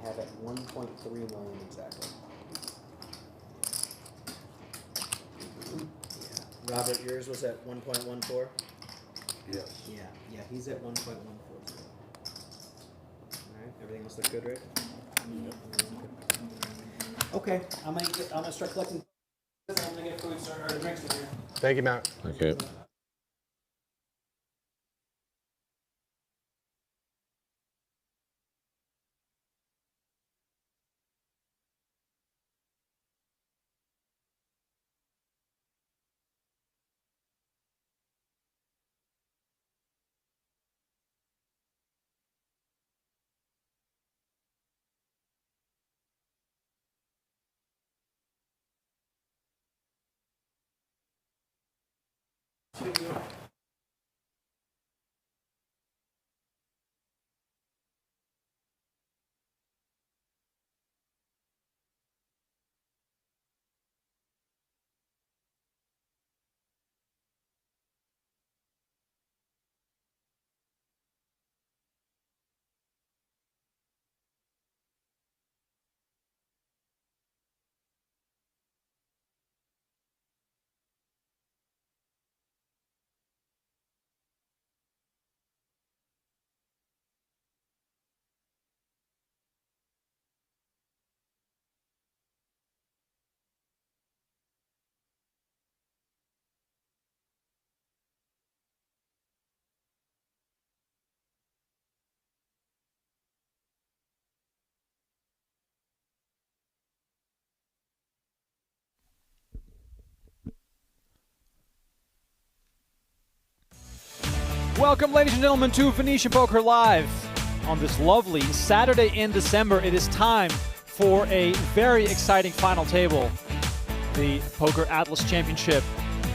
have at 1.3 million exactly. Yeah. Robert, yours was at 1.14? Yes. Yeah, he's at 1.140. Alright, everything else look good, Rick? Okay, I'm gonna start collecting. I'm gonna get food or drinks in here. Thank you, Matt. Okay. Welcome, ladies and gentlemen, to Venetian Poker Live. On this lovely Saturday in December, it is time for a very exciting final table. The PokerAtlas Championship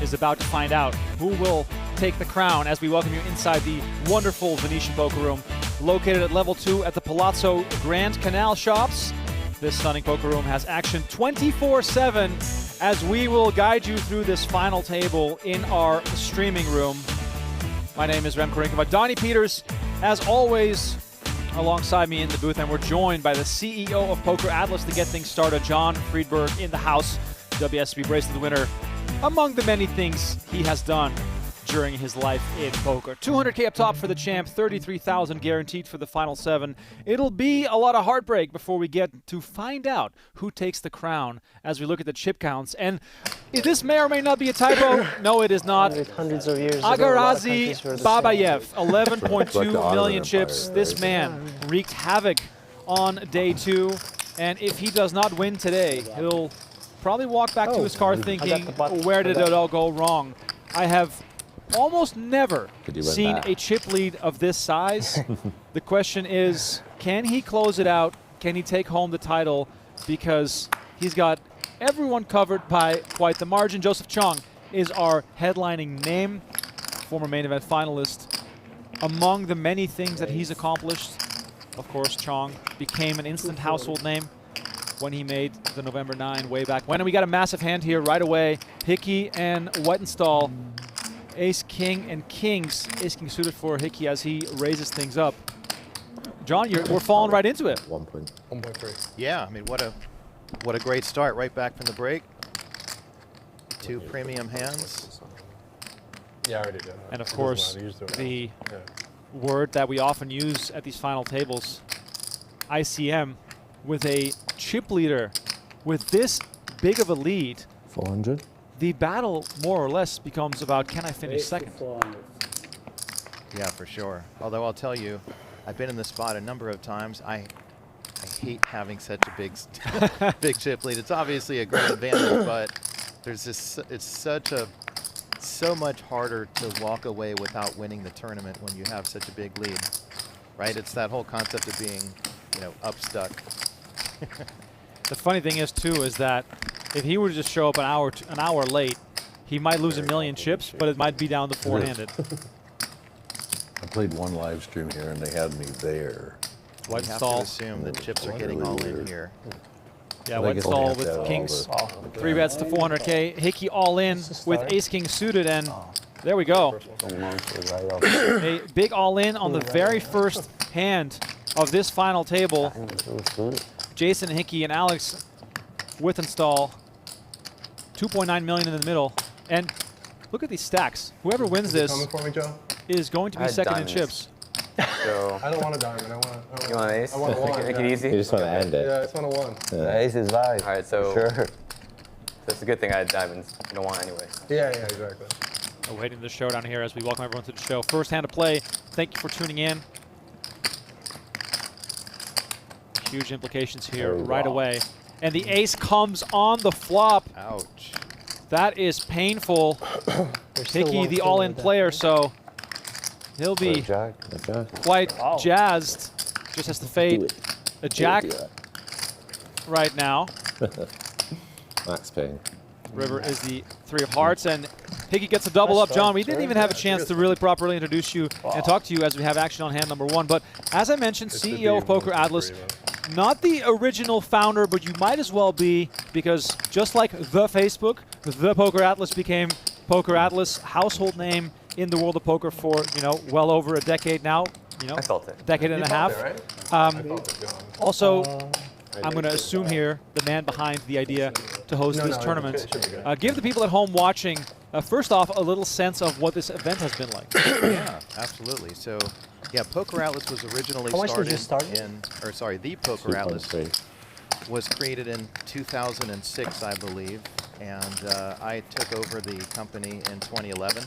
is about to find out who will take the crown as we welcome you inside the wonderful Venetian Poker Room, located at level 2 at the Palazzo Grand Canal Shops. This stunning poker room has action 24/7 as we will guide you through this final table in our streaming room. My name is Rem Korinkova. Donnie Peters, as always, alongside me in the booth, and we're joined by the CEO of PokerAtlas to get things started, John Friedberg, in the house, WSB Bracelet winner, among the many things he has done during his life in poker. 200K up top for the champ, 33,000 guaranteed for the final 7. It'll be a lot of heartbreak before we get to find out who takes the crown as we look at the chip counts. And this may or may not be a typo. No, it is not. Hundreds of years Aghrazi Babayev, 11.2 million chips. This man wreaked havoc on day 2. And if he does not win today, he'll probably walk back to his car thinking, where did it all go wrong? I have almost never seen a chip lead of this size. The question is, can he close it out? Can he take home the title? Because he's got everyone covered by quite the margin. Joseph Cheong is our headlining name, former main event finalist. Among the many things that he's accomplished, of course, Chong became an instant household name when he made the November 9 way back when. And we got a massive hand here right away. Hickey and Whitenstall. Ace, King, and Kings. Ace, King suited for Hickey as he raises things up. John, we're falling right into it. 1.3. Yeah, I mean, what a great start right back from the break. 2 premium hands. Yeah, I already did. And of course, the word that we often use at these final tables, ICM, with a chip leader with this big of a lead. 400. The battle, more or less, becomes about, can I finish second? Yeah, for sure. Although I'll tell you, I've been in this spot a number of times. I hate having such a big chip lead. It's obviously a great advantage, but there's this. It's so much harder to walk away without winning the tournament when you have such a big lead, right? It's that whole concept of being, up stuck. The funny thing is, too, is that if he were to just show up an hour late, he might lose a million chips, but it might be down to 4-handed. I played one live stream here, and they had me there. You have to assume that chips are getting all in here. Yeah, Whitenstall with Kings. 3 bets to 400K. Hickey all in with Ace King suited, and there we go. A big all in on the very first hand of this final table. Jason, Hickey, and Alex Whitenstall. 2.9 million in the middle. And look at these stacks. Whoever wins this Coming for me, Joe? is going to be second in chips. So I don't want a diamond. you want an ace? I want a one. Make it easy. You just want to end it. Yeah, I just want a one. The ace is live. All right, so Sure. it's a good thing I had diamonds. You don't want anyway. Yeah, exactly. Awaiting the showdown here as we welcome everyone to the show. First hand of play. Thank you for tuning in. Huge implications here right away. And the ace comes on the flop. Ouch. That is painful. Hickey, the all-in player, so he'll be quite jazzed. Just has to fade a jack right now. Max Payne. River is the 3 of hearts, and Hickey gets a double up. John, we didn't even have a chance to really properly introduce you and talk to you as we have action on hand number 1. But as I mentioned, CEO of PokerAtlas, not the original founder, but you might as well be, because just like the Facebook, the PokerAtlas became PokerAtlas, household name in the world of poker for, well over a decade now. I felt it. Decade and a half. Also, I'm going to assume here the man behind the idea to host this tournament. Give the people at home watching, first off, a little sense of what this event has been like. Yeah, absolutely. So, yeah, PokerAtlas was originally the PokerAtlas was created in 2006, I believe, and I took over the company in 2011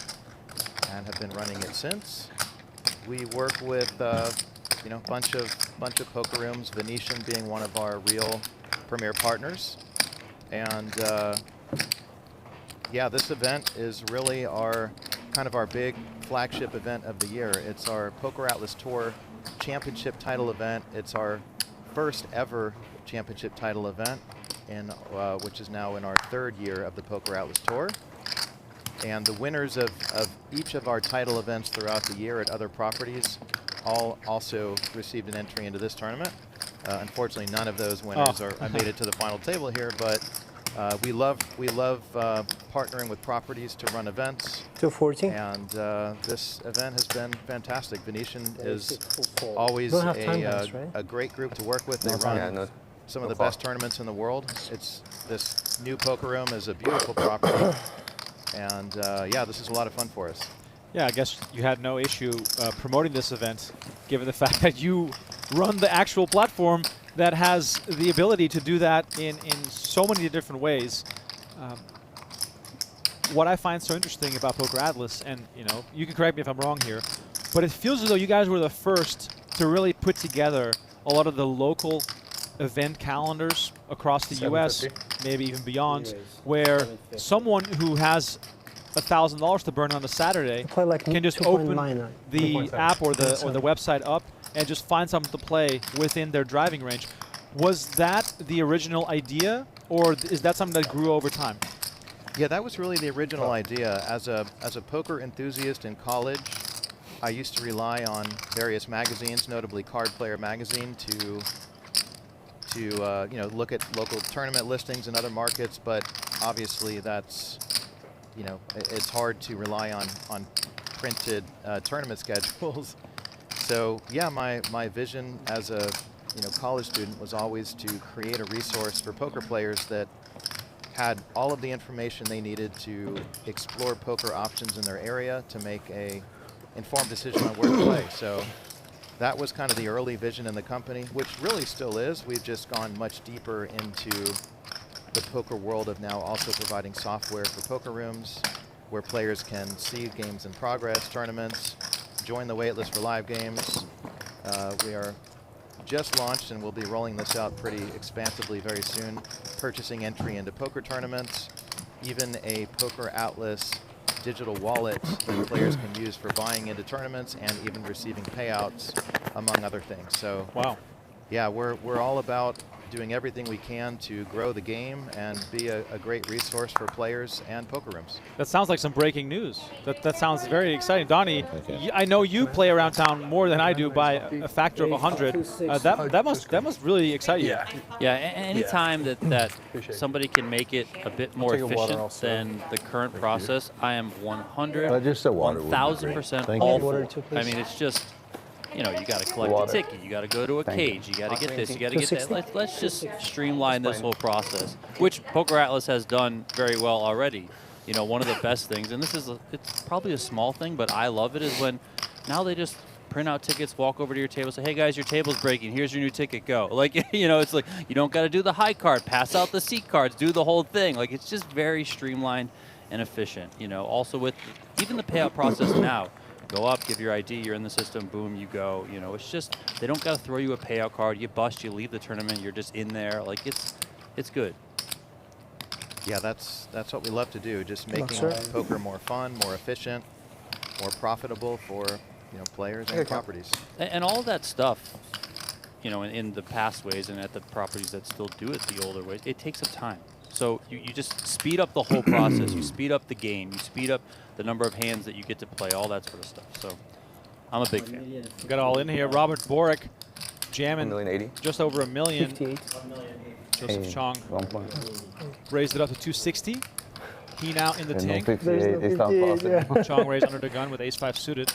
and have been running it since. We work with bunch of poker rooms, Venetian being one of our real premier partners, and yeah, this event is really our big flagship event of the year. It's our PokerAtlas Tour Championship title event. It's our first ever championship title event, which is now in our 3rd year of the PokerAtlas Tour. And the winners of each of our title events throughout the year at other properties all also received an entry into this tournament. Unfortunately, none of those winners I made it to the final table here, but we love partnering with properties to run events. 240. And this event has been fantastic. Venetian is always a great group to work with. They run some of the best tournaments in the world. This new poker room is a beautiful property. And yeah, this is a lot of fun for us. Yeah, I guess you had no issue promoting this event, given the fact that you run the actual platform that has the ability to do that in so many different ways. What I find so interesting about PokerAtlas, and you can correct me if I'm wrong here, but it feels as though you guys were the first to really put together a lot of the local event calendars across the US, maybe even beyond, where someone who has $1,000 to burn on a Saturday can just open the app or the website up and just find something to play within their driving range. Was that the original idea, or is that something that grew over time? Yeah, that was really the original idea. As a poker enthusiast in college, I used to rely on various magazines, notably Card Player magazine, to look at local tournament listings in other markets. But obviously, that's it's hard to rely on printed tournament schedules. So yeah, my vision as a college student was always to create a resource for poker players that had all of the information they needed to explore poker options in their area to make a informed decision on where to play. So that was kind of the early vision in the company, which really still is. We've just gone much deeper into the poker world of now also providing software for poker rooms where players can see games in progress, tournaments, join the waitlist for live games. We are just launched, and we'll be rolling this out pretty expansively very soon, purchasing entry into poker tournaments, even a PokerAtlas digital wallet that players can use for buying into tournaments and even receiving payouts, among other things. So wow, yeah, we're all about doing everything we can to grow the game and be a great resource for players and poker rooms. That sounds like some breaking news. That sounds very exciting. Donnie, I know you play around town more than I do by a factor of 100. That must really excite you. Yeah, anytime that somebody can make it a bit more efficient than the current process, I am 100, 1,000% all for. I mean, it's just you know, you got to collect a ticket, you got to go to a cage, you got to get this, you got to get that. Let's just streamline this whole process, which PokerAtlas has done very well already. You know, one of the best things, and it's probably a small thing, but I love it, is when now they just print out tickets, walk over to your table, say, hey guys, your table's breaking, here's your new ticket, go. Like, you know, it's like, you don't got to do the high card, pass out the seat cards, do the whole thing. Like, it's just very streamlined and efficient. You know, also with even the payout process now, go up, give your ID, you're in the system, boom, you go. You know, it's just, they don't got to throw you a payout card, you bust, you leave the tournament, you're just in there. Like, it's good. Yeah, that's what we love to do, just making poker more fun, more efficient, more profitable for, you know, players and properties. And all that stuff, you know, in the past ways and at the properties that still do it the older ways, it takes up time. So you just speed up the whole process. You speed up the game. You speed up the number of hands that you get to play, all that sort of stuff. So I'm a big fan. We got it all in here. Robert Borick jamming $1,080,000. just over $1 million. 58. Joseph Cheong 1 point. raised it up to 260. He now in the And no tank. 58, it's not possible. Chong raised under the gun with ace-5 suited.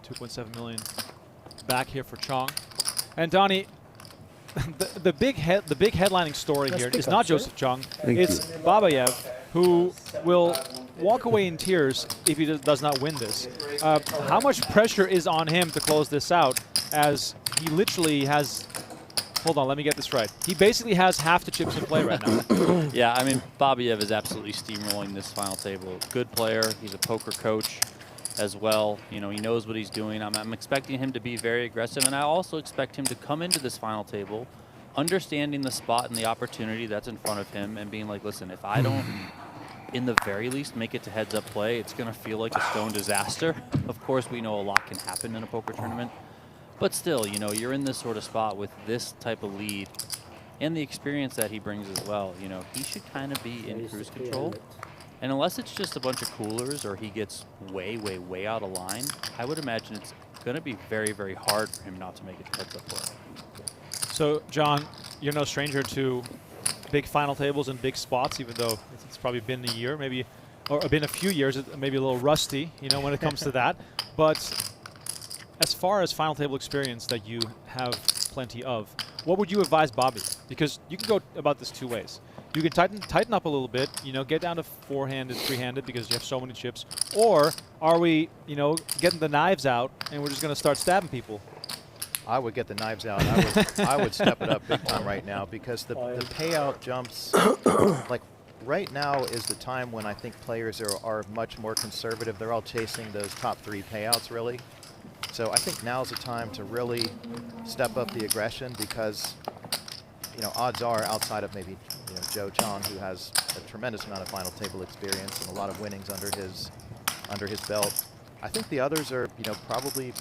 2.7 million back here for Chong. And Donnie, the big headlining story here is not Joseph Cheong. It's Babayev, who will walk away in tears if he does not win this. How much pressure is on him to close this out, as he literally has... Hold on, let me get this right. He basically has half the chips in play right now. Yeah, I mean, Babayev is absolutely steamrolling this final table. Good player. He's a poker coach as well. You know, he knows what he's doing. I'm expecting him to be very aggressive, and I also expect him to come into this final table understanding the spot and the opportunity that's in front of him and being like, listen, if I don't, in the very least, make it to heads-up play, it's going to feel like a stone disaster. Of course, we know a lot can happen in a poker tournament. But still, you know, you're in this sort of spot with this type of lead and the experience that he brings as well. You know, he should kind of be in cruise control. And unless it's just a bunch of coolers or he gets way, way, way out of line, I would imagine it's going to be very, very hard for him not to make it to heads-up play. So, John, you're no stranger to big final tables and big spots, even though it's probably been a year, maybe, or been a few years, maybe a little rusty, you know, when it comes to that. But as far as final table experience that you have plenty of, what would you advise Bobby? Because you can go about this two ways. You can tighten up a little bit, you know, get down to four-handed, three-handed because you have so many chips. Or are we, you know, getting the knives out and we're just going to start stabbing people? I would get the knives out. I would step it up big time right now, because the payout jumps, like right now is the time when I think players are much more conservative. They're all chasing those top 3 payouts, really. So I think now's the time to really step up the aggression, because, you know, odds are, outside of maybe, you know, Joe Chong, who has a tremendous amount of final table experience and a lot of winnings under his belt, I think the others are, you know, probably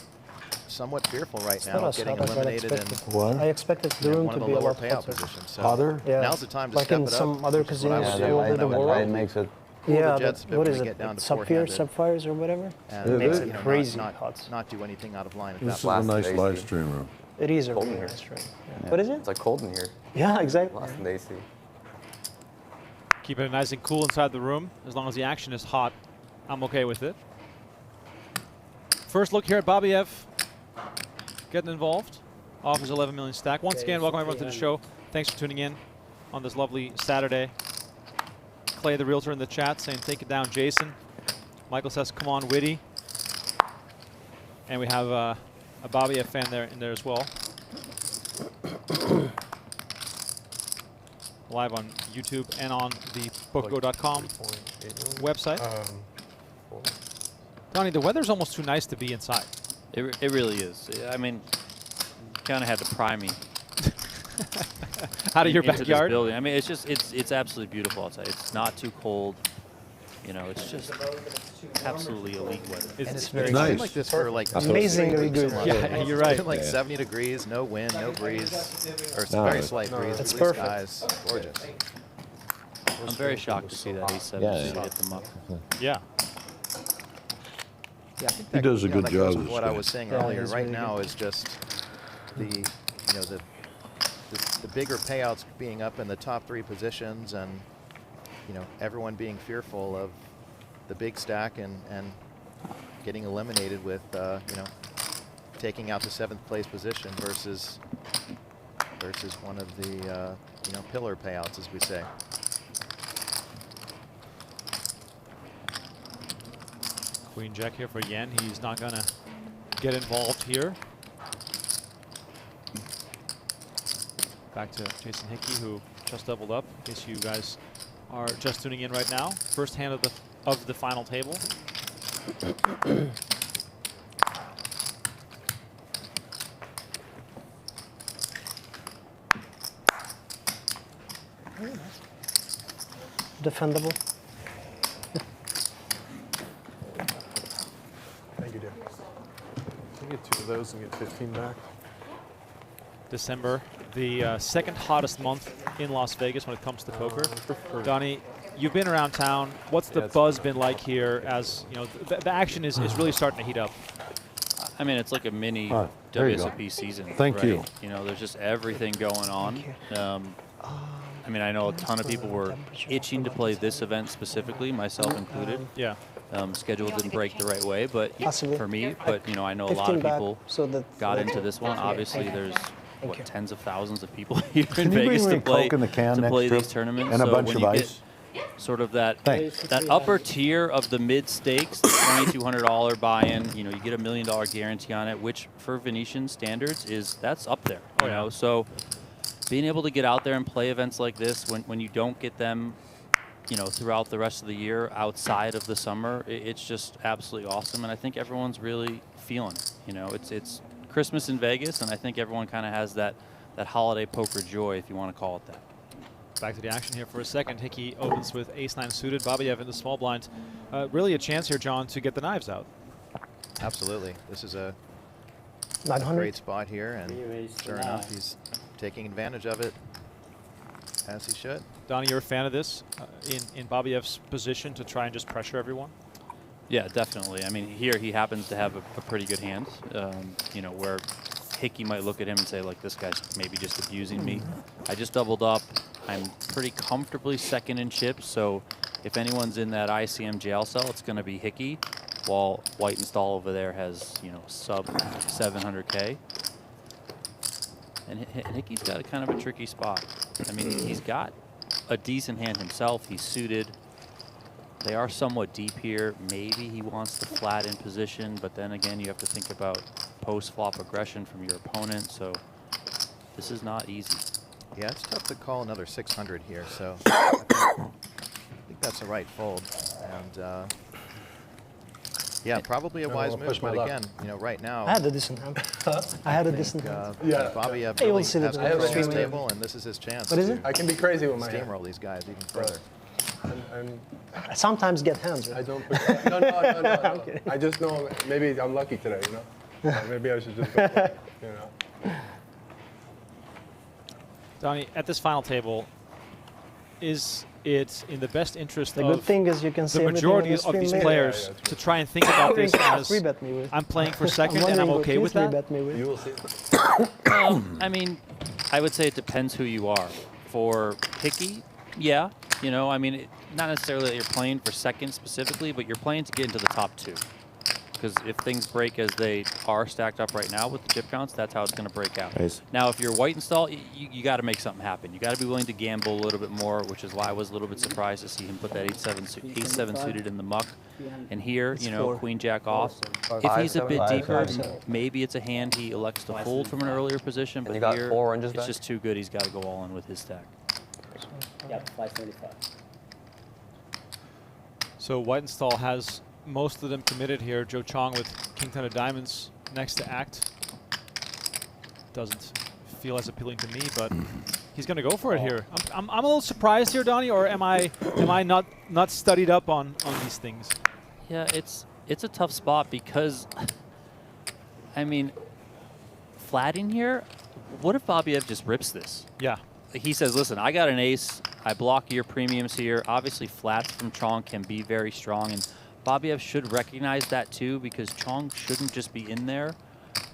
somewhat fearful right now of getting eliminated and I expected the room one to of be the a lower lot payout hotter. positions. So Hotter? Yeah. now's the time to like step in it up. some other which is what I casinos would all do. over the That world. makes it. Cool the Yeah, jets a bit what when is we it? get down to Sapphire, four-handed. Sapphires or whatever? And It makes you it know, crazy not hot. do anything out of line at This that is point. a nice AC. live stream room. It is a Cold really in here. nice drink. Yeah. What is it? It's like cold in here. Yeah, exactly. Last in the AC. Keep it nice and cool inside the room. As long as the action is hot, I'm okay with it. First look here at Babayev getting involved off his 11 million stack. Once again, welcome everyone to the show. Thanks for tuning in on this lovely Saturday. Clay, the realtor, in the chat saying, take it down, Jason. Michael says, come on, Witty. And we have a Babayev fan there in there as well. Live on YouTube and on the PokerGo.com website. Donnie, the weather's almost too nice to be inside. It really is. I mean, kind of had to pry me Out of your into this backyard? building. I mean, it's just it's absolutely beautiful outside. It's not too cold. You know, it's just absolutely elite weather. It's very nice. It's been like this for like amazingly good. Yeah, you're right. It's been like Yeah. 70 degrees, no wind, no breeze, or No, very it's- slight breeze. It's Blue perfect. skies, gorgeous. I'm very shocked to see that A7 Yeah, just yeah. hit them up. Yeah. Yeah, I think He does a you know, good that goes job, with this what I guy. was saying Yeah, earlier. he's Right really now good. is just the bigger payouts being up in the top 3 positions, and you know, everyone being fearful of the big stack and getting eliminated with you know, taking out the 7th place position versus one of the you know, pillar payouts, as we say. Queen Jack here for Yen. He's not gonna get involved here. Back to Jason Hickey, who just doubled up. In case you guys are just tuning in right now, first hand of the final table. Defendable. Thank you, dear. Can we get 2 of those and get 15 back? December, the second hottest month in Las Vegas when it comes to poker. Donnie, you've been around town. What's the buzz been like here? As you know, the action is really starting to heat up. I mean, it's like a mini there you go. WSOP season. Thank right? you. You know, there's just everything going on. I mean, I know a ton of people were itching to play this event specifically, myself included. Yeah. Schedule didn't break the right way, but Possibly. for me, but you know, I know a lot 15 of back, people so that got into this one. Obviously, there's Thank what, you. tens of thousands of people here in Can you Vegas bring to me play Coke in the can next trip? these tournaments. And a so bunch when of you ice? get sort of that Thanks. that upper tier of the mid stakes, the $2,200 buy-in, you know, you get $1 million guarantee on it, which for Venetian standards that's up there. You know, so being able to get out there and play events like this when you don't get them, you know, throughout the rest of the year outside of the summer, it's just absolutely awesome. And I think everyone's really feeling it. You know, it's Christmas in Vegas, and I think everyone kind of has that holiday poker joy, if you want to call it that. Back to the action here for a second. Hickey opens with ace-9 suited. Babayev in the small blind. Really a chance here, John, to get the knives out. Absolutely. This is a 900. great spot here, and sure enough, he's taking advantage of it as he should. Donnie, you're a fan of this in Babayev's position to try and just pressure everyone? Yeah, definitely. I mean, here he happens to have a pretty good hand, you know, where Hickey might look at him and say, like, this guy's maybe just abusing me. I just doubled up. I'm pretty comfortably second in chips, so if anyone's in that ICM jail cell, it's going to be Hickey, while Whitenstall over there has, you know, sub 700K. And Hickey's got a kind of a tricky spot. I mean, he's got a decent hand himself. He's suited. They are somewhat deep here. Maybe he wants to flat in position, but then again, you have to think about post-flop aggression from your opponent, so this is not easy. Yeah, it's tough to call another 600 here, so I think that's the right fold. And yeah, probably a wise move, but again, you know, right now, I had a decent hand. I had a decent hand. Babayev Hey, really we'll see has the control of this stream. table, and this is his chance What is to it? I can be crazy with my hand. steamroll these guys even further. I sometimes get hands. I Right? don't. No. Okay. I just know maybe I'm lucky today. You know. Maybe I should just go. For it, you know. Donnie, at this final table, is it in the best interest The good of thing is you can see the everything on majority the of stream these later. players Yeah, to try and think about this as Three bet me with. I'm playing for second I'm and I'm wondering okay what with you that? bet me with. You will see. I mean, I would say it depends who you are. For Hickey, yeah, you know, I mean, not necessarily that you're playing for second specifically, but you're playing to get into the top 2. Because if things break as they are stacked up right now with the chip counts, that's how it's going to break out. Nice. Now, if you're Whitenstall, you got to make something happen. You got to be willing to gamble a little bit more, which is why I was a little bit surprised to see him put that 8-7 suited in the muck. And here, you know, Queen Jack off. If he's a bit deeper, maybe it's a hand he elects to fold from an earlier position. But you got here, 4 oranges it's back? just too good. He's got to go all in with his stack. Yep, 575. So Whitenstall has most of them committed here. Joe Chong with King 10 of diamonds next to act. Doesn't feel as appealing to me, but he's going to go for it here. I'm a little surprised here, Donnie, or am I not studied up on these things? Yeah, it's a tough spot because, I mean, flatting here, what if Babayev just rips this? Yeah. He says, listen, I got an ace. I block your premiums here. Obviously, flats from Chong can be very strong, and Babayev should recognize that too, because Chong shouldn't just be in there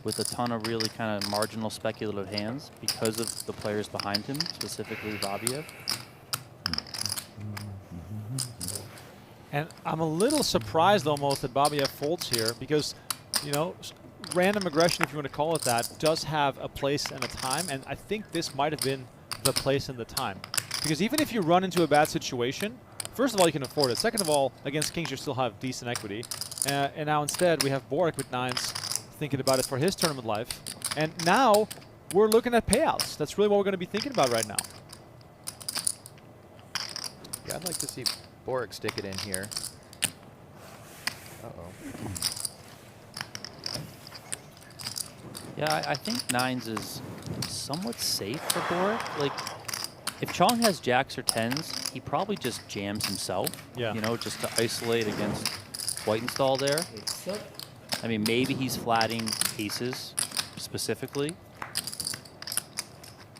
with a ton of really kind of marginal speculative hands because of the players behind him, specifically Babayev. And I'm a little surprised almost that Babayev folds here because, you know, random aggression, if you want to call it that, does have a place and a time, and I think this might have been the place and the time. Because even if you run into a bad situation, first of all, you can afford it. Second of all, against kings, you still have decent equity. And now instead, we have Borick with 9s thinking about it for his tournament life. And now we're looking at payouts. That's really what we're going to be thinking about right now. Yeah, I'd like to see Borick stick it in here. Uh-oh. Yeah, I think 9s is somewhat safe for Borick. Like, if Chong has jacks or 10s, he probably just jams himself. Yeah. You know, just to isolate against Whitenstall there. I mean, maybe he's flatting aces specifically.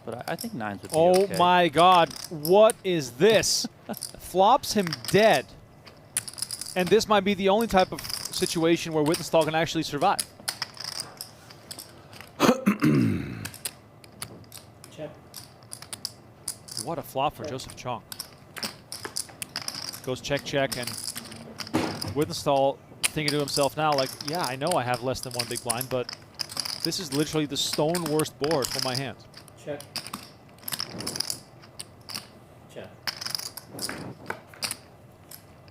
But I think 9s would be okay. Oh my God, what is this? Flops him dead. And this might be the only type of situation where Whitenstall can actually survive. Check. What a flop for Joseph Cheong. Goes check, check, and Whitenstall thinking to himself now, like, yeah, I know I have less than 1 big blind, but this is literally the stone worst board for my hand. Check. Check.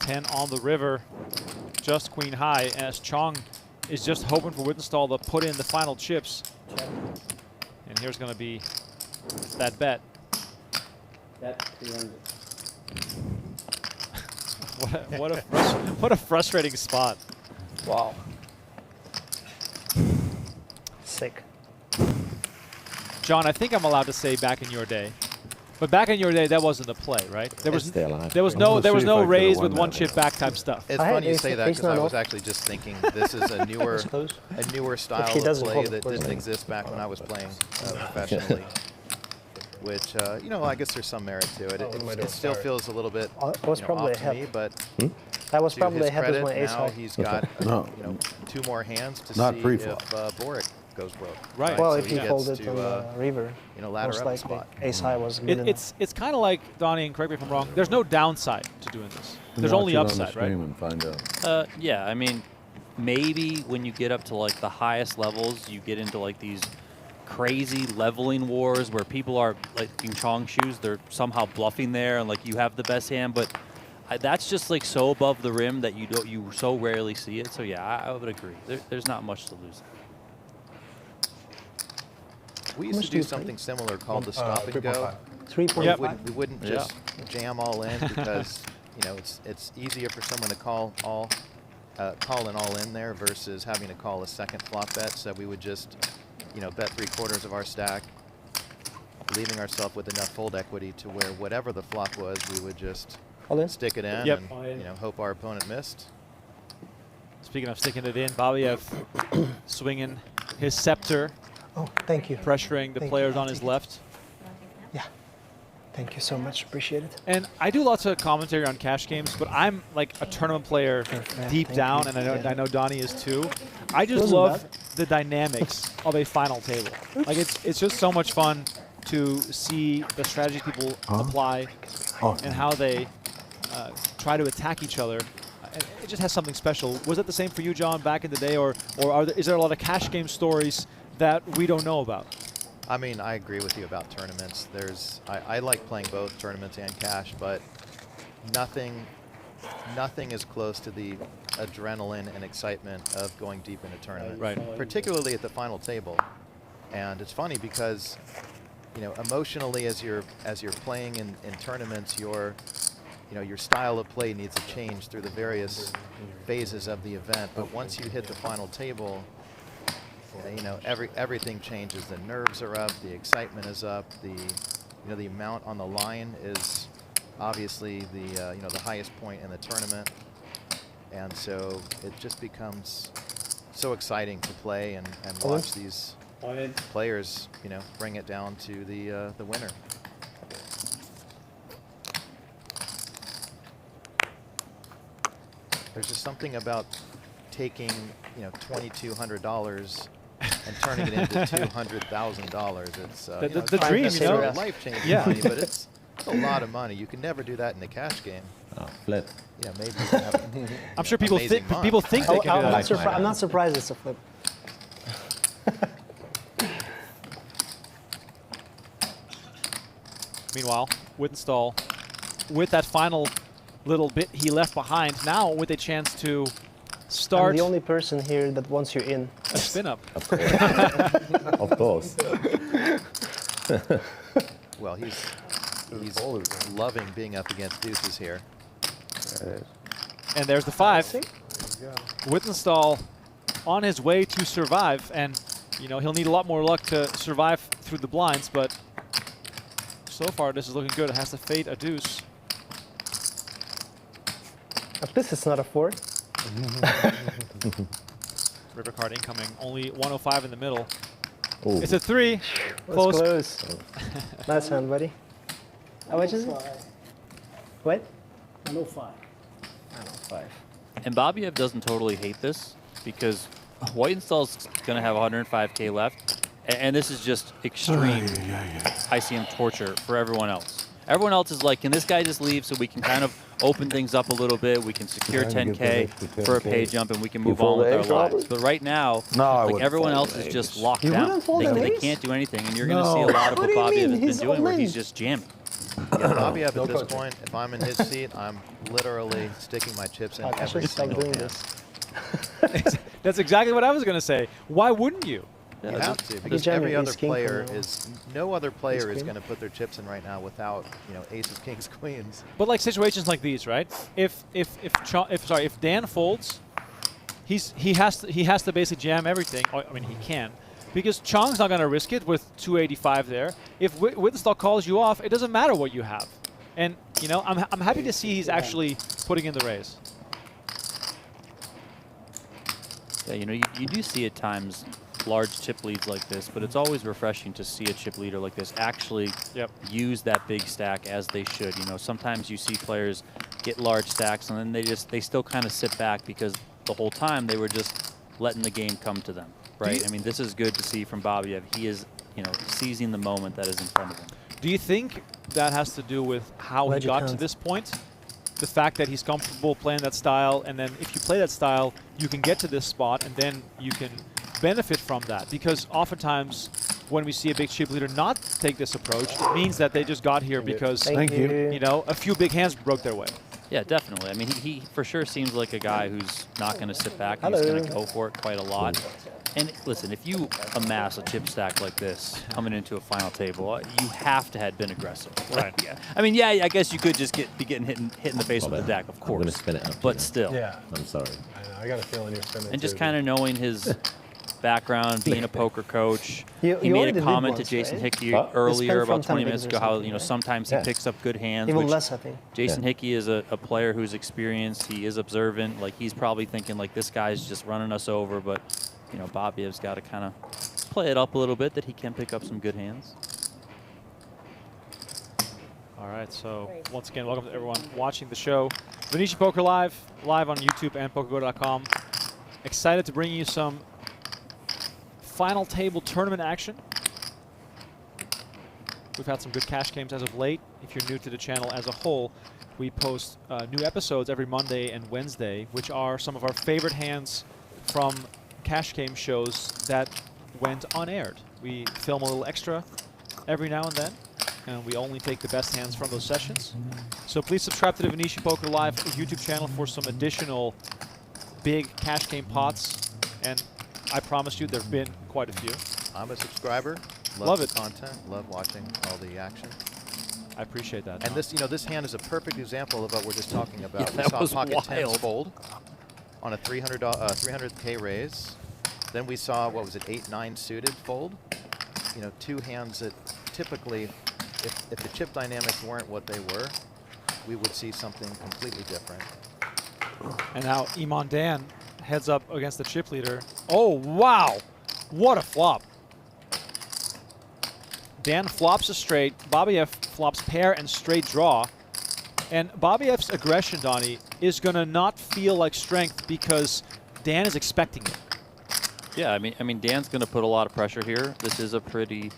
10 on the river, just queen high, as Chong is just hoping for Whitenstall to put in the final chips. Check. And here's going to be that bet. That 300. What a frustrating spot. Wow. Sick. John, I think I'm allowed to say back in your day. But back in your day, that wasn't the play, right? There was no raise with 1 chip back type stuff. It's funny you say that because I was actually just thinking this is a newer style of play that didn't exist back when I was playing professionally. Which, you know, I guess there's some merit to it. It still feels a little bit was probably off to ahead. me, but That was to probably his ahead credit, of my ace now high. he's got No. 2 more hands to Not see pre-flop. if Borick goes broke. Right. Well, So if he gets folded to, on the river, ladder most up a likely spot. ace high was good enough. It's kind of like, Donnie, and correct me if I'm wrong, there's no downside to doing this. There's Watch only it on the upside, right? stream and find out. Yeah, I mean, maybe when you get up to like the highest levels, you get into like these crazy leveling wars where people are like in Chong shoes, they're somehow bluffing there and like you have the best hand, but that's just like so above the rim that you so rarely see it. So yeah, I would agree. There's not much to lose. We used to do something similar called the stop and go. 3.5. We wouldn't just jam all in because you know it's easier for someone to call an all in there versus having to call a second flop bet. So we would just bet 3/4 of our stack, leaving ourselves with enough fold equity to where whatever the flop was, we would just All in? stick it in Yep. and hope our opponent missed. Speaking of sticking it in, Babayev swinging his scepter, Oh, thank you. pressuring the Thank players you. on his left. Yeah. Thank you so much. Appreciate it. And I do lots of commentary on cash games, but I'm like a tournament player deep thank down, you. and I know Donnie is too. I just Wasn't love bad. the dynamics of a final table. Like it's just so much fun to see the strategies people apply and how they try to attack each other. And it just has something special. Was it the same for you, John, back in the day, or is there a lot of cash game stories that we don't know about? I mean, I agree with you about tournaments. I like playing both tournaments and cash, but nothing is close to the adrenaline and excitement of going deep in a tournament. Right. Particularly at the final table. And it's funny because, emotionally as you're playing in tournaments, your style of play needs to change through the various phases of the event. But once you hit the final table, everything changes. The nerves are up, the excitement is up, the amount on the line is obviously the highest point in the tournament, and so it just becomes so exciting to play and watch these players bring it down to the winner. There's just something about taking $2,200 and turning it into $200,000. It's the dream, life-changing Yeah. money, but it's a lot of money. You can never do that in a cash game. Oh, flip. Maybe you can have I'm sure people amazing think month. they can do that. I'm not surprised it's a flip. Meanwhile, Whitenstall, with that final little bit he left behind, now with a chance to start I'm the only person here that wants you in. a spin-up. Of course. Well, he's loving being up against deuces here. And there's the 5. Whitenstall on his way to survive, and you know he'll need a lot more luck to survive through the blinds, but so far this is looking good. It has to fade a deuce. At least it's not a 4. River card incoming, only 105 in the middle. Ooh. It's a 3. That's Close. close. Nice hand, buddy. How much is it? What? 105. 105. And Babayev doesn't totally hate this because Whitenstall's going to have 105K left. And this is just extreme ICM torture for everyone else. Everyone else is like, can this guy just leave so we can kind of open things up a little bit? We can secure 10K for a pay jump and we can move on with our lives. But right now, like everyone else is just locked down. They can't do anything. And you're going to see a lot of what Babayev has been doing where he's just jamming. Yeah, Babayev at this point, if I'm in his seat, I'm literally sticking my chips in I every should stop single doing hand. this. That's exactly what I was going to say. Why wouldn't you? You have to, because jamming every other ace king player from now is, no other player is queen. going to put their chips in right now without, aces, kings, queens. But like situations like these, right? If Dan folds, he has to basically jam everything. I mean, he can, because Chong's not going to risk it with 285 there. If Whitenstall calls you off, it doesn't matter what you have. And I'm happy to see he's actually putting in the raise. Yeah, you do see at times large chip leads like this, but it's always refreshing to see a chip leader like this actually use that big stack as they should. Sometimes you see players get large stacks and then they still kind of sit back because the whole time they were just letting the game come to them, right? I mean, this is good to see from Babayev. He is, seizing the moment that is in front of him. Do you think that has to do with how he got to this point? The fact that he's comfortable playing that style, and then if you play that style, you can get to this spot, and then you can benefit from that. Because oftentimes, when we see a big chip leader not take this approach, it means that they just got here because a few big hands broke their way. Yeah, definitely. I mean, he for sure seems like a guy who's not going to sit back. He's going to go for it quite a lot. And listen, if you amass a chip stack like this coming into a final table, you have to have been aggressive. Right. Yeah. I mean, yeah, I guess you could just be getting hit in the face with the deck, of course. I'm going to spin it up. But still. Yeah. I'm sorry. I know. I got a feeling you're spinning. And just kind of knowing his background, being a poker coach. He You made already a comment to did once, Jason right? Hickey earlier from about 20 10 minutes bigs or ago how something, right? sometimes he picks up good hands. Even which less, I think. Jason Hickey is a player who's experienced. He is observant. Like, he's probably thinking like, this guy's just running us over. But Babayev's got to kind of play it up a little bit that he can pick up some good hands. All right, so once again, welcome to everyone watching the show. Venetian Poker live on YouTube and PokerGo.com. Excited to bring you some final table tournament action. We've had some good cash games as of late. If you're new to the channel as a whole, we post new episodes every Monday and Wednesday, which are some of our favorite hands from cash game shows that went unaired. We film a little extra every now and then, and we only take the best hands from those sessions. So please subscribe to the Venetian Poker Live YouTube channel for some additional big cash game pots, and I promise you there have been quite a few. I'm a subscriber. Love the it. content. Love watching all the action. I appreciate that. And this hand is a perfect example of what we're just talking about. Yeah, We that saw was pocket wild. tens fold on a 300K raise. Then we saw, what was it, 8-9 suited fold. Two hands that typically, if the chip dynamics weren't what they were, we would see something completely different. And now Iman Dan heads up against the chip leader. Oh, wow. What a flop. Dan flops a straight. Babayev flops pair and straight draw. And Babayev's aggression, Donnie, is going to not feel like strength because Dan is expecting it. Yeah, I mean, Dan's going to put a lot of pressure here. This is a pretty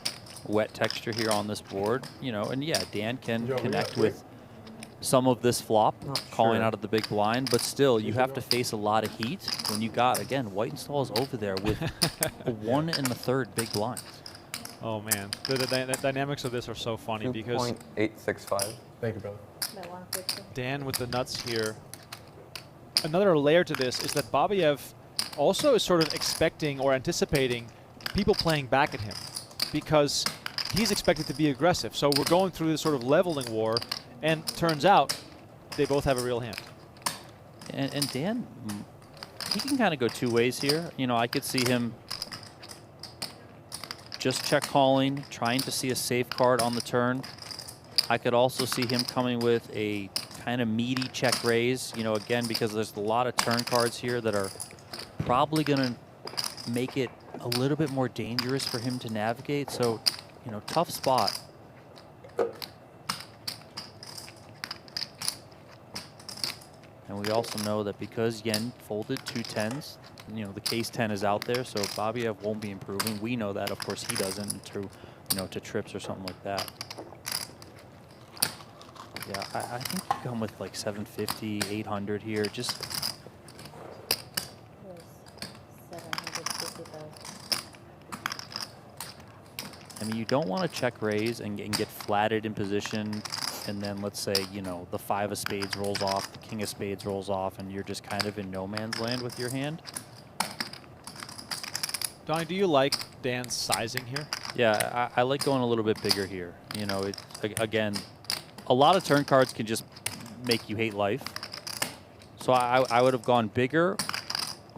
wet texture here on this board, and yeah, Dan can connect with some of this flop, calling out of the big blind, but still, you have to face a lot of heat when you got, again, Whitenstall is over there with a 1 1/3 big blinds. Oh man, the dynamics of this are so funny because 2.865. Thank you, brother. Dan with the nuts here. Another layer to this is that Babayev also is sort of expecting or anticipating people playing back at him because he's expected to be aggressive. So we're going through this sort of leveling war, and turns out they both have a real hand. And Dan, he can kind of go two ways here. You know, I could see him just check calling, trying to see a safe card on the turn. I could also see him coming with a kind of meaty check raise, you know, again, because there's a lot of turn cards here that are probably going to make it a little bit more dangerous for him to navigate. So, you know, tough spot. And we also know that because Yen folded 2 10s, you know, the case 10 is out there, so Babayev won't be improving. We know that, of course, he doesn't, to, you know, to trips or something like that. Yeah, I think you come with like 750, 800 here. Just I mean, you don't want to check raise and get flatted in position, and then let's say, you know, the 5 of spades rolls off, the king of spades rolls off, and you're just kind of in no man's land with your hand. Donnie, do you like Dan's sizing here? Yeah, I like going a little bit bigger here. You know, it again, a lot of turn cards can just make you hate life. So I would have gone bigger,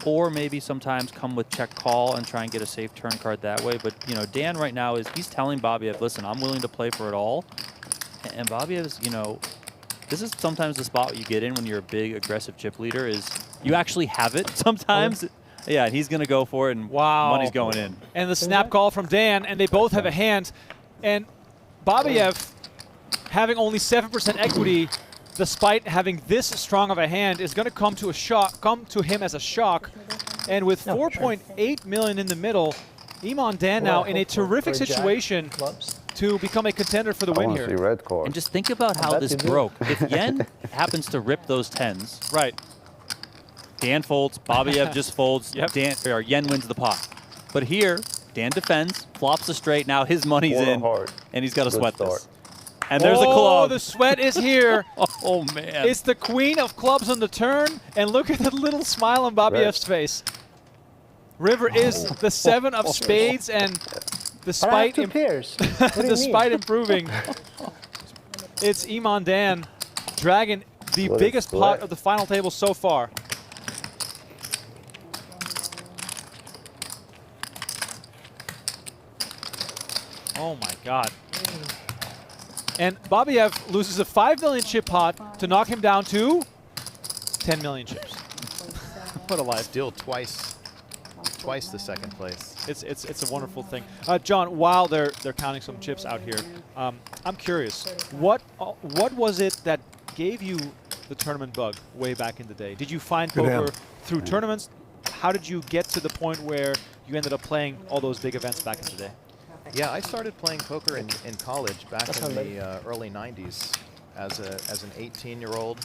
or maybe sometimes come with check call and try and get a safe turn card that way. But, you know, Dan right now he's telling Babayev, listen, I'm willing to play for it all. And Babayev is, you know, this is sometimes the spot you get in when you're a big aggressive chip leader is you actually have it sometimes. Yeah, and he's going to go for it, and wow, money's going in. And the snap call from Dan, and they both have a hand. And Babayev, having only 7% equity, despite having this strong of a hand, is going to come to him as a shock. And with 4.8 million in the middle, Iman Dan now in a terrific situation to become a contender for the win here. Red card. And just think about how this broke. If Yen happens to rip those 10s, right? Dan folds, Babayev just folds, Yen wins the pot. But here, Dan defends, flops a straight, now his money's in, and he's got to sweat this. And there's a club. Oh, the sweat is here. Oh, man. It's the queen of clubs on the turn, and look at the little smile on Babayev's face. River is the 7 of spades, and despite, despite improving, it's Iman Dan dragging the biggest pot of the final table so far. Oh my God. And Babayev loses a 5 million chip pot to knock him down to 10 million chips. What a life. Still twice the second place. It's a wonderful thing. John, while they're counting some chips out here, I'm curious, what was it that gave you the tournament bug way back in the day? Did you find poker through tournaments? How did you get to the point where you ended up playing all those big events back in the day? Yeah, I started playing poker in college back in the early 90s as an 18-year-old.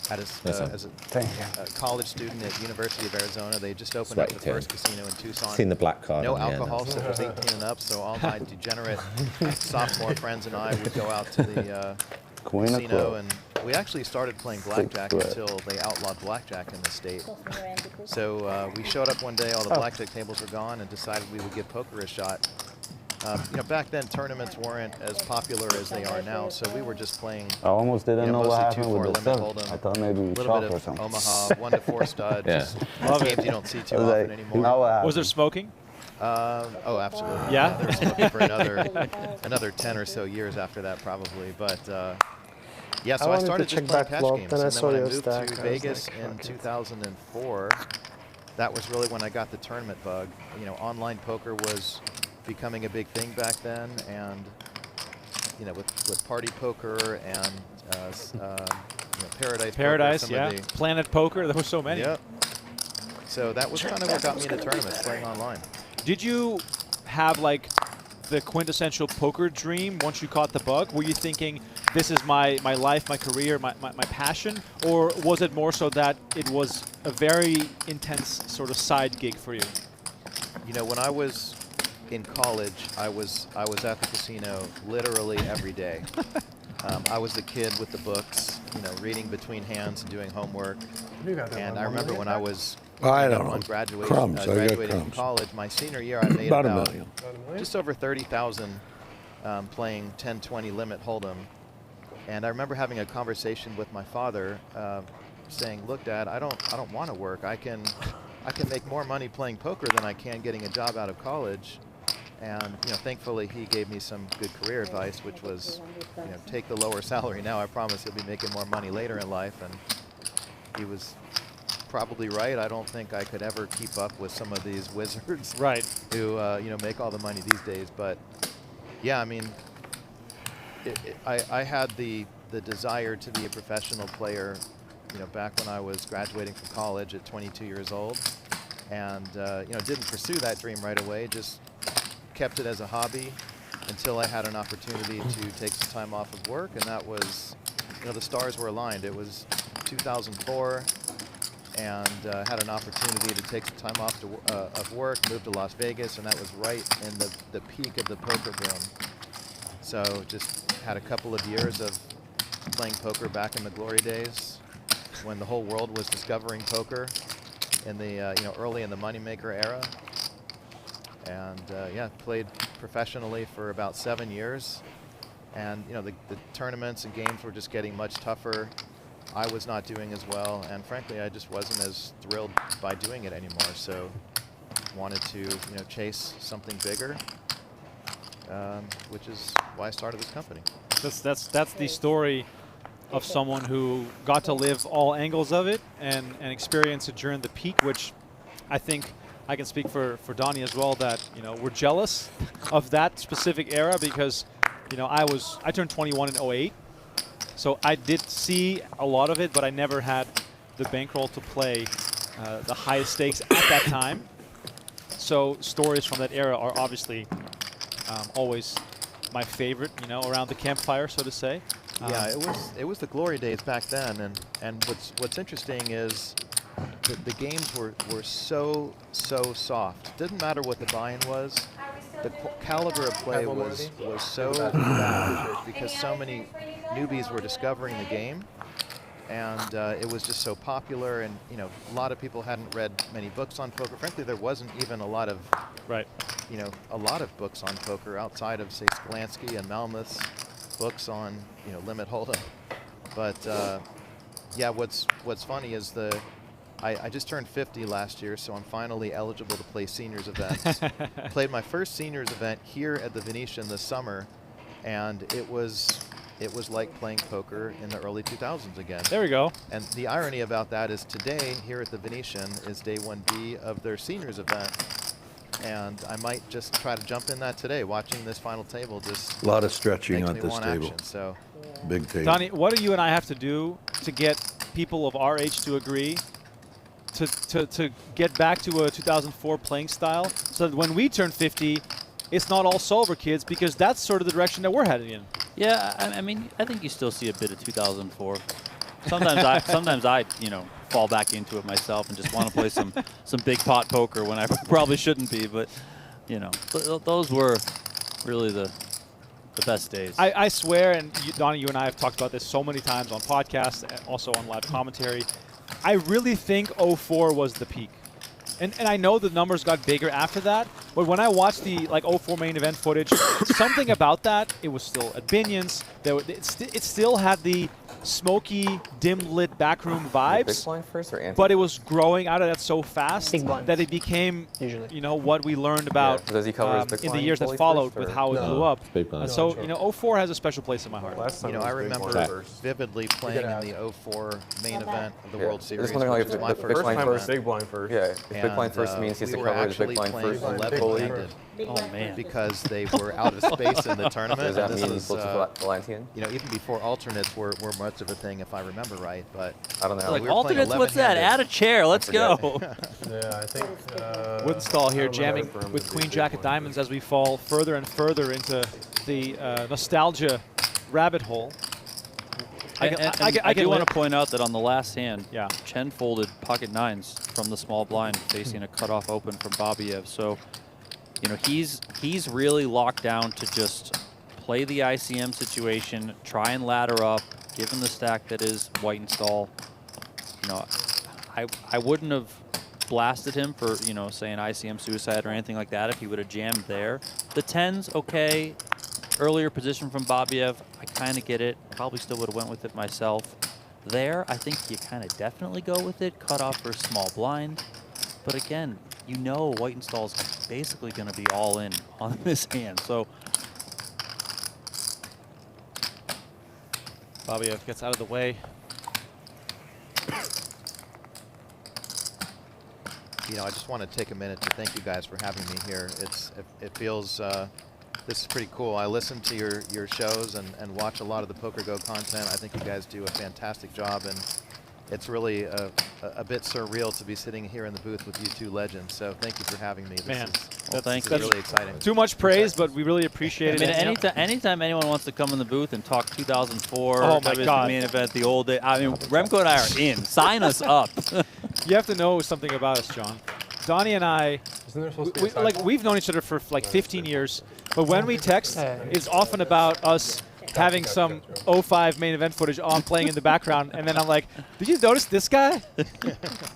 As a college student at University of Arizona. They just opened up the first casino in Tucson. Seen the black card. No alcohol, so it was 18 and up. So all my degenerate sophomore friends and I would go out to the casino, and we actually started playing blackjack until they outlawed blackjack in the state. So we showed up one day, all the blackjack tables were gone, and decided we would give poker a shot. You know, back then tournaments weren't as popular as they are now, so we were just playing. I almost didn't know what happened with the limit 7. I thought maybe we shot or something. Omaha 1 to 4 stud. Just games you don't see too often anymore. Was there smoking? Oh, absolutely. Yeah. There was smoking for another 10 or so years after that, probably. But yeah, so I started just playing patch games, and then when I moved to Vegas in 2004, that was really when I got the tournament bug. You know, online poker was becoming a big thing back then, and you know, with party poker and you know, Paradise poker, Planet Poker, there were so many. Yep. So that was kind of what got me into tournaments, playing online. Did you have like the quintessential poker dream once you caught the bug? Were you thinking, this is my life, my career, my passion? Or was it more so that it was a very intense sort of side gig for you? You know, when I was in college, I was at the casino literally every day. I was the kid with the books, you know, reading between hands and doing homework. And I remember when I was I don't know. graduating Crumbs. from college, my senior year, I made About about $1 million. just over 30,000 playing 10-20 limit hold'em. And I remember having a conversation with my father, saying, "Look, Dad, I don't want to work. I can make more money playing poker than I can getting a job out of college." And you know, thankfully, he gave me some good career advice, which was, you know, take the lower salary now. I promise you'll be making more money later in life. And he was probably right. I don't think I could ever keep up with some of these wizards, Right. who you know, make all the money these days. But yeah, I mean, I had the desire to be a professional player, you know, back when I was graduating from college at 22 years old, and you know, didn't pursue that dream right away. Just kept it as a hobby until I had an opportunity to take some time off of work, and that was, you know, the stars were aligned. It was 2004, and had an opportunity to take some time off of work, moved to Las Vegas, and that was right in the peak of the poker boom. So just had a couple of years of playing poker back in the glory days when the whole world was discovering poker in the you know, early in the moneymaker era. And yeah, played professionally for about 7 years. And you know, the tournaments and games were just getting much tougher. I was not doing as well, and frankly, I just wasn't as thrilled by doing it anymore. So wanted to, you know, chase something bigger, which is why I started this company. That's the story of someone who got to live all angles of it and experience it during the peak, which I think I can speak for Donnie as well, that, you know, we're jealous of that specific era, because, you know, I turned 21 in 08, so I did see a lot of it, but I never had the bankroll to play the highest stakes at that time. So stories from that era are obviously always my favorite, you know, around the campfire, so to say. Yeah, it was the glory days back then, and what's interesting is the games were so soft. Didn't matter what the buy-in was. The caliber of play was so bad because so many newbies were discovering the game, and it was just so popular. And you know, a lot of people hadn't read many books on poker. Frankly, there wasn't even a lot of you know, a lot of books on poker outside of, say, Sklansky and Malmuth's books on, you know, limit hold'em. But yeah, what's funny is I just turned 50 last year, so I'm finally eligible to play seniors events. Played my first seniors event here at the Venetian this summer, and it was like playing poker in the early 2000s again. There we go. And the irony about that is today here at the Venetian is day 1B of their seniors event. And I might just try to jump in that today. Watching this final table just A lot of stretching makes on me this want table. action. So Big table. Donnie, what do you and I have to do to get people of our age to agree to get back to a 2004 playing style, so that when we turn 50, it's not all solver, kids, because that's sort of the direction that we're heading in. Yeah, I mean, I think you still see a bit of 2004. Sometimes I, you know, fall back into it myself and just want to play some big pot poker when I probably shouldn't be. But you know, those were really the best days. I swear, and Donnie, you and I have talked about this so many times on podcasts, also on live commentary. I really think 04 was the peak. And I know the numbers got bigger after that, but when I watched the 04 main event footage, something about that, it was still at Binion's. It still had the smoky, dim-lit backroom vibes. Big blind first or ante? But it was growing out of that so fast Big blinds. that it became, Usually. you know, what we learned about Yeah, does he cover his big in the blind years that fully followed first, with or- how it blew up. Big blind. So, you know, 04 has a special place in my heart. Last time you know, it I was big remember blind first. vividly playing in the 04 main event of the Yeah. World Just Series. wondering, like, which if was my the first big First blind time it was first. big blind first. Yeah, if big blind first means he has we to were cover his big actually blind playing first. 11 Fully. handed Oh man. because they were out of space in the tournament. Does that And mean this he's is, supposed to Atlantean? you know, even before alternates were much of a thing, if I remember right. But I don't know. Like we were playing alternates, what's that? 11-handed. Add a chair. Let's forget. go. Yeah, I think. Whitenstall here I don't jamming remember him with to be Queen big Jack of blind Diamonds first. as we fall further and further into the nostalgia rabbit hole. I can do want live- to point out that on the last hand, Yeah. Chen folded pocket nines from the small blind, facing a cutoff open from Babayev. So, you know, he's really locked down to just play the ICM situation, try and ladder up, given the stack that is Whitenstall. You know, I wouldn't have blasted him for, you know, saying ICM suicide or anything like that if he would have jammed there. The 10s, okay. Earlier position from Babayev, I kind of get it. Probably still would have went with it myself. There, I think you kind of definitely go with it. Cut off for a small blind. But again, you know Whitenstall's basically going to be all in on this hand. So Babayev gets out of the way. You know, I just want to take a minute to thank you guys for having me here. It feels this is pretty cool. I listen to your shows and watch a lot of the Poker Go content. I think you guys do a fantastic job, and it's really a bit surreal to be sitting here in the booth with you two legends. So thank you for having me. Man, thanks. This is really exciting. Too much praise, but we really appreciate I it. mean, anytime anyone wants to come in the booth and talk 2004, Oh my WSB God. main event, the old day. I mean, Remco and I are in. Sign us up. You have to know something about us, John. Donnie and I, Isn't there supposed to be a side like we've known each other for like 15 years, but when we text, it's often about us having some 05 main event footage on playing in the background, and then I'm like, did you notice this guy?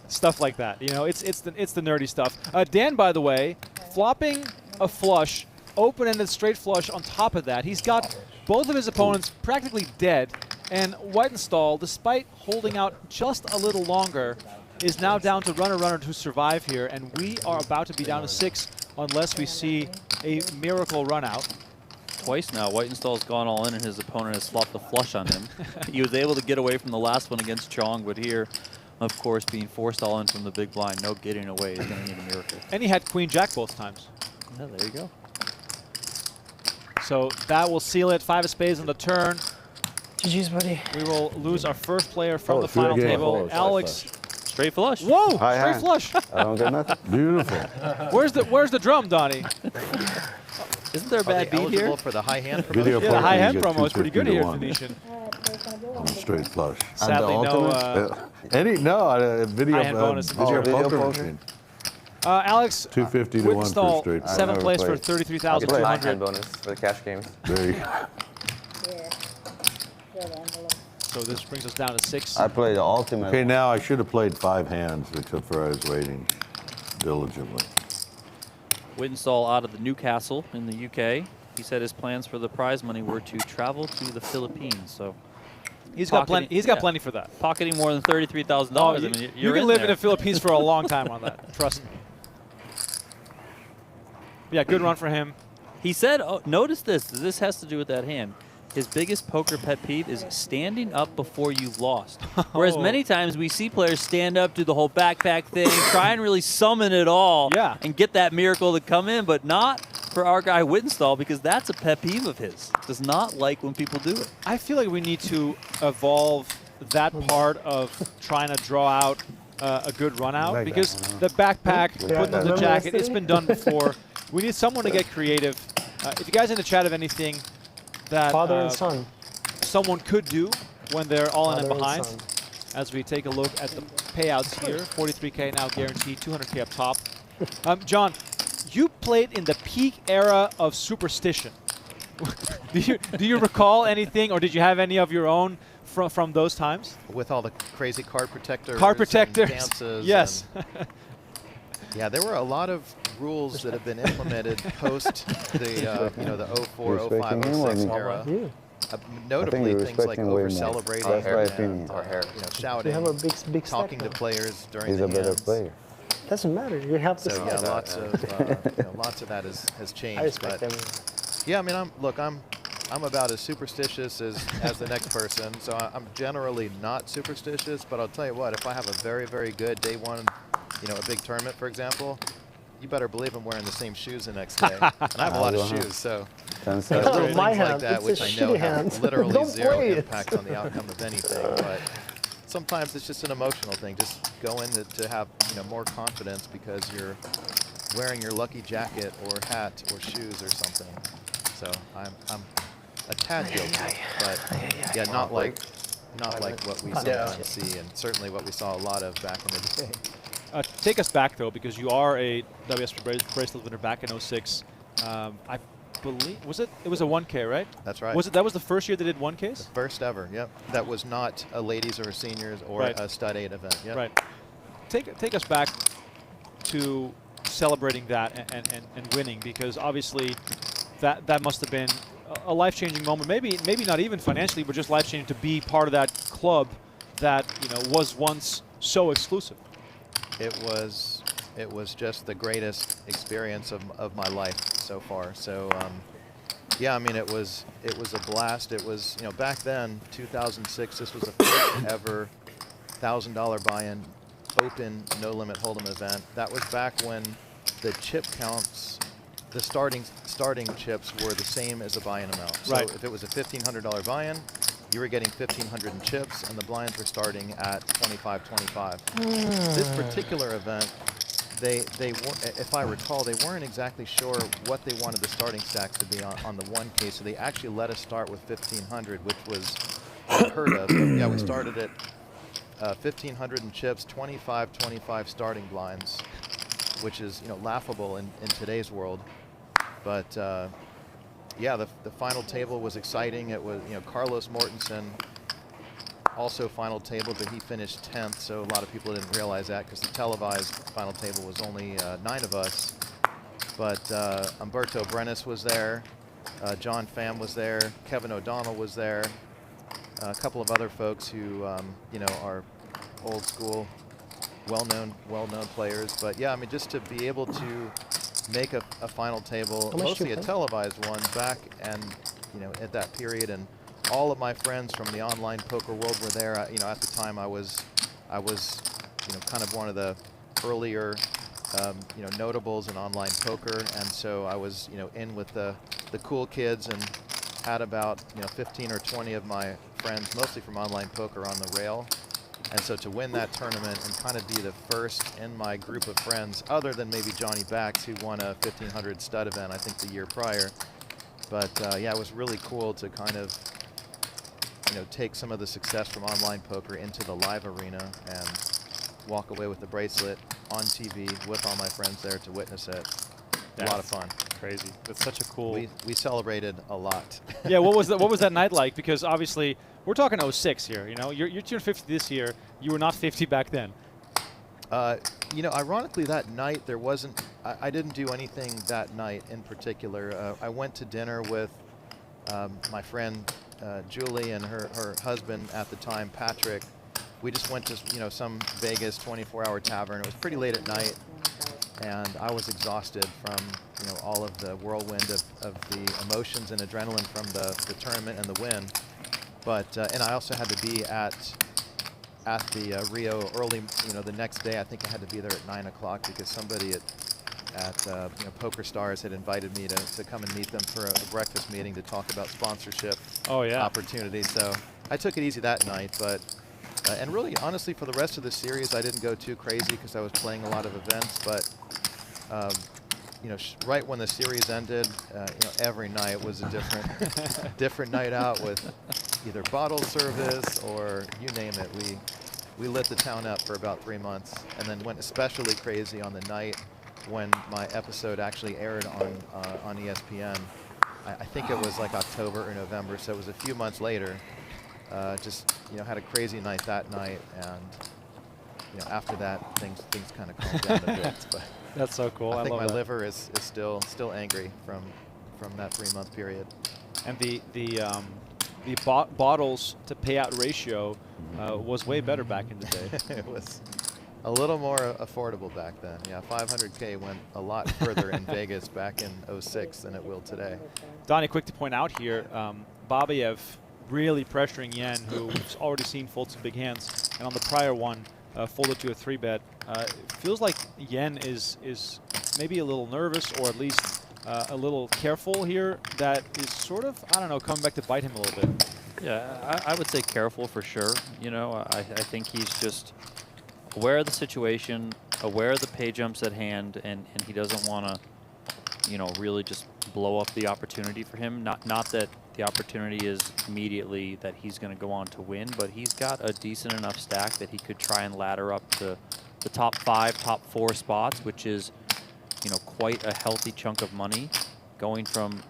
Stuff like that. You know, it's the nerdy stuff. Dan, by the way, flopping a flush, open-ended straight flush on top of that. He's got both of his opponents practically dead, and Whitenstall, despite holding out just a little longer, is now down to runner to survive here, and we are about to be down to 6 unless we see a miracle run out. Twice now, Whitenstall's gone all in and his opponent has flopped a flush on him. He was able to get away from the last one against Chong, but here, of course, being forced all in from the big blind, no getting away is going to need a miracle. And he had Queen Jack both times. Yeah, there you go. So that will seal it. 5 of spades on the turn. GG's, buddy. We will lose our first player from Oh, the final good game. table. Oh, Alex. Straight flush. Whoa! High Straight hand. flush. I don't get nothing. Beautiful. Where's the drum, Donnie? Isn't there a Are they bad beat eligible here? for the high hand Video promotion? Yeah, the high poker, hand you get promo is pretty good 250 here to at 1 Venetian. on straight flush. Sadly, no Video high-hand bonus. video Video poker poker. machine. Alex, 250 to 1 for Whitenstall, straight flush. 7th never place for played. I'll get the high hand 33,200. bonus for the cash game. There you go. So this brings us down to 6. I play the ultimate. Okay, now I should have played 5 hands, except for I was waiting diligently. Whitenstall out of the Newcastle in the UK. He said his plans for the prize money were to travel to the Philippines. So He's got plenty. pocketing- He's got yeah. plenty for that. pocketing more than $33,000. I mean, you you're can in live there. in the Philippines for a long time on that. Trust me. Yeah, good run for him. He said, oh, notice this. This has to do with that hand. His biggest poker pet peeve is standing up before you've lost. Whereas Oh. many times we see players stand up, do the whole backpack thing, try and really summon it all Yeah. and get that miracle to come in, but not for our guy Whitenstall, because that's a pet peeve of his. Does not like when people do it. I feel like we need to evolve that part of trying to draw out a good run out, Like because the backpack, Yeah, putting on the remember jacket, it's yesterday? been done before. We need someone to get creative. If you guys in the chat have anything that Father and son. someone could do when they're all in and Father behind, son. as we take a look at the payouts here, 43K now guaranteed, 200K up top. John, you played in the peak era of superstition. do you recall anything, or did you have any of your own from those times? With all the crazy card protectors. Card and protectors. dances Yes. and- yeah, there were a lot of rules that have been implemented post the you know, the 04, 05, 06 era. You. Notably you're things like respecting way over more. celebrating That's what I and think. you know, You shouting, have a big talking to stack now. players during He's the a better hands. player. Doesn't matter. You have to So yeah, stack. lots of that has changed. I respect but them. yeah, I mean, I'm about as superstitious as the next person. So I'm generally not superstitious, but I'll tell you what, if I have a very, very good day one, you know, a big tournament, for example, you better believe I'm wearing the same shoes the next day. And I have a lot of shoes, so there's little Oh, things my like hand, that it's which a I know shitty have hand. literally Don't zero play it. impact on the outcome of anything. But sometimes it's just an emotional thing. Just go in to have, you know, more confidence because you're wearing your lucky jacket or hat or shoes or something. So I'm a tad guilty, but yeah, not like what we sometimes see, and certainly what we saw a lot of back in the day. Take us back, though, because you are a WSP bracelet winner back in 06. I believe, it was a 1K, right? That's right. That was the first year they did 1Ks? First ever, yep. That was not a ladies or a seniors or a stud 8 event. Yep. Right. Take us back to celebrating that and winning, because obviously that must have been a life-changing moment. Maybe not even financially, but just life-changing to be part of that club that was once so exclusive. It was just the greatest experience of my life so far. So yeah, I mean, it was a blast. It was, back then, 2006, this was the first ever $1,000 buy-in open no limit hold'em event. That was back when the chip counts, the starting chips were the same as the buy-in amount. So if it was a $1,500 buy-in, you were getting 1,500 in chips, and the blinds were starting at 25-25. This particular event, they if I recall, they weren't exactly sure what they wanted the starting stacks to be on the 1K, so they actually let us start with 1,500, which was unheard of. Yeah, we started at 1,500 in chips, 25-25 starting blinds, which is laughable in today's world. But yeah, the final table was exciting. It was Carlos Mortensen, also final table, but he finished 10th, so a lot of people didn't realize that because the televised final table was only 9 of us. But Umberto Brenes was there, John Pham was there, Kevin O'Donnell was there, a couple of other folks who are old school, well-known players. But yeah, I mean, just to be able to make a final table, mostly a televised one, back and at that period, and all of my friends from the online poker world were there. At the time I was kind of one of the earlier notables in online poker, and so I was in with the cool kids, and had about 15 or 20 of my friends, mostly from online poker, on the rail. And so to win that tournament and kind of be the first in my group of friends, other than maybe Johnny Bax, who won a 1,500 stud event, I think, the year prior. But yeah, it was really cool to kind of take some of the success from online poker into the live arena and walk away with the bracelet on TV with all my friends there to witness it. A lot of fun. Crazy. That's such a cool. We celebrated a lot. Yeah. What was that night like? Because obviously we're talking 06 here. You're turned 50 this year. You were not 50 back then. Ironically, that night there wasn't. I didn't do anything that night in particular. I went to dinner with my friend Julie and her husband at the time, Patrick. We just went to some Vegas 24-hour tavern. It was pretty late at night, and I was exhausted from all of the whirlwind of the emotions and adrenaline from the tournament and the win. But and I also had to be at the Rio early, the next day. I think I had to be there at 9 o'clock because somebody at Poker Stars had invited me to come and meet them for a breakfast meeting to talk about sponsorship opportunities. So I took it easy that night, but and really, honestly, for the rest of the series, I didn't go too crazy because I was playing a lot of events. But right when the series ended, every night was a different night out with either bottle service or you name it. We lit the town up for about 3 months, and then went especially crazy on the night when my episode actually aired on ESPN. I think it was like October or November, so it was a few months later. Just had a crazy night that night, and after that things kind of calmed down a bit. But that's so cool. I think love my that. liver is still angry from that 3-month period. And the bottles to payout ratio was way better back in the day. It was a little more affordable back then. Yeah, 500K went a lot further in Vegas back in 06 than it will today. Donnie, quick to point out here, Babayev really pressuring Yen, who we've already seen fold some big hands, and on the prior one folded to a 3-bet. Feels like Yen is maybe a little nervous, or at least a little careful here. That is sort of, I don't know, coming back to bite him a little bit. Yeah, I would say careful for sure. I think he's just aware of the situation, aware of the pay jumps at hand, and he doesn't want to, really just blow up the opportunity for him. Not that the opportunity is immediately that he's going to go on to win, but he's got a decent enough stack that he could try and ladder up to the top 5, top 4 spots, which is, you know, quite a healthy chunk of money. Going from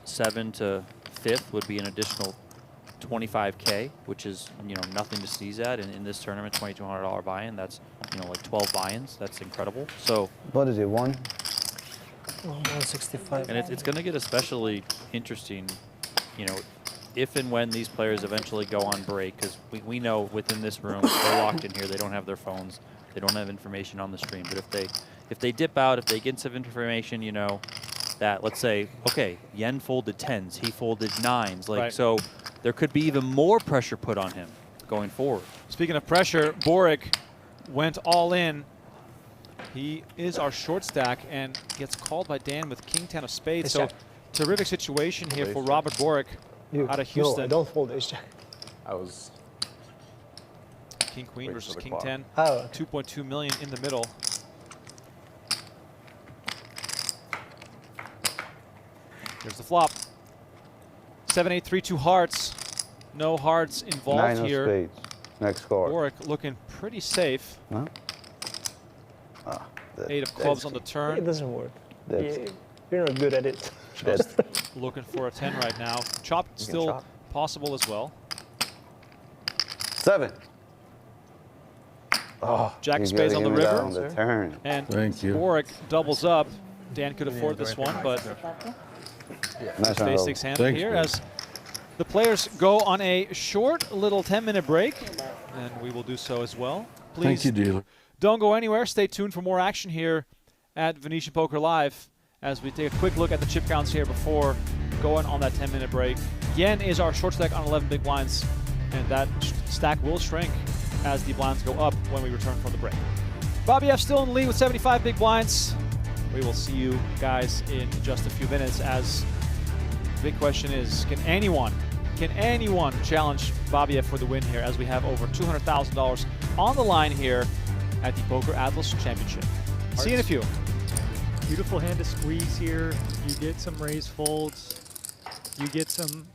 7 to 5th would be an additional 25K, which is, you know, nothing to sneeze at. And in this tournament, $2,200 buy-in, that's, you know, like 12 buy-ins. That's incredible. So What is it, 1? 165. and it's going to get especially interesting, you know, if and when these players eventually go on break, because we know within this room, they're locked in here, they don't have their phones, they don't have information on the stream. But if they dip out, if they get some information, you know, that, let's say, okay, Yen folded 10s, he folded 9s, like, so there could be even more pressure put on him going forward. Speaking of pressure, Borick went all in. He is our short stack and gets called by Dan with King 10 of spades. So terrific situation here for Robert Borick out of Houston. No, I don't fold ace jack. I was. King Queen versus the King clock. 10. Oh, okay. 2.2 million in the middle. Here's the flop. 7-8, 3-2 hearts. No hearts involved 9 of here. spades. Next score. Borick looking pretty safe. No? 8 of clubs on the It turn. doesn't work. That's, You're not good at it. that's Looking for a 10 right now. Chop still chop. possible as well. 7. Oh, Jack you of spades gotta on the give me that river. on the turn. And Thank you. Borick doubles up. Dan could afford this one, but Nice stay roll. 6 handed Thanks, here man. as the players go on a short little 10-minute break, and we will do so as well. Thank Please you, dealer. don't go anywhere. Stay tuned for more action here at Venetian Poker Live as we take a quick look at the chip counts here before going on that 10-minute break. Yen is our short stack on 11 big blinds, and that stack will shrink as the blinds go up when we return from the break. Babayev still in the lead with 75 big blinds. We will see you guys in just a few minutes as the big question is, can anyone challenge Babayev for the win here as we have over $200,000 on the line here at the PokerAtlas Championship. See you in a few. Beautiful hand to squeeze here. You get some raise folds. You get some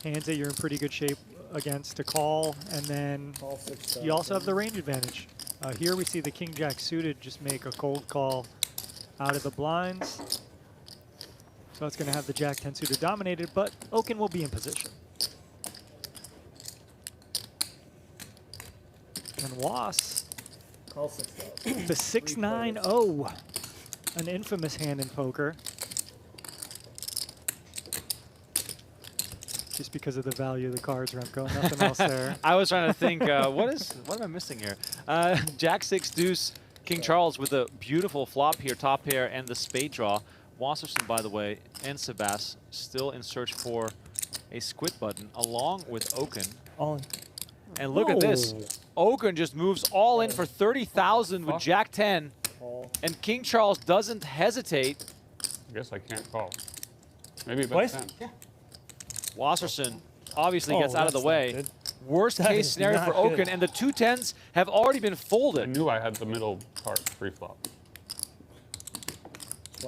hands that you're in pretty good shape against to call, and then you also have the range advantage. Here we see the King Jack suited just make a cold call out of the blinds. So it's going to have the Jack 10 suited dominated, but Oaken will be in position. And Was, the 6-9-0, an infamous hand in poker. Just because of the value of the cards, Remco, nothing else there. I was trying to think, what am I missing here? Jack 6 deuce, King Charles with a beautiful flop here, top pair, and the spade draw. Wasserson, by the way, and Sebas still in search for a squid button, along with Oaken. On. And look at this. Oaken just moves all in for 30,000 with Jack 10, and King Charles doesn't hesitate. I guess I can't call. Maybe about 10. Yeah. Wasserson obviously gets out of the that's way. not good. Worst That case is scenario not for good. Oaken, and the 2 10s have already been I folded. knew I had the middle card pre-flop.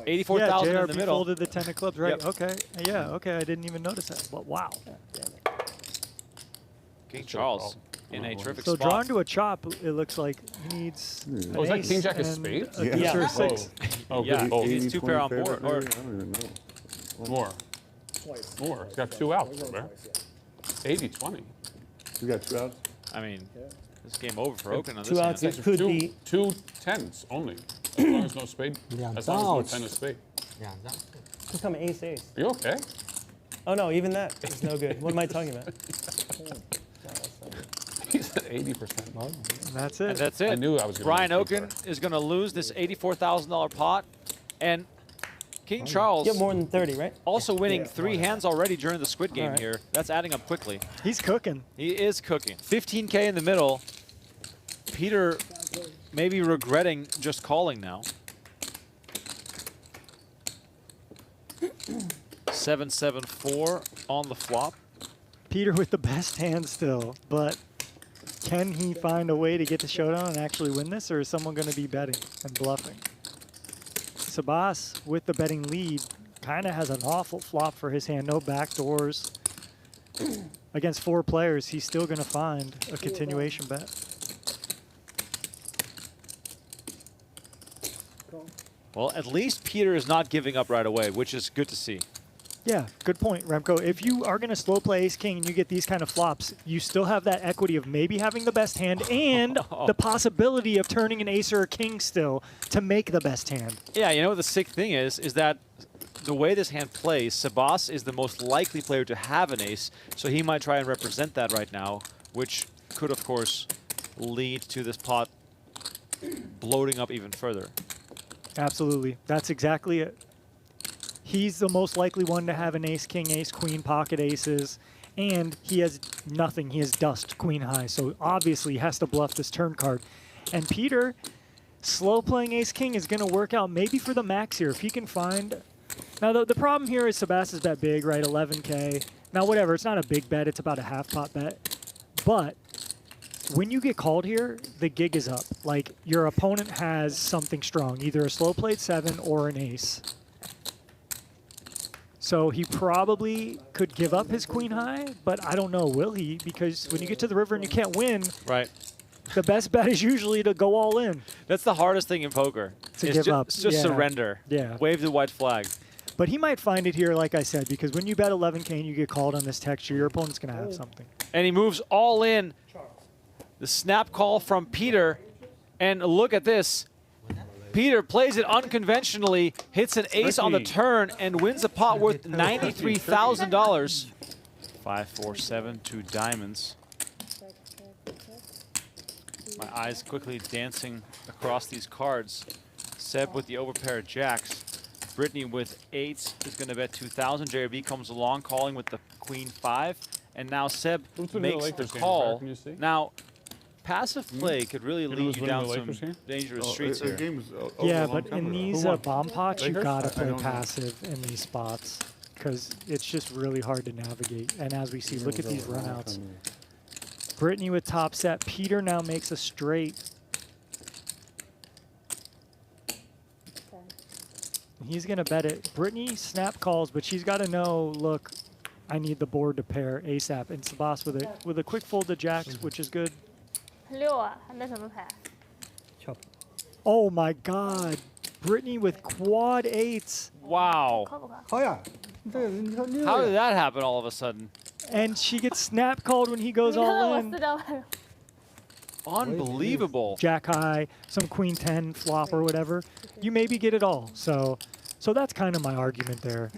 84,000 in the JRB middle. folded the 10 of clubs, right? Yep. Okay, yeah, okay, I didn't even notice that, but wow. King Charles in a terrific So spot. drawn to a chop, it looks like he needs an Oh, is that ace King Jack of and spades? a deuce or a Oh, 6. oh Yeah, good fold. he's 2 pair on board. Or I don't even know. More. More. He's got 2 outs, Robert. 80-20. You got 2 outs? I mean, this game over for Oaken on this 2 hand. outs. These It are could two, be. 2 10s only. As long as no spade. Yeah, As long outs. as no 10 of spade. Just come ace ace. Are you okay? Oh no, even that is no good. What am I talking about? He's at 80%. That's And it. that's it. I knew I was gonna Brian lose Oaken big is going to lose this $84,000 pot. And King Charles You have more than 30, right? also winning 3 hands already during the Squid Game All right. here. That's adding up quickly. He's cooking. He is cooking. 15K in the middle. Peter maybe regretting just calling now. 7-7-4 on the flop. Peter with the best hand still, but can he find a way to get to showdown and actually win this, or is someone going to be betting and bluffing? Sebas with the betting lead kind of has an awful flop for his hand. No backdoors. Against 4 players, he's still going to find a continuation bet. Well, at least Peter is not giving up right away, which is good to see. Yeah, good point, Remco. If you are going to slow play ace king and you get these kind of flops, you still have that equity of maybe having the best hand and the possibility of turning an ace or a king still to make the best hand. Yeah, you know what the sick thing is that the way this hand plays, Sebas is the most likely player to have an ace, so he might try and represent that right now, which could, of course, lead to this pot bloating up even further. Absolutely. That's exactly it. He's the most likely one to have an ace, king, ace, queen, pocket aces, and he has nothing. He has dust, queen high, so obviously he has to bluff this turn card. And Peter, slow playing ace, king is going to work out maybe for the max here if he can find... Now, the problem here is Sebas is bet big, right, 11K. Now, whatever, it's not a big bet. It's about a half pot bet. But when you get called here, the gig is up. Like, your opponent has something strong, either a slow played 7 or an ace. So he probably could give up his queen high, but I don't know, will he? Because when you get to the river and you can't win, right, the best bet is usually to go all in. That's the hardest thing in poker. To give up. It's just Yeah. surrender. Yeah. Wave the white flag. But he might find it here, like I said, because when you bet 11K and you get called on this texture, your opponent's going to have something. And he moves all in. The snap call from Peter. And look at this. Peter plays it unconventionally, hits an ace on the turn, and wins a pot worth $93,000. 5, 4, 7, 2 diamonds. My eyes quickly dancing across these cards. Seb with the overpair of jacks. Brittany with 8s is going to bet 2,000. JRB comes along, calling with the queen 5. And now Seb makes the call. Now, passive play could really lead you down some dangerous streets here. Yeah, but in these bomb pots, you got to play passive in these spots because it's just really hard to navigate. And as we see, look at these runouts. Brittany with top set. Peter now makes a straight. He's going to bet it. Brittany snap calls, but she's got to know, look, I need the board to pair ASAP. And Sebas with a quick fold to jacks, which is good. 6啊，还没什么牌。 Oh my God. Brittany with quad 8s. Wow. 靠不靠？ How did that happen all of a sudden? And she gets snap called when he goes 你看到 all 我 in. 4张牌。 Unbelievable. Jack high, some queen 10 flop or whatever. You maybe get it all. So that's kind of my argument there.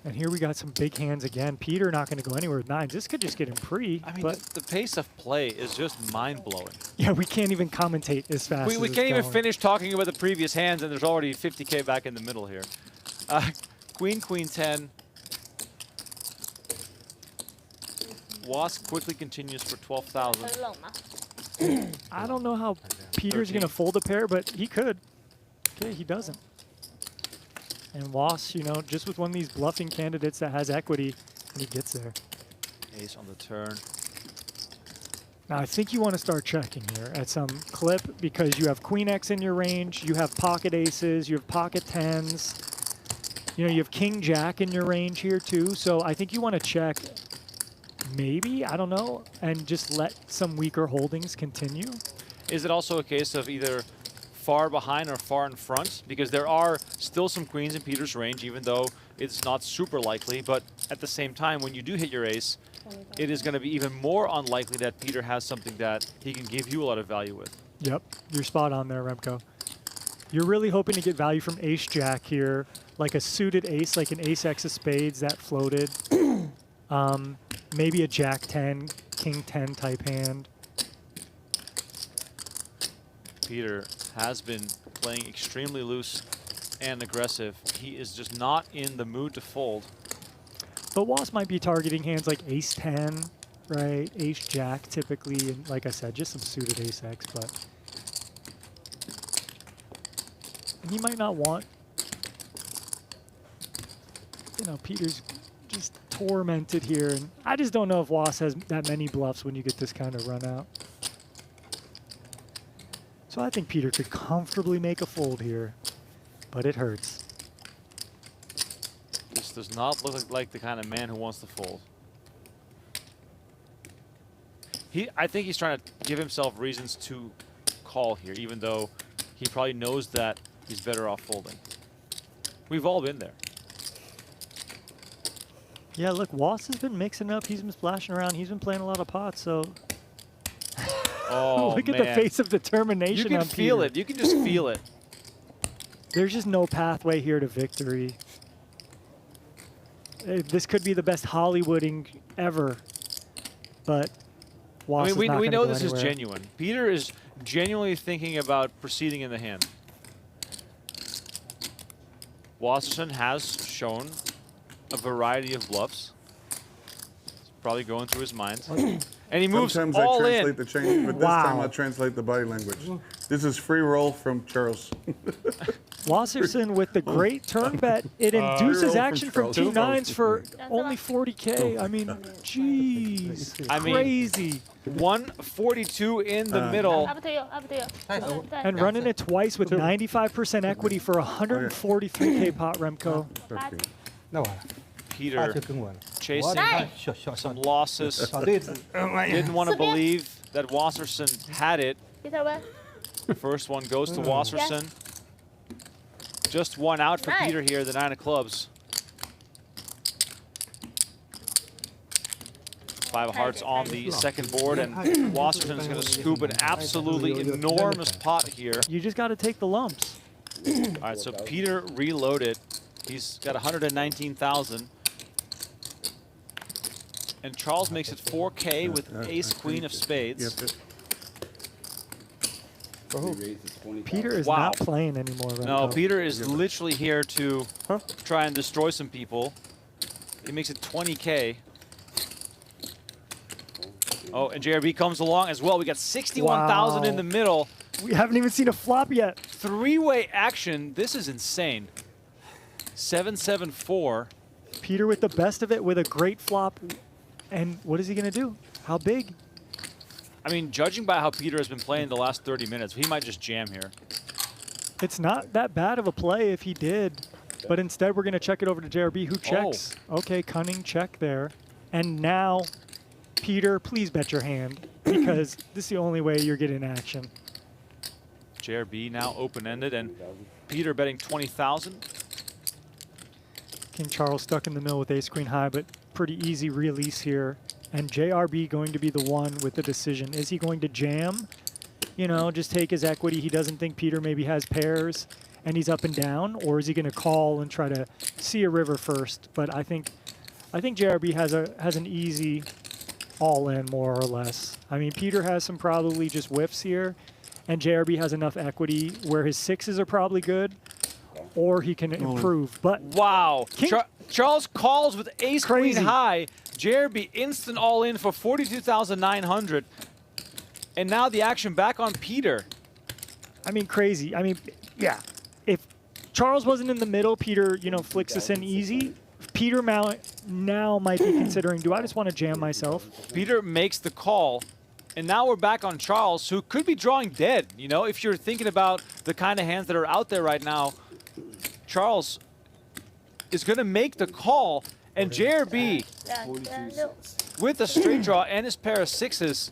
And here we got some big hands again. Peter not going to go anywhere with 9s. This could just get him free. I mean, but the pace of play is just mind-blowing. yeah, we can't even commentate as fast We as can't it's even going. finish talking about the previous hands, and there's already 50K back in the middle here. Queen, queen 10. Wasp quickly continues for 12,000. 很冷吗？ I don't know how Peter's going to fold a pair, but he could. Okay, he doesn't. And Wass, you know, just with one of these bluffing candidates that has equity, he gets there. Ace on the turn. Now, I think you want to start checking here at some clip because you have Queen X in your range, you have pocket aces, you have pocket 10s, you know, you have King Jack in your range here too. So I think you want to check maybe, I don't know, and just let some weaker holdings continue. Is it also a case of either far behind or far in front? Because there are still some queens in Peter's range, even though it's not super likely. But at the same time, when you do hit your ace, it is going to be even more unlikely that Peter has something that he can give you a lot of value with. Yep, you're spot on there, Remco. You're really hoping to get value from Ace Jack here, like a suited ace, like an Ace X of spades that floated. Maybe a Jack 10, King 10 type hand. Peter has been playing extremely loose and aggressive. He is just not in the mood to fold. But Wass might be targeting hands like Ace 10, right? Ace Jack typically, and like I said, just some suited Ace X, but he might not want, you know, Peter's just tormented here, and I just don't know if Wass has that many bluffs when you get this kind of run out. So I think Peter could comfortably make a fold here, but it hurts. This does not look like the kind of man who wants to fold. I think he's trying to give himself reasons to call here, even though he probably knows that he's better off folding. We've all been there. Yeah, look, Wass has been mixing up. He's been splashing around. He's been playing a lot of pots, so. Oh, Look at man. the face of determination You can on feel Peter. it. You can just feel it. There's just no pathway here to victory. This could be the best Hollywooding ever, but Wass I is mean, not we gonna know go this anywhere. is genuine. Peter is genuinely thinking about proceeding in the hand. Wasserson has shown a variety of bluffs. It's probably going through his mind. And he moves Sometimes all I in. translate the change, but this time I'll translate the body language. This is free roll from Charles. Wasserson with the great turn bet. It induces action from T9s for only 40K. I mean, jeez. I mean, crazy. 142 in the middle. Up to you, up to you. And running it twice with 95% equity for 143K pot, Remco. Peter chasing some losses. Didn't want to believe that Wasserson had it. First one goes to Wasserson. Just one out for Peter here, the 9 of clubs. 5 of hearts on the second board, and Wasserson is going to scoop an absolutely enormous pot here. You just got to take the lumps. All right, so Peter reloaded. He's got 119,000. And Charles makes it 4K with ace queen of spades. Peter is not playing anymore, Remco. No, Peter is literally here to try and destroy some people. He makes it 20K. Oh, and JRB comes along as well. We got 61,000 in the middle. We haven't even seen a flop yet. 3-way action. This is insane. 7-7-4. Peter with the best of it with a great flop. And what is he going to do? How big? I mean, judging by how Peter has been playing the last 30 minutes, he might just jam here. It's not that bad of a play if he did. But instead, we're going to check it over to JRB, who checks. Okay, cunning check there. And now, Peter, please bet your hand, because this is the only way you're getting action. JRB now open-ended, and Peter betting 20,000. King Charles stuck in the middle with ace-queen high, but pretty easy release here. And JRB going to be the one with the decision. Is he going to jam? You know, just take his equity. He doesn't think Peter maybe has pairs, and he's up and down, or is he going to call and try to see a river first? But I think JRB has an easy all-in, more or less. I mean, Peter has some probably just whiffs here, and JRB has enough equity where his sixes are probably good, or he can improve. But wow, Charles calls with ace queen high. JRB instant all in for 42,900, and now the action back on Peter. I mean, crazy. I mean, yeah. If Charles wasn't in the middle, Peter, you know, flicks this in easy. Peter now might be considering, do I just want to jam myself? Peter makes the call, and now we're back on Charles, who could be drawing dead. You know, if you're thinking about the kind of hands that are out there right now, Charles is going to make the call, and JRB with the straight draw and his pair of sixes,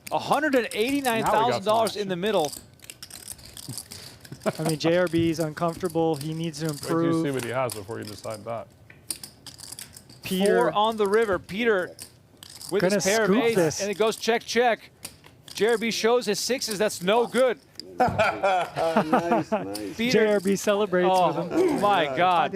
$189,000 in the middle. I mean, JRB is uncomfortable. He needs to Wait till improve. you see what he has before you decide that. Peter 4 on the river. Peter with gonna his pair of scoop eights, this. and it goes check, check. JRB shows his sixes. That's no good. Peter, JRB celebrates with him. oh my God.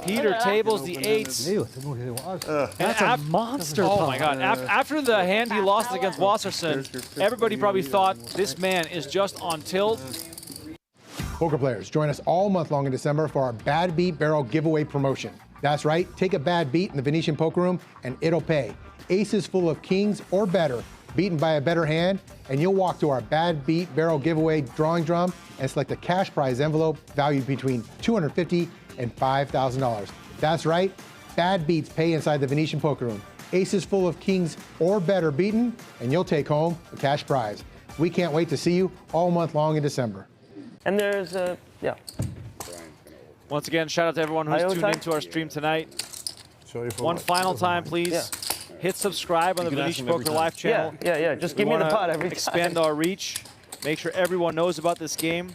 Peter tables the eights. That's a monster Oh pot. my God. After the hand he lost against Wasserson, everybody probably thought this man is just on tilt. Poker players, join us all month long in December for our Bad Beat Barrel giveaway promotion. That's right, take a bad beat in the Venetian Poker Room and it'll pay. Aces full of kings or better, beaten by a better hand, and you'll walk to our Bad Beat Barrel giveaway drawing drum and select a cash prize envelope valued between $250 and $5,000. That's right, bad beats pay inside the Venetian Poker Room. Aces full of kings or better beaten, and you'll take home the cash prize. We can't wait to see you all month long in December. And there's a, yeah. Once again, shout out to everyone who's tuned into our stream tonight. One final time, please. Hit subscribe on the Venetian Poker Live channel. Yeah. Just give me the pot every time. Expand our reach. Make sure everyone knows about this game.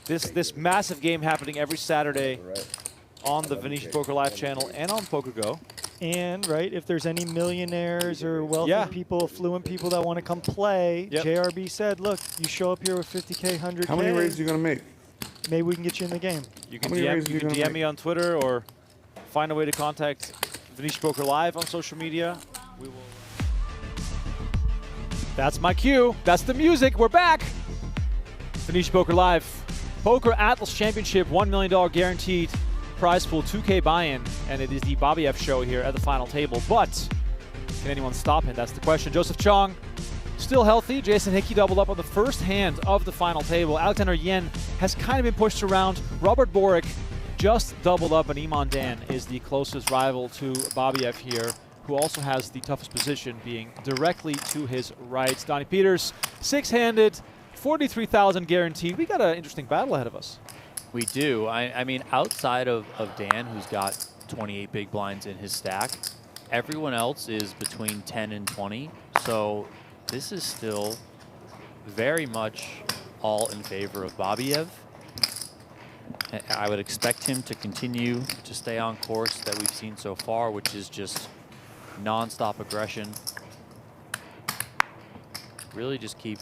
This massive game happening every Saturday on the Venetian Poker Live channel and on PokerGo. And, right, if there's any millionaires or wealthy people, affluent people that want to come play, JRB said, look, you show up here with 50K, 100K. How many raises are you going to make? Maybe we can get you in the game. You can DM me on Twitter or find a way to contact Venetian Poker Live on social media. We will. That's my cue. That's the music. We're back. Venetian Poker Live. PokerAtlas Championship, $1 million guaranteed. Prize pool, 2K buy-in. And it is the Babayev show here at the final table. But can anyone stop him? That's the question. Joseph Cheong still healthy. Jason Hickey doubled up on the first hand of the final table. Alexander Yen has kind of been pushed around. Robert Borick just doubled up, and Iman Dan is the closest rival to Babayev here, who also has the toughest position, being directly to his right. Donnie Peters, six-handed, 43,000 guaranteed. We got an interesting battle ahead of us. We do. I mean, outside of Dan, who's got 28 big blinds in his stack, everyone else is between 10 and 20. So this is still very much all in favor of Babayev. I would expect him to continue to stay on course that we've seen so far, which is just non-stop aggression. Really just keep,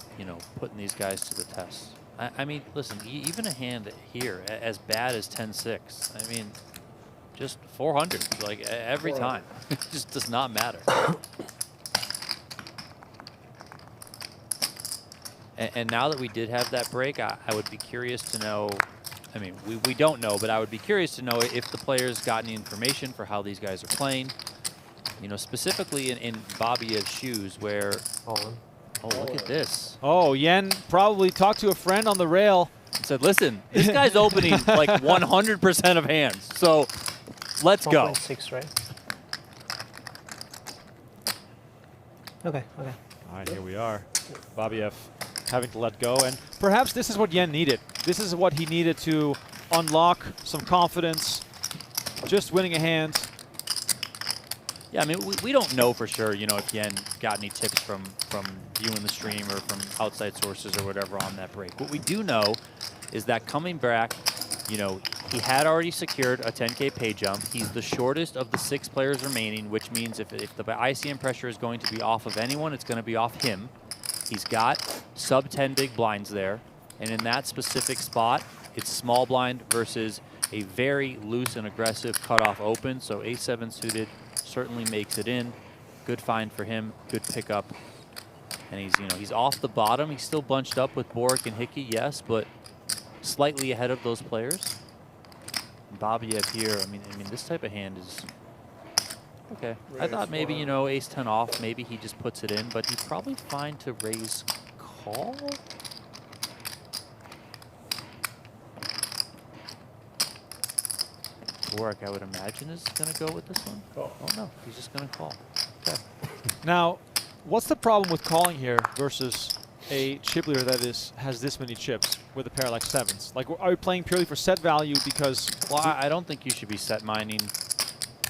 putting these guys to the test. I mean, listen, even a hand here as bad as 10-6, I mean, just 400, like every time. It just does not matter. And now that we did have that break, I would be curious to know, I mean, we don't know, but I would be curious to know if the players got any information for how these guys are playing. Specifically in Babayev's shoes where, oh, look at this. Oh, Yen probably talked to a friend on the rail. Said, listen, this guy's opening like 100% of hands, so let's go. 1.6, right? Okay. All right, here we are. Babayev having to let go, and perhaps this is what Yen needed. This is what he needed to unlock some confidence, just winning a hand. Yeah, I mean, we don't know for sure, if Yen got any tips from you in the stream or from outside sources or whatever on that break. What we do know is that coming back, he had already secured a 10K pay jump. He's the shortest of the 6 players remaining, which means if the ICM pressure is going to be off of anyone, it's going to be off him. He's got sub 10 big blinds there, and in that specific spot, it's small blind versus a very loose and aggressive cutoff open. So A7 suited certainly makes it in. Good find for him. Good pickup. And he's off the bottom. He's still bunched up with Borick and Hickey, yes, but slightly ahead of those players. Babayev here. I mean, this type of hand is okay. I thought maybe ace 10 off. Maybe he just puts it in, but he's probably fine to raise call. Borick, I would imagine, is going to go with this one. Oh no, he's just going to call. Okay. Now, what's the problem with calling here versus a chip leader that has this many chips with a pair like 7s? Like, are we playing purely for set value because... Well, I don't think you should be set mining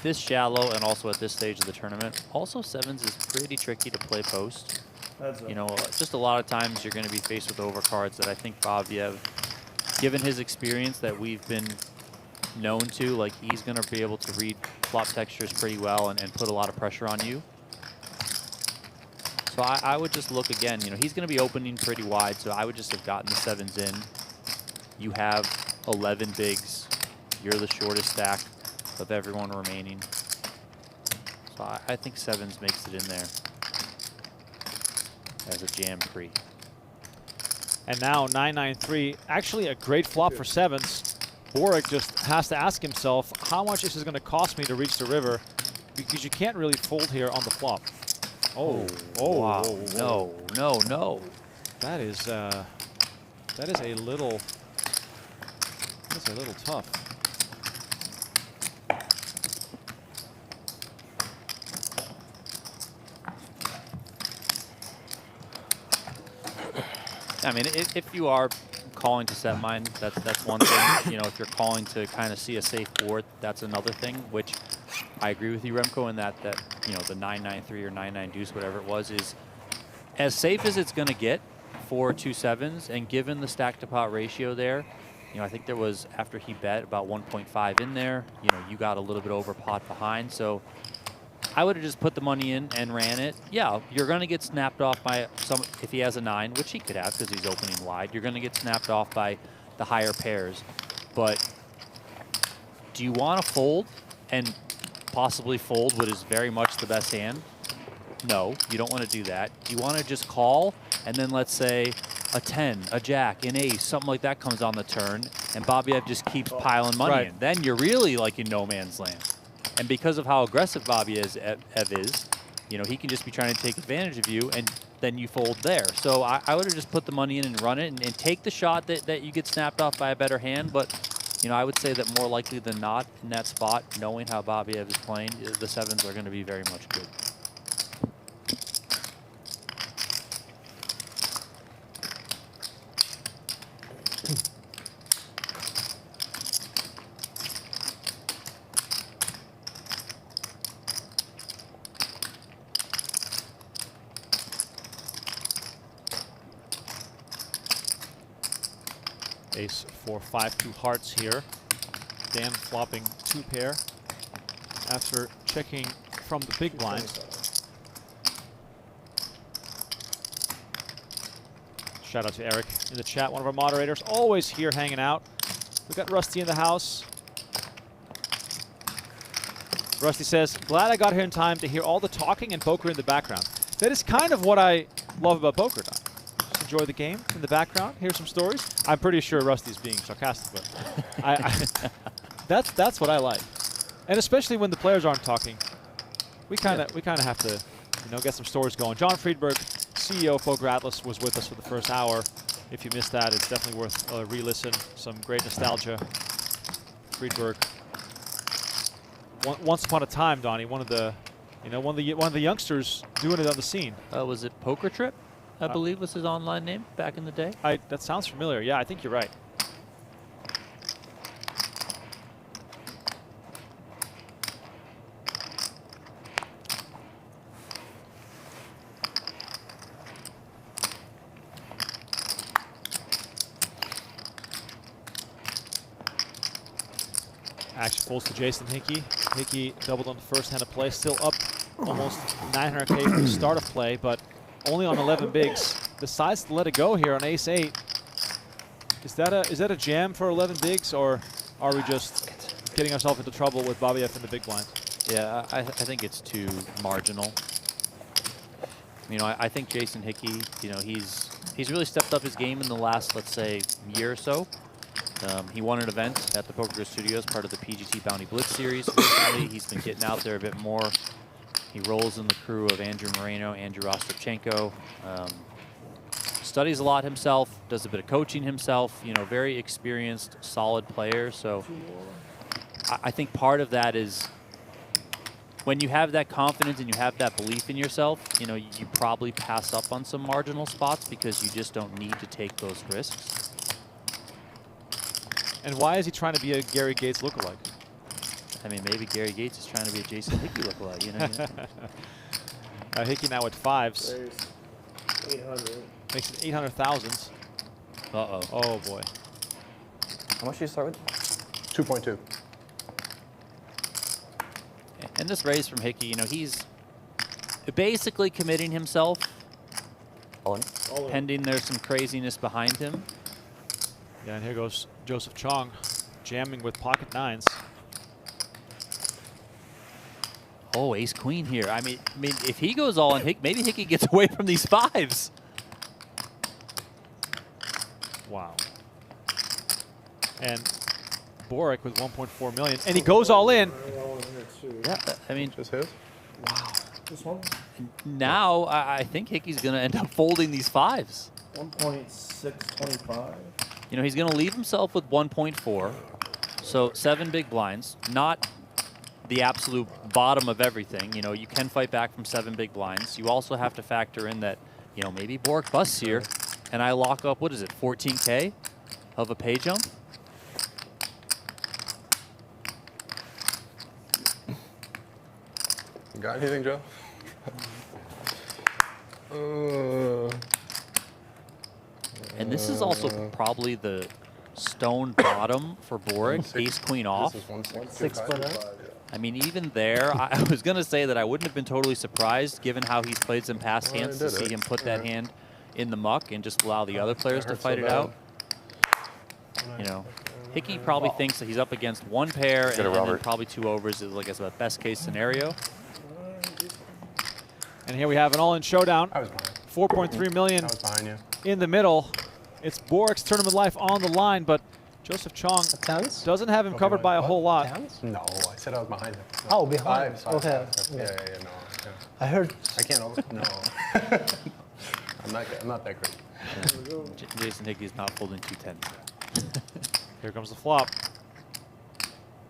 this shallow and also at this stage of the tournament. Also, 7s is pretty tricky to play post. Just a lot of times you're going to be faced with overcards that I think Babayev, given his experience that we've been known to, like, he's going to be able to read flop textures pretty well and put a lot of pressure on you. So I would just look again, he's going to be opening pretty wide, so I would just have gotten the 7s in. You have 11 bigs. You're the shortest stack of everyone remaining. So I think 7s makes it in there as a jam pre. And now 9-9-3, actually a great flop for 7s. Borick just has to ask himself, how much is this going to cost me to reach the river? Because you can't really fold here on the flop. Oh, wow. Whoa. No. That is a little tough. I mean, if you are calling to set mine, that's one thing. If you're calling to kind of see a safe board, that's another thing, which I agree with you, Remco, in that the 9-9-3 or 9-9 deuce, whatever it was, is as safe as it's going to get. for 2 sevens, and given the stack to pot ratio there, you know, I think there was, after he bet, about 1.5 in there. You know, you got a little bit over pot behind, so I would have just put the money in and ran it. Yeah, you're going to get snapped off by some, if he has a 9, which he could have because he's opening wide. You're going to get snapped off by the higher pairs. But do you want to fold and possibly fold what is very much the best hand? No, you don't want to do that. You want to just call, and then let's say a 10, a jack, an ace, something like that comes on the turn, and Babayev just keeps piling money in. Then you're really like in no man's land. And because of how aggressive Babayev is, you know, he can just be trying to take advantage of you, and then you fold there. So I would have just put the money in and run it, and take the shot that you get snapped off by a better hand. But, you know, I would say that more likely than not in that spot, knowing how Babayev is playing, the 7s are going to be very much good. Ace 4, 5, 2 hearts here. Dan flopping 2 pair after checking from the big blind. Shout out to Eric in the chat, one of our moderators, always here hanging out. We got Rusty in the house. Rusty says, glad I got here in time to hear all the talking and poker in the background. That is kind of what I love about poker time. Just enjoy the game in the background, hear some stories. I'm pretty sure Rusty's being sarcastic, but that's what I like. And especially when the players aren't talking, we kind of have to, you know, get some stories going. John Friedberg, CEO of PokerAtlas, was with us for the first hour. If you missed that, it's definitely worth a re-listen. Some great nostalgia. Friedberg, once upon a time, Donnie, one of the youngsters doing it on the scene. Was it Poker Trip? I believe was his online name back in the day. That sounds familiar. Yeah, I think you're right. Action folds to Jason Hickey. Hickey doubled on the first hand of play, still up almost 900K from the start of play, but only on 11 bigs. Decides to let it go here on ace 8. Is that a jam for 11 bigs, or are we just getting ourselves into trouble with Babayev in the big blind? Yeah, I think it's too marginal. You know, I think Jason Hickey, you know, he's really stepped up his game in the last, let's say, year or so. He won an event at the Poker Studios, part of the PGT Bounty Blitz series recently. He's been getting out there a bit more. He rolls in the crew of Andrew Moreno, Andrew Ostapchenko. Studies a lot himself, does a bit of coaching himself, you know, very experienced, solid player. So I think part of that is when you have that confidence and you have that belief in yourself, you know, you probably pass up on some marginal spots because you just don't need to take those risks. And why is he trying to be a Gary Gates lookalike? I mean, maybe Gary Gates is trying to be a Jason Hickey lookalike, you know? Hickey now with 5s. There's 800. Makes it 800,000. Uh-oh. Oh, boy. How much do you start with? 2.2. And this raise from Hickey, you know, he's basically committing himself. All in. Pending there's some craziness behind him. Yeah, and here goes Joseph Cheong jamming with pocket 9s. Oh, ace queen here. I mean, if he goes all in, maybe Hickey gets away from these 5s. Wow. And Borick with 1.4 million, and he goes all in. Yeah, I mean, just his. Wow. This one? Now I think Hickey's going to end up folding these 5s. 1.625. You know, he's going to leave himself with 1.4. So 7 big blinds, not the absolute bottom of everything. You know, you can fight back from 7 big blinds. You also have to factor in that, you know, maybe Borick busts here and I lock up, what is it, 14K of a pay jump? You got anything, Joe? And this is also probably the stone bottom for Borick, ace queen off. This is 6-footer. I mean, even there, I was going to say that I wouldn't have been totally surprised, given how he's played some past Well, hands, he to did see it. him put that hand in the muck and just allow the other players to hurt fight so it bad. out. You know, Hickey probably thinks that he's up against one pair and, then probably 2 overs is, like, a best case scenario. And here we have an all-in showdown. 4.3 million I was behind you. in the middle. It's Borick's tournament life on the line, but Joseph Cheong doesn't have him covered by a whole lot. No, I said I was behind him. Oh, behind. Five, Okay. yeah, no. Yeah. I heard. I can't over. No. I'm not that great. Jason Hickey's not folding 210. Here comes the flop.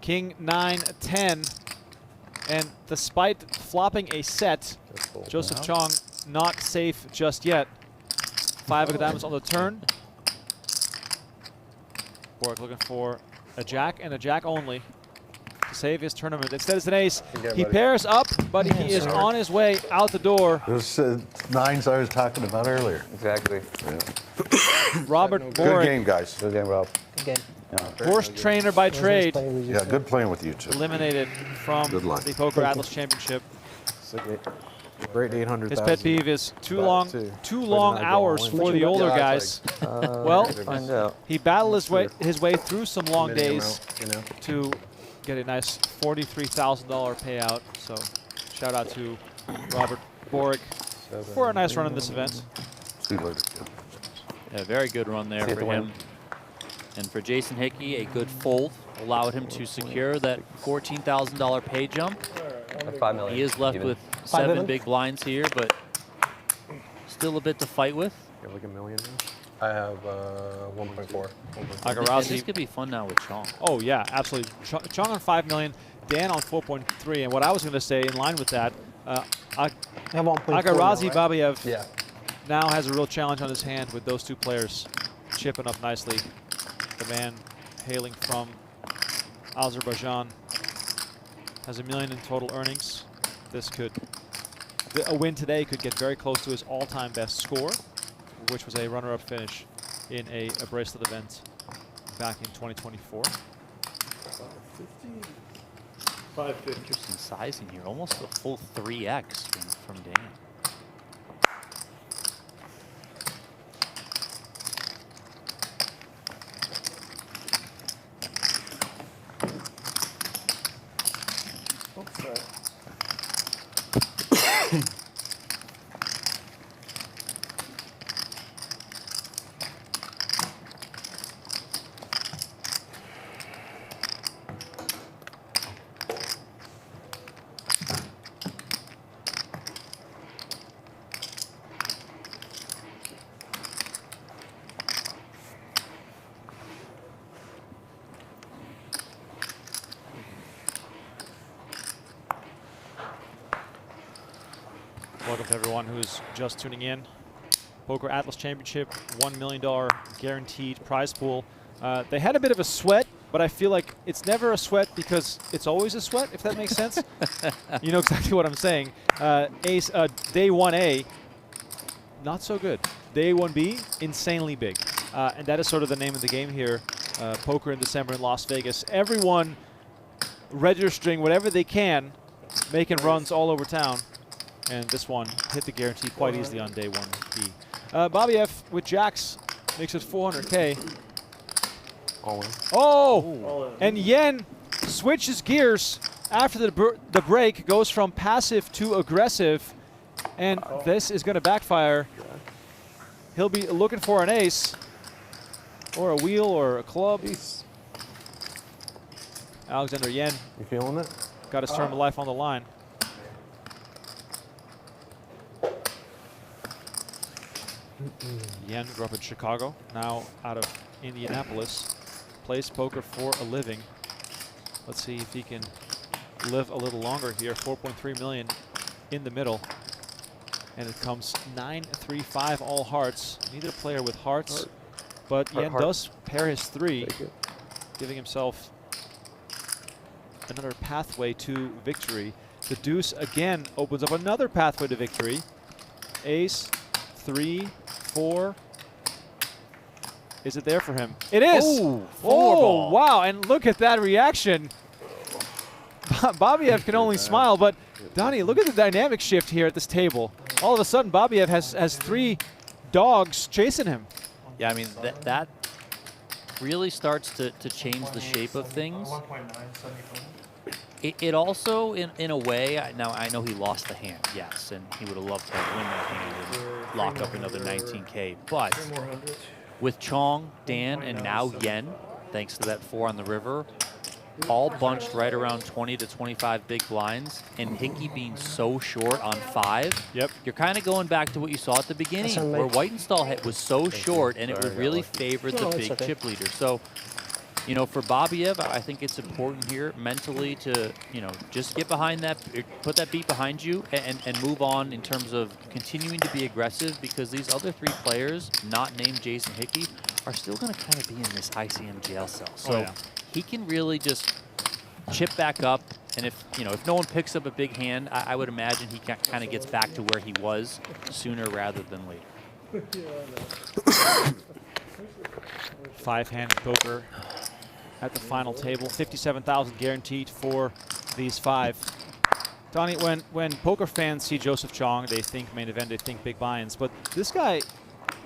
King 9-10. And despite flopping a set, Joseph Cheong not safe just yet. 5 of diamonds on the turn. Borick looking for a jack and a jack only to save his tournament. Instead, it's an ace. He pairs up, but he is on his way out the door. Those 9s I was talking about earlier. Exactly. Robert Borick. Good game, guys. Good game, Rob. Again. Horse trainer by trade. Yeah, good playing with you two. Eliminated from Good luck. the PokerAtlas Championship. Great 800,000. His pet peeve is too long hours for the older guys. Well, Find out. he battled his way through some long days to get a nice $43,000 payout. So shout out to Robert Borick for a nice run in this event. See you later. A very good run there for him. And for Jason Hickey, a good fold allowed him to secure that $14,000 pay jump. 5 million. He is left with 7 big blinds here, but still a bit to fight with. You have like $1 million now? I have 1.4. Aghrazi. This could be fun now with Chong. Oh yeah, absolutely. Chong on 5 million, Dan on 4.3, and what I was going to say in line with that, Aghrazi Babayev now has a real challenge on his hand with those 2 players chipping up nicely. The man hailing from Azerbaijan has $1 million in total earnings. This could, a win today could get very close to his all-time best score, which was a runner-up finish in a bracelet event back in 2024. 550. Interesting sizing here, almost a full 3x from Dan. Welcome to everyone who's just tuning in. PokerAtlas Championship, $1 million guaranteed prize pool. They had a bit of a sweat, but I feel like it's never a sweat because it's always a sweat, if that makes sense. You know exactly what I'm saying. Ace, day 1A, not so good. Day 1B, insanely big. And that is sort of the name of the game here. Poker in December in Las Vegas. Everyone registering whatever they can, making runs all over town. And this one hit the guarantee quite easily on day 1B. Babayev with jacks makes it 400K. All in. Oh! And Yen switches gears after the break, goes from passive to aggressive, and this is going to backfire. He'll be looking for an ace, or a wheel, or a club. Alexander Yen. You feeling it? Got his term of life on the line. Yen grew up in Chicago, now out of Indianapolis. Plays poker for a living. Let's see if he can live a little longer here. 4.3 million in the middle. And it comes 9-3-5 all hearts. Neither player with hearts, but Yen does pair his 3, giving himself another pathway to victory. The deuce again opens up another pathway to victory. Ace, 3, 4, Is it there for him? It is! Oh, oh wow, and look at that reaction. Babayev can only smile, but Donnie, look at the dynamic shift here at this table. All of a sudden, Babayev has 3 dogs chasing him. Yeah, I mean, that really starts to change the shape of things. It also, in a way, now I know he lost the hand, yes, and he would have loved to win that hand and lock up another 19K. But with Chong, Dan, and now Yen, thanks to that 4 on the river, all bunched right around 20 to 25 big blinds, and Hickey being so short on 5, you're kind of going back to what you saw at the beginning, where Whitenstall was so short, and it would really favor the big chip leader. So, you know, for Babayev, I think it's important here mentally to, you know, just get behind that, put that beat behind you, and move on in terms of continuing to be aggressive, because these other 3 players, not named Jason Hickey, are still going to kind of be in this ICM jail cell. So he can really just chip back up, and if no one picks up a big hand, I would imagine he kind of gets back to where he was sooner rather than later. 5-hand poker at the final table. 57,000 guaranteed for these 5. Donnie, when poker fans see Joseph Cheong, they think main event, they think big buy-ins, but this guy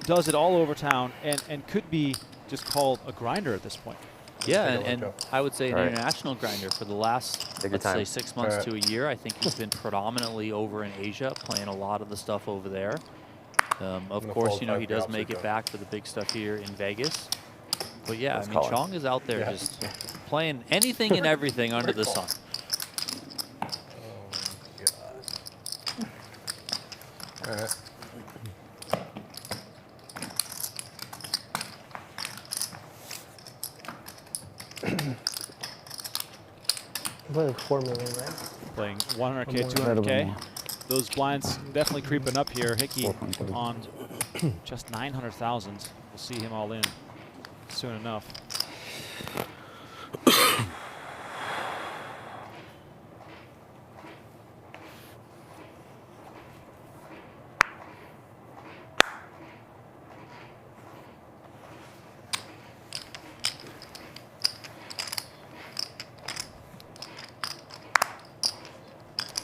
does it all over town and could be just called a grinder at this point. Yeah, and I would say an international grinder for the last, let's say, 6 months to a year. I think he's been predominantly over in Asia, playing a lot of the stuff over there. Of course, you know, he does make it back for the big stuff here in Vegas. But yeah, I mean, Chong is out there just playing anything and everything under the sun. All right. Playing 4 million, right? Playing 100K, 200K. Those blinds definitely creeping up here. Hickey on just 900,000. We'll see him all in soon enough.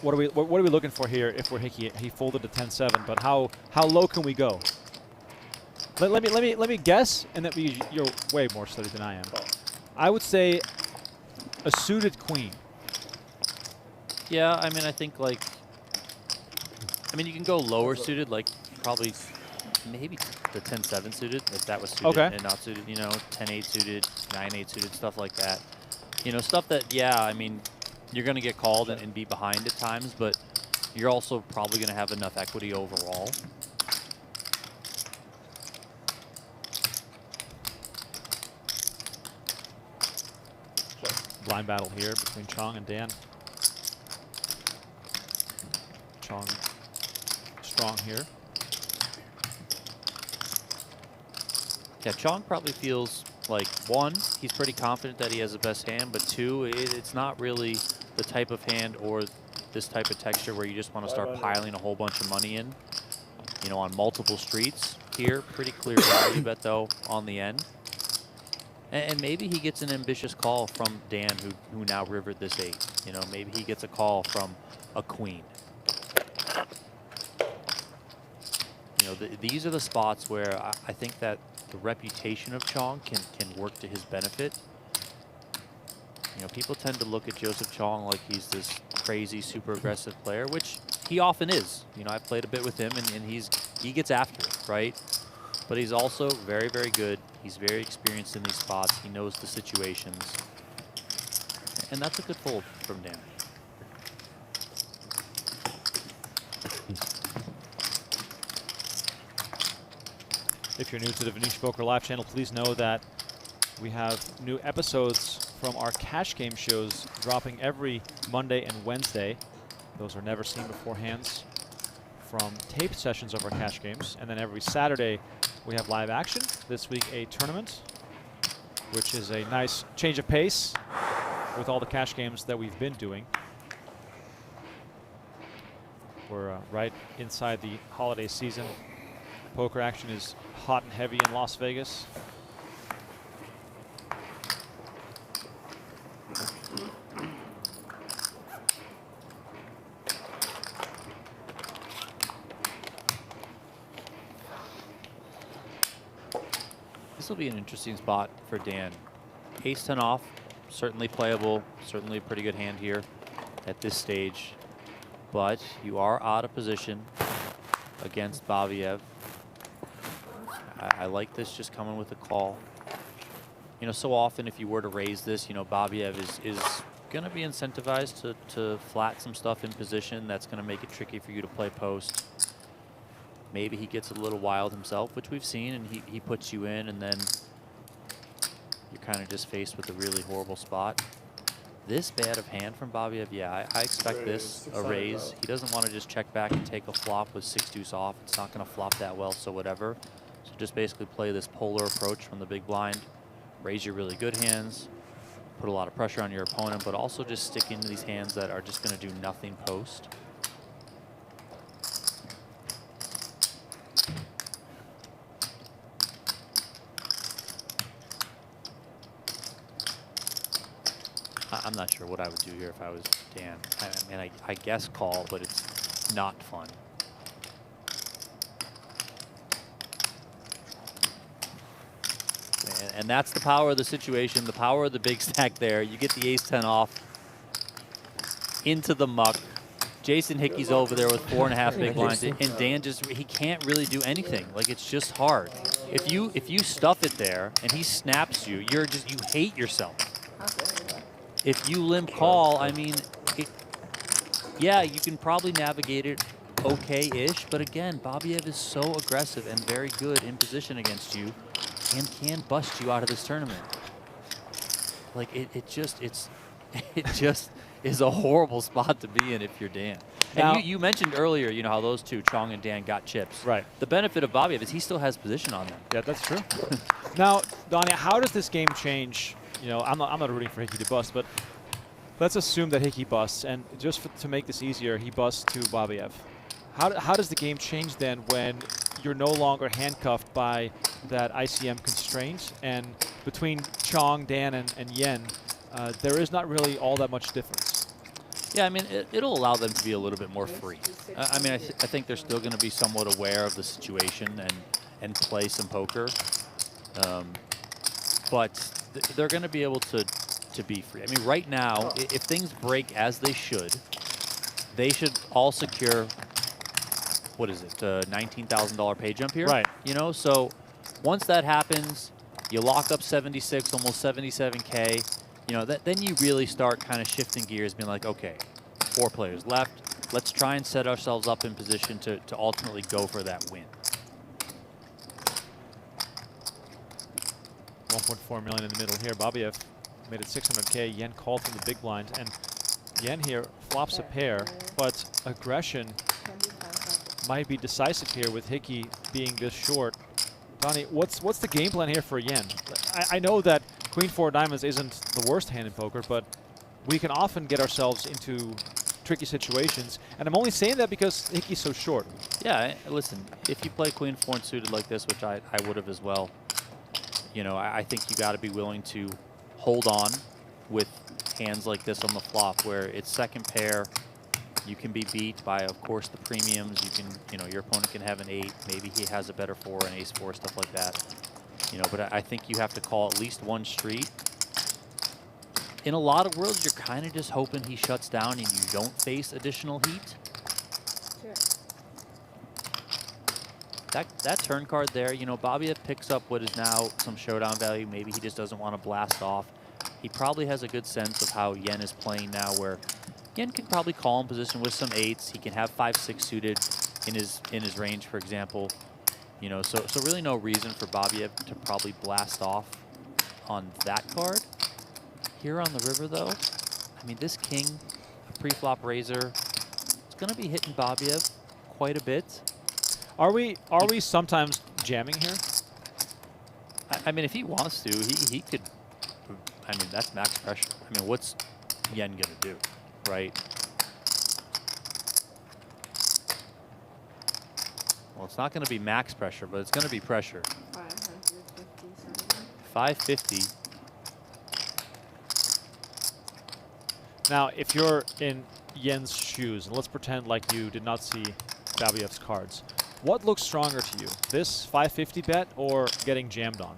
What are we looking for here if we're Hickey? He folded to 10-7, but how low can we go? Let me guess, and that you're way more studied than I am. I would say a suited queen. Yeah, I mean, I think like, I mean, you can go lower suited, like probably maybe the 10-7 suited if that was suited and not suited. You know, 10-8 suited, 9-8 suited, stuff like that. You know, stuff that, yeah, I mean, you're going to get called and be behind at times, but you're also probably going to have enough equity overall. Blind battle here between Chong and Dan. Chong strong here. Yeah, Chong probably feels like, 1, he's pretty confident that he has the best hand, but 2, it's not really the type of hand or this type of texture where you just want to start piling a whole bunch of money in, you know, on multiple streets here. Pretty clear value bet, though, on the end. And maybe he gets an ambitious call from Dan, who now rivered this 8. You know, maybe he gets a call from a queen. You know, these are the spots where I think that the reputation of Chong can work to his benefit. You know, people tend to look at Joseph Cheong like he's this crazy, super aggressive player, which he often is. You know, I've played a bit with him, and he gets after it, right? But he's also very, very good. He's very experienced in these spots. He knows the situations. And that's a good fold from Dan. If you're new to the Venetian Poker Live channel, please know that we have new episodes from our cash game shows dropping every Monday and Wednesday. Those are never seen before hands from taped sessions of our cash games. And then every Saturday we have live action. This week a tournament, which is a nice change of pace with all the cash games that we've been doing. We're right inside the holiday season. Poker action is hot and heavy in Las Vegas. This will be an interesting spot for Dan. Ace-10 off, certainly playable, certainly a pretty good hand here at this stage. But you are out of position against Babayev. I like this just coming with a call. You know, so often if you were to raise this, you know, Babayev is going to be incentivized to flat some stuff in position. That's going to make it tricky for you to play post. Maybe he gets a little wild himself, which we've seen, and he puts you in, and then you're kind of just faced with a really horrible spot. This bad of hand from Babayev, yeah, I expect this, a raise. He doesn't want to just check back and take a flop with 6-deuce off. It's not going to flop that well, so whatever. So just basically play this polar approach from the big blind. Raise your really good hands, put a lot of pressure on your opponent, but also just stick into these hands that are just going to do nothing post. I'm not sure what I would do here if I was Dan. I mean, I guess call, but it's not fun. And that's the power of the situation, the power of the big stack there. You get the ace-10 off into the muck. Jason Hickey's over there with 4.5 big blinds, and Dan he can't really do anything. Like, it's just hard. If you stuff it there and he snaps you, you hate yourself. If you limp call, I mean, yeah, you can probably navigate it okay-ish, but again, Babayev is so aggressive and very good in position against you and can bust you out of this tournament. Like, it just is a horrible spot to be in if you're Dan. Now, and you mentioned earlier, you know, how those two, Chong and Dan, got chips. Right. The benefit of Babayev is he still has position on them. Yeah, that's true. Now, Donnie, how does this game change? You know, I'm not rooting for Hickey to bust, but let's assume that Hickey busts, and just to make this easier, he busts to Babayev. How does the game change then when you're no longer handcuffed by that ICM constraint, and between Chong, Dan, and Yen, there is not really all that much difference? Yeah, I mean, it'll allow them to be a little bit more free. I mean, I think they're still going to be somewhat aware of the situation and play some poker. But they're going to be able to be free. I mean, right now, if things break as they should all secure, what is it, $19,000 pay jump here? Right. You know, so once that happens, you lock up 76, almost 77K. You know, then you really start kind of shifting gears, being like, okay, 4 players left. Let's try and set ourselves up in position to ultimately go for that win. 1.4 million in the middle here. Babayev made it 600K. Yen called from the big blind, and Yen here flops a pair, but aggression might be decisive here with Hickey being this short. Donnie, what's the game plan here for Yen? I know that Queen 4 diamonds isn't the worst hand in poker, but we can often get ourselves into tricky situations, and I'm only saying that because Hickey's so short. Yeah, listen, if you play Queen 4 suited like this, which I would have as well, you know, I think you got to be willing to hold on with hands like this on the flop, where it's second pair. You can be beat by, of course, the premiums. You can, you know, your opponent can have an 8. Maybe he has a better 4, an ace-4, stuff like that. You know, but I think you have to call at least one street. In a lot of worlds, you're kind of just hoping he shuts down and you don't face additional heat. Sure. That turn card there, you know, Babayev picks up what is now some showdown value. Maybe he just doesn't want to blast off. He probably has a good sense of how Yen is playing now, where Yen can probably call in position with some 8s. He can have 5-6 suited in his range, for example. You know, so really no reason for Babayev to probably blast off on that card. Here on the river, though, I mean, this king, a pre-flop raiser, it's going to be hitting Babayev quite a bit. Are we sometimes jamming here? I mean, if he wants to, he could. I mean, that's max pressure. I mean, what's Yen going to do, right? Well, it's not going to be max pressure, but it's going to be pressure. 550. Now, if you're in Yen's shoes, and let's pretend like you did not see Babayev's cards, what looks stronger to you, this 550 bet or getting jammed on?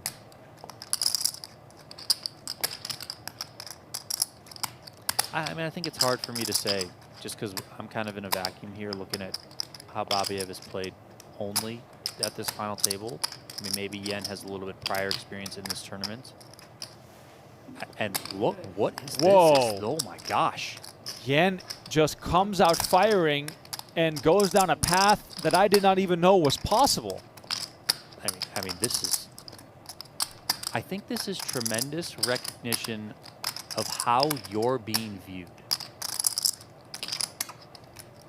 I mean, I think it's hard for me to say, just because I'm kind of in a vacuum here looking at how Babayev has played only at this final table. I mean, maybe Yen has a little bit prior experience in this tournament. And look, what is this? Whoa. Oh my gosh. Yen just comes out firing and goes down a path that I did not even know was possible. I mean, this is, I think this is tremendous recognition of how you're being viewed.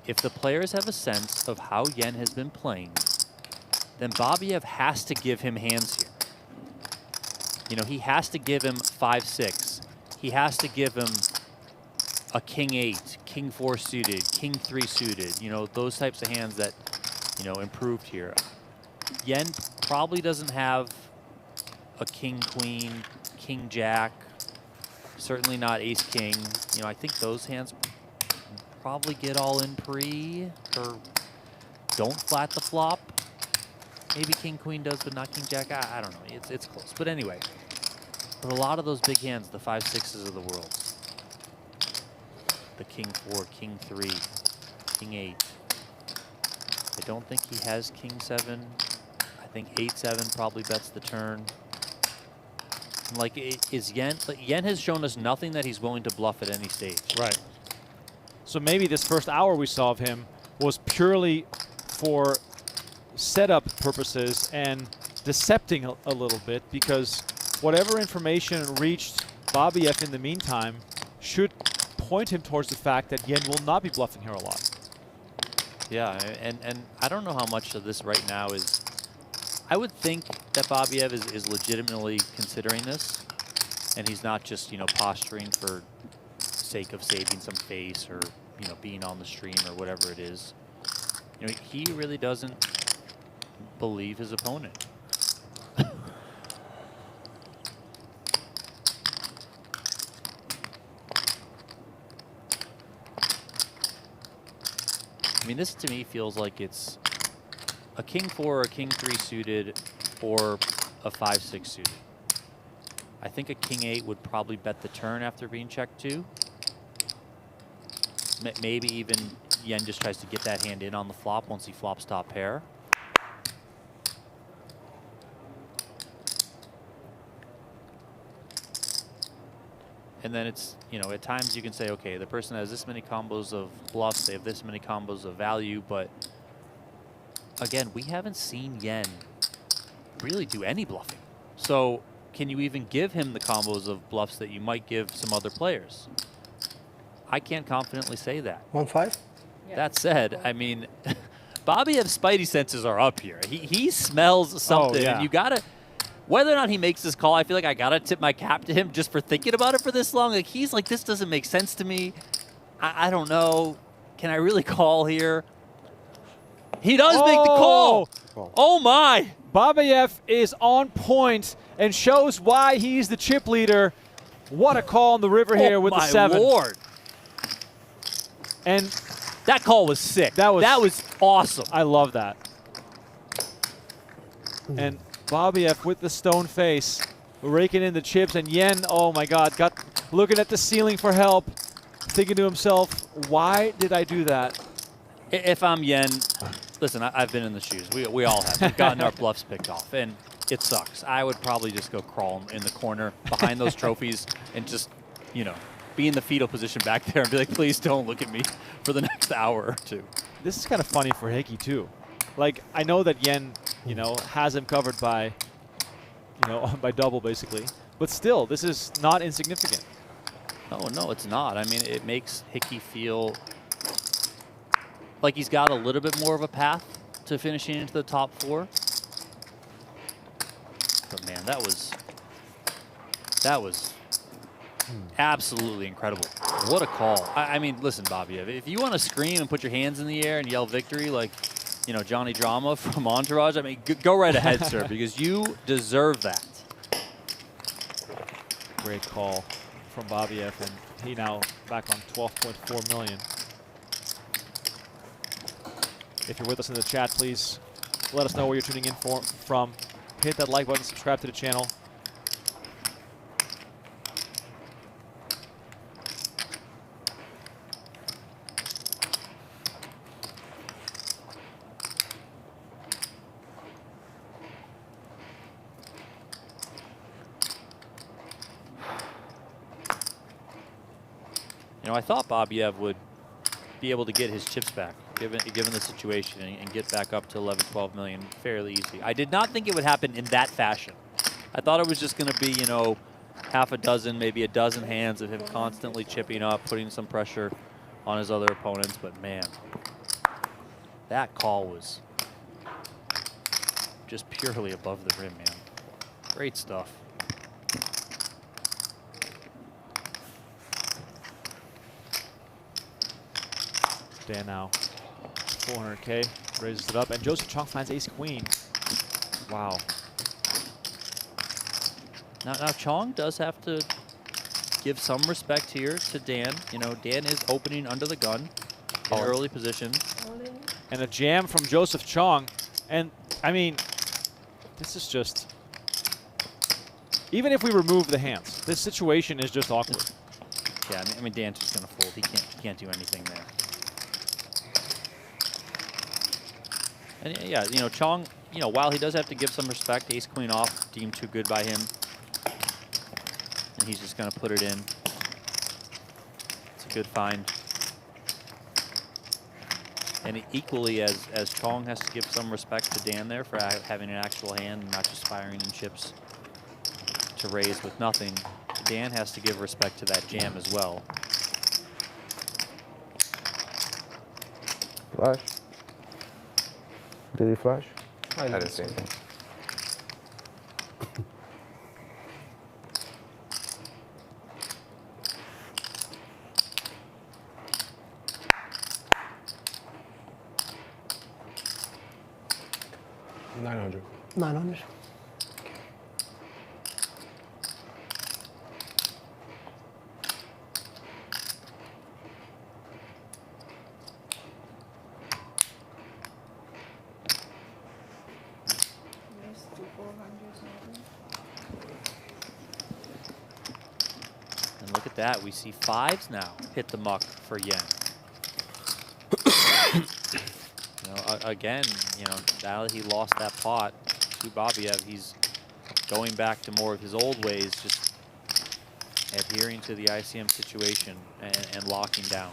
If the players have a sense of how Yen has been playing, then Babayev has to give him hands here. You know, he has to give him 5-6. He has to give him a king-8, king-4 suited, king-3 suited. You know, those types of hands that, you know, improved here. Yen probably doesn't have a king-queen, king-jack, certainly not ace-king. You know, I think those hands probably get all in pre or don't flat the flop. Maybe king-queen does, but not king-jack. I don't know. It's close. But anyway, but a lot of those big hands, the 5-6s of the world, the king-4, king-3, king-8. I don't think he has king-7. I think 8-7 probably bets the turn. Like, is Yen? Yen has shown us nothing that he's willing to bluff at any stage. Right. So maybe this first hour we saw of him was purely for setup purposes and decepting a little bit, because whatever information reached Babayev in the meantime should point him towards the fact that Yen will not be bluffing here a lot. Yeah, and I don't know how much of this right now is. I would think that Babayev is legitimately considering this, and he's not just, you know, posturing for sake of saving some face or, you know, being on the stream or whatever it is. You know, he really doesn't believe his opponent. I mean, this to me feels like it's a king-4 or a king-3 suited or a 5-6 suited. I think a king-8 would probably bet the turn after being checked too. Maybe even Yen just tries to get that hand in on the flop once he flops top pair. And then it's, you know, at times you can say, okay, the person has this many combos of bluffs, they have this many combos of value, but again, we haven't seen Yen really do any bluffing. So can you even give him the combos of bluffs that you might give some other players? I can't confidently say that. 1-5? That said, I mean, Babayev's spidey senses are up here. He smells something, and you gotta, whether or not he makes this call, I feel like I gotta tip my cap to him just for thinking about it for this long. Like, he's like, this doesn't make sense to me. I don't know. Can I really call here? He does make the call. Oh my. Babayev is on point and shows why he's the chip leader. What a call on the river here with the 7. My Lord. And that call was sick. That was awesome. I love that. And Babayev with the stone face, raking in the chips, and Yen, oh my God, looking at the ceiling for help, thinking to himself, why did I do that? If I'm Yen, listen, I've been in the shoes. We all have. We've gotten our bluffs picked off, and it sucks. I would probably just go crawl in the corner behind those trophies and just, you know, be in the fetal position back there and be like, please don't look at me for the next hour or two. This is kind of funny for Hickey too. Like, I know that Yen, you know, has him covered by, you know, by double basically, but still, this is not insignificant. Oh no, it's not. I mean, it makes Hickey feel like he's got a little bit more of a path to finishing into the top 4. But man, that was absolutely incredible. What a call. I mean, listen, Babayev, if you want to scream and put your hands in the air and yell victory like, you know, Johnny Drama from Entourage, I mean, go right ahead, sir, because you deserve that. Great call from Babayev, and he now back on 12.4 million. If you're with us in the chat, please let us know where you're tuning in from. Hit that like button, subscribe to the channel. know, I thought Babayev would be able to get his chips back, given the situation, and get back up to 11, 12 million fairly easy. I did not think it would happen in that fashion. I thought it was just going to be, you know, half a dozen, maybe a dozen hands of him constantly chipping up, putting some pressure on his other opponents. But man, that call was just purely above the rim, man. Great stuff. Dan now 400K, raises it up, and Joseph Cheong finds ace queen. Wow. Now Chong does have to give some respect here to Dan. You know, Dan is opening under the gun in early position. And a jam from Joseph Cheong. And, I mean, this is just... Even if we remove the hands, this situation is just awkward. Yeah, I mean Dan's just going to fold. He can't do anything there. And yeah, you know, Chong, you know, while he does have to give some respect, ace queen off, deemed too good by him. And he's just going to put it in. It's a good find. And equally, as Chong has to give some respect to Dan there for having an actual hand and not just firing in chips to raise with nothing, Dan has to give respect to that jam as well. Flash. Did he flash? I didn't see anything. $900. 900. And look at that, we see fives now hit the muck for Yen. You know, again, you know, now that he lost that pot to Babayev, he's going back to more of his old ways, just adhering to the ICM situation and locking down.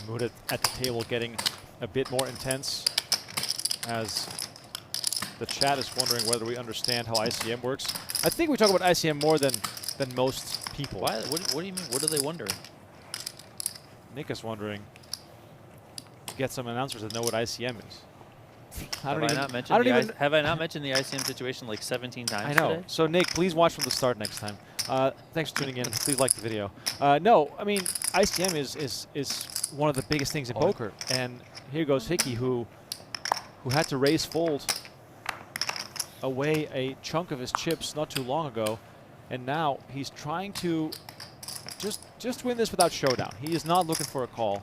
Mood at the table getting a bit more intense as the chat is wondering whether we understand how ICM works. I think we talk about ICM more than most people. Why? What do you mean? What are they wondering? Nick is wondering. Get some announcers that know what ICM is. Have I not mentioned the ICM situation like 17 times I know. today? So Nick, please watch from the start next time. Thanks for tuning in. Please like the video. No, I mean ICM is one of the biggest things in poker, and here goes Hickey, who had to raise fold away a chunk of his chips not too long ago, and now he's trying to just win this without showdown. He is not looking for a call,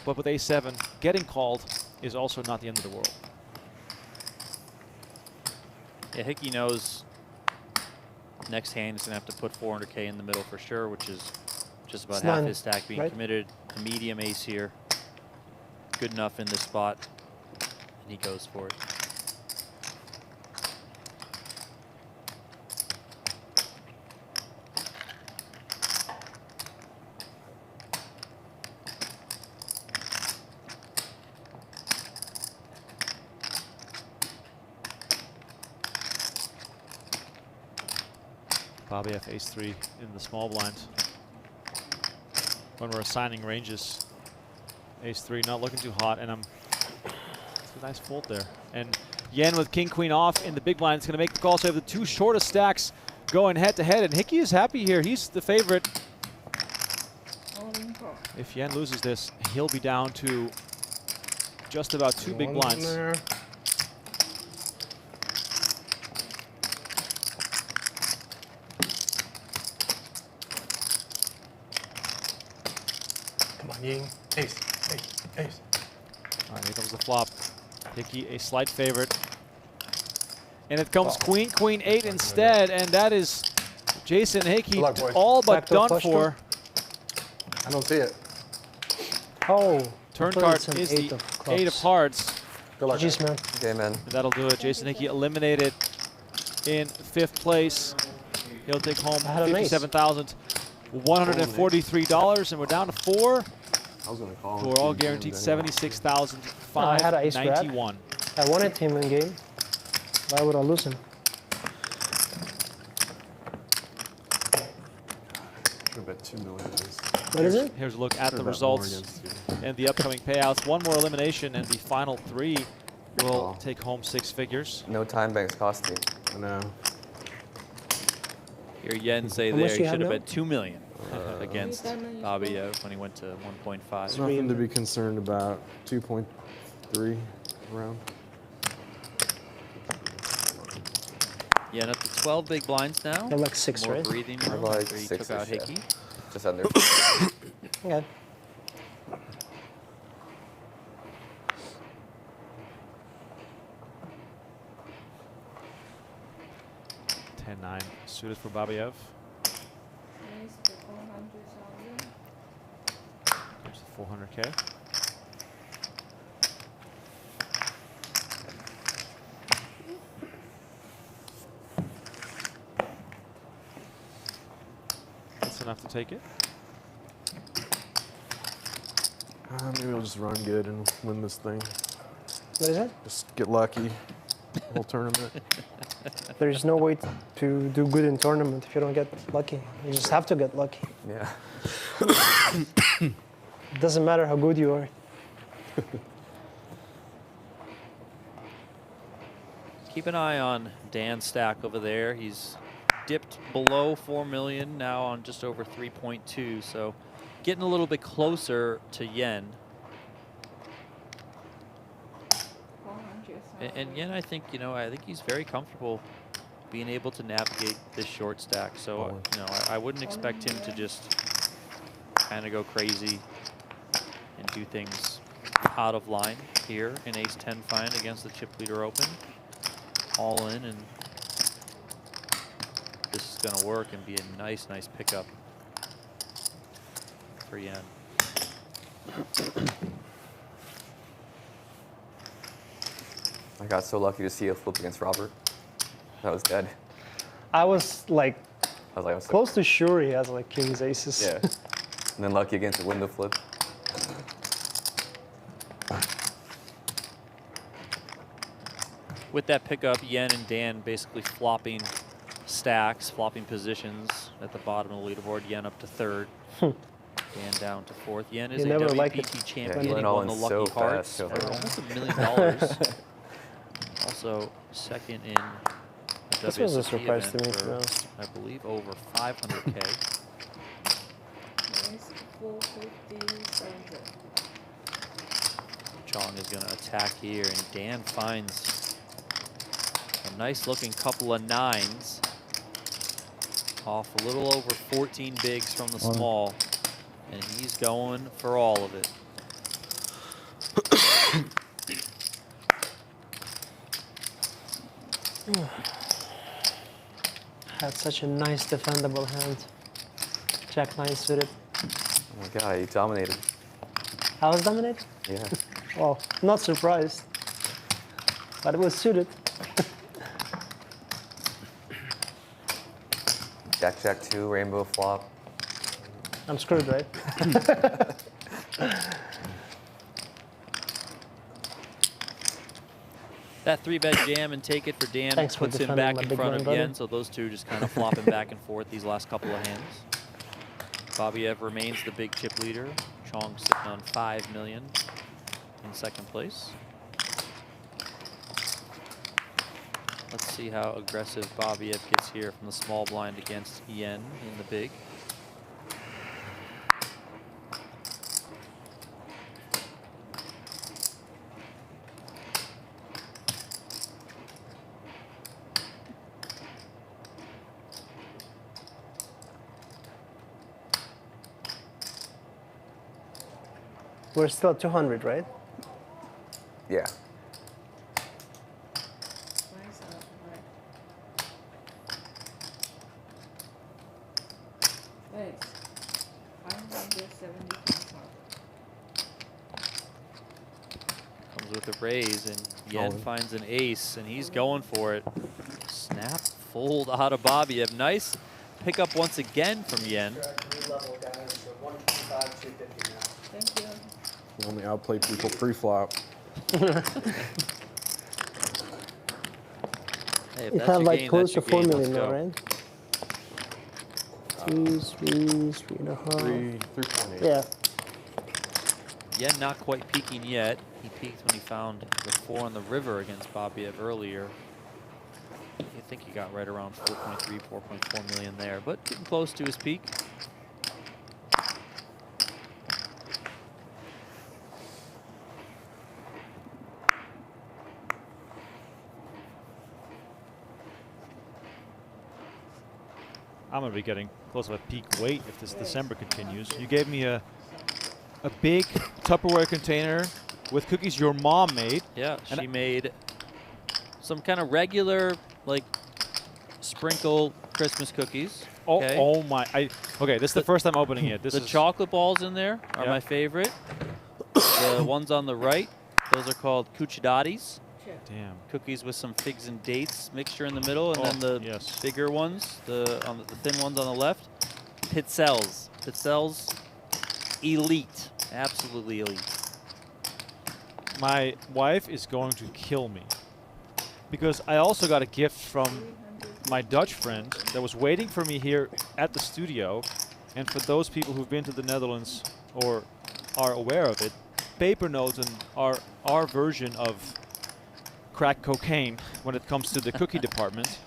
but with a7, getting called is also not the end of the world. Yeah, Hickey knows next hand he's going to have to put 400K in the middle for sure, which is just about half his stack being committed. A medium ace here. Good enough in this spot. And he goes for it. Babayev ace-3 in the small blind. When we're assigning ranges, Ace-3 not looking too hot, and it's a nice fold there. And Yen with king-queen off in the big blind is going to make the call. So we have the two shortest stacks going head-to-head, and Hickey is happy here. He's the favorite. If Yen loses this, he'll be down to just about two big blinds. Come on, Ying. Ace, ace, ace. All right, here comes the flop. Hickey a slight favorite. And it comes queen, queen, 8 instead, and that is Jason Hickey all but done for. I don't see it. Oh. Turn card is the 8 of hearts. Good luck. Jeez, man. Okay, man. And that'll do it. Jason Hickey eliminated in 5th place. He'll take home $57,143, and we're down to 4. I was gonna call him. We're all guaranteed $76,591. I wanted him in game. Why would I lose him? Should bet 2 million. What is it? Here's a look at the results and the upcoming payouts. One more elimination, and the final 3 will take home 6 figures. No time banks cost me. I know. Here Yen say How there much he you should have have now? bet 2 million against Babayev when he went to 1.5. Nothing to be concerned about. 2.3 around. Yen up to 12 big blinds now. They're like 6, More right? breathing I'm room like after he 6 took out -ish, yeah. Hickey. Just under. Okay. $10-9 suited for Babayev. There's the 400K. That's enough to take it. Maybe we'll just run good and win this thing. What is it? Just get lucky. Whole tournament. There's no way to do good in tournament if you don't get lucky. You just have to get lucky. Yeah. It doesn't matter how good you are. Keep an eye on Dan's stack over there. He's dipped below 4 million, now on just over 3.2, so getting a little bit closer to Yen. And Yen, I think, I think he's very comfortable being able to navigate this short stack. So, I wouldn't expect him to just kind of go crazy and do things out of line here in Ace-10 find against the chip leader open. All in, and this is going to work and be a nice pickup for Yen. I got so lucky to see a flip against Robert. That was dead. I was like I was close to sure he has like kings, aces. Yeah. And then lucky against the window flip. With that pickup, Yen and Dan basically flopping stacks, flopping positions at the bottom of the leaderboard. Yen up to 3rd. Dan down to 4th. Yen is a WPT champion. Yeah, he won the Lucky Hearts for almost $1 million. Also 2nd in the This was a WSOP surprise to event me, to be for, honest. I believe, over 500K. Chong is going to attack here, and Dan finds a nice looking couple of 9s off a little over 14 bigs from the small, and he's going for all of it. Had such a nice defendable hand. Jack 9 suited. Oh my god, he dominated. I was dominated? Yeah. Well, not surprised. But it was suited. Jack 2, rainbow flop. I'm screwed, right? That 3-bet jam and take it for Dan Thanks for puts him defending back my in big front blind of brother. Yen, so those two just kind of flopping back and forth these last couple of hands. Babayev remains the big chip leader. Chong sitting on 5 million in second place. Let's see how aggressive Babayev gets here from the small blind against Yen in the big. We're still at 200, right? Yeah. Comes with a raise, and Yen finds an ace, and he's going for it. Snap, fold out of Babayev. Nice pickup once again from Yen. Thank you. You only outplay people pre-flop. Hey, if You that's have your like game, close that's to your 4 game. million Let's now, go. right? 3.5. 3.8. Yeah. Yen not quite peaking yet. He peaked when he found the 4 on the river against Babayev earlier. I think he got right around 4.3, 4.4 million there, but getting close to his peak. I'm going to be getting close to a peak weight if this December continues. You gave me a big Tupperware container with cookies your mom made. Yeah, she made some kind of regular, like, sprinkle Christmas cookies. Oh, Okay. oh my! Okay, this is the first time opening it. This the is chocolate balls in there are Yeah. my favorite. The ones on the right, those are called cuccidatis. Damn. Cookies with some figs and dates mixture in the middle, and then the bigger ones, the thin ones on the left. Pizzelles. Pizzelles, elite, absolutely elite. My wife is going to kill me because I also got a gift from my Dutch friend that was waiting for me here at the studio. And for those people who've been to the Netherlands or are aware of it, paper notes and our version of crack cocaine when it comes to the cookie department.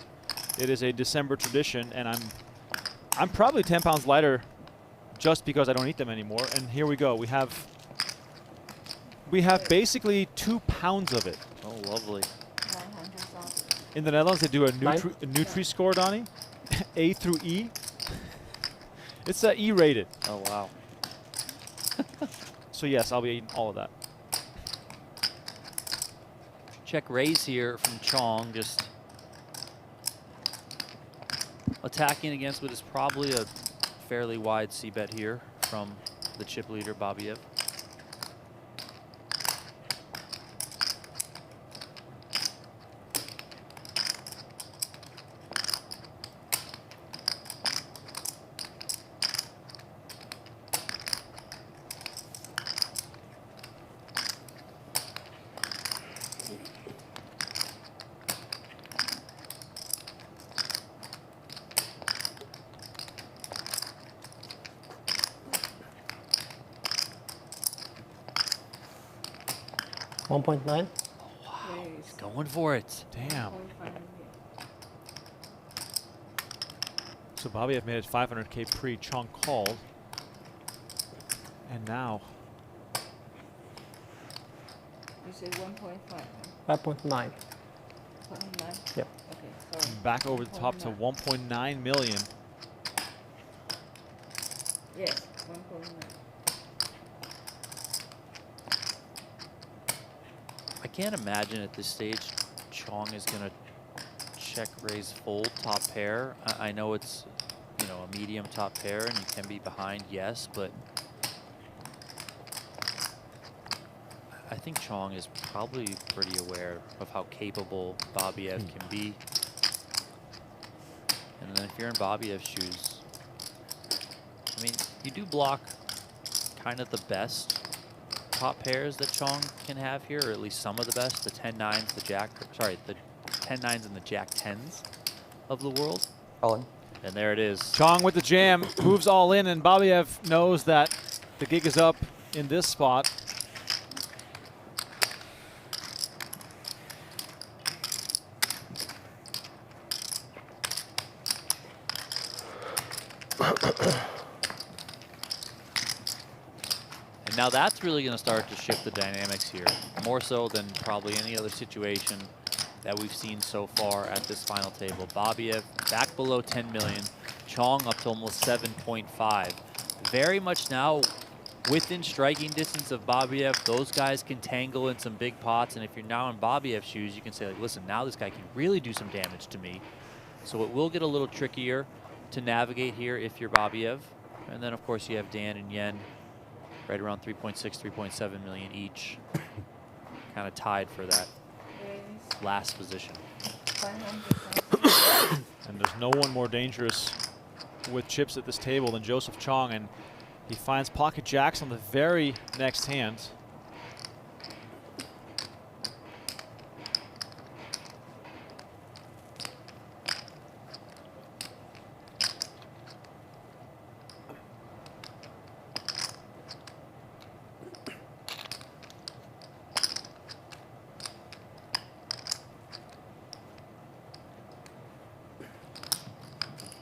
It is a December tradition, and I'm probably 10 pounds lighter just because I don't eat them anymore. And here we go. We have basically 2 pounds of it. Oh, lovely. In the Netherlands, they do a Nutri-Score, Donnie. A through E. It's E-rated. Oh, wow. So yes, I'll be eating all of that. Check raise here from Chong, just attacking against what is probably a fairly wide c-bet here from the chip leader Babayev. $1.9. Wow, he's going for it. Damn. So Babayev made it 500K pre. Chong called. And now. You said 1.5. 5.9. 1.9? Yep. Okay, sorry. Back over the top to 1.9 million. Yes, 1.9. I can't imagine at this stage Chong is going to check raise fold top pair. I know it's, you know, a medium top pair and you can be behind, yes, but I think Chong is probably pretty aware of how capable Babayev can be. And then if you're in Babayev's shoes, I mean, you do block kind of the best top pairs that Chong can have here, or at least some of the best, the 10-9s, the jack, sorry, the 10-9s and the jack 10s of the world. All in. And there it is. Chong with the jam, moves all in, and Babayev knows that The gig is up in this spot. And now that's really going to start to shift the dynamics here, more so than probably any other situation that we've seen so far at this final table. Babayev back below 10 million, Chong up to almost 7.5. Very much now within striking distance of Babayev. Those guys can tangle in some big pots, and if you're now in Babayev's shoes, you can say, like, listen, now this guy can really do some damage to me. So it will get a little trickier to navigate here if you're Babayev. And then, of course, you have Dan and Yen right around 3.6, 3.7 million each. Kind of tied for that last position. And there's no one more dangerous with chips at this table than Joseph Cheong, and he finds pocket jacks on the very next hand.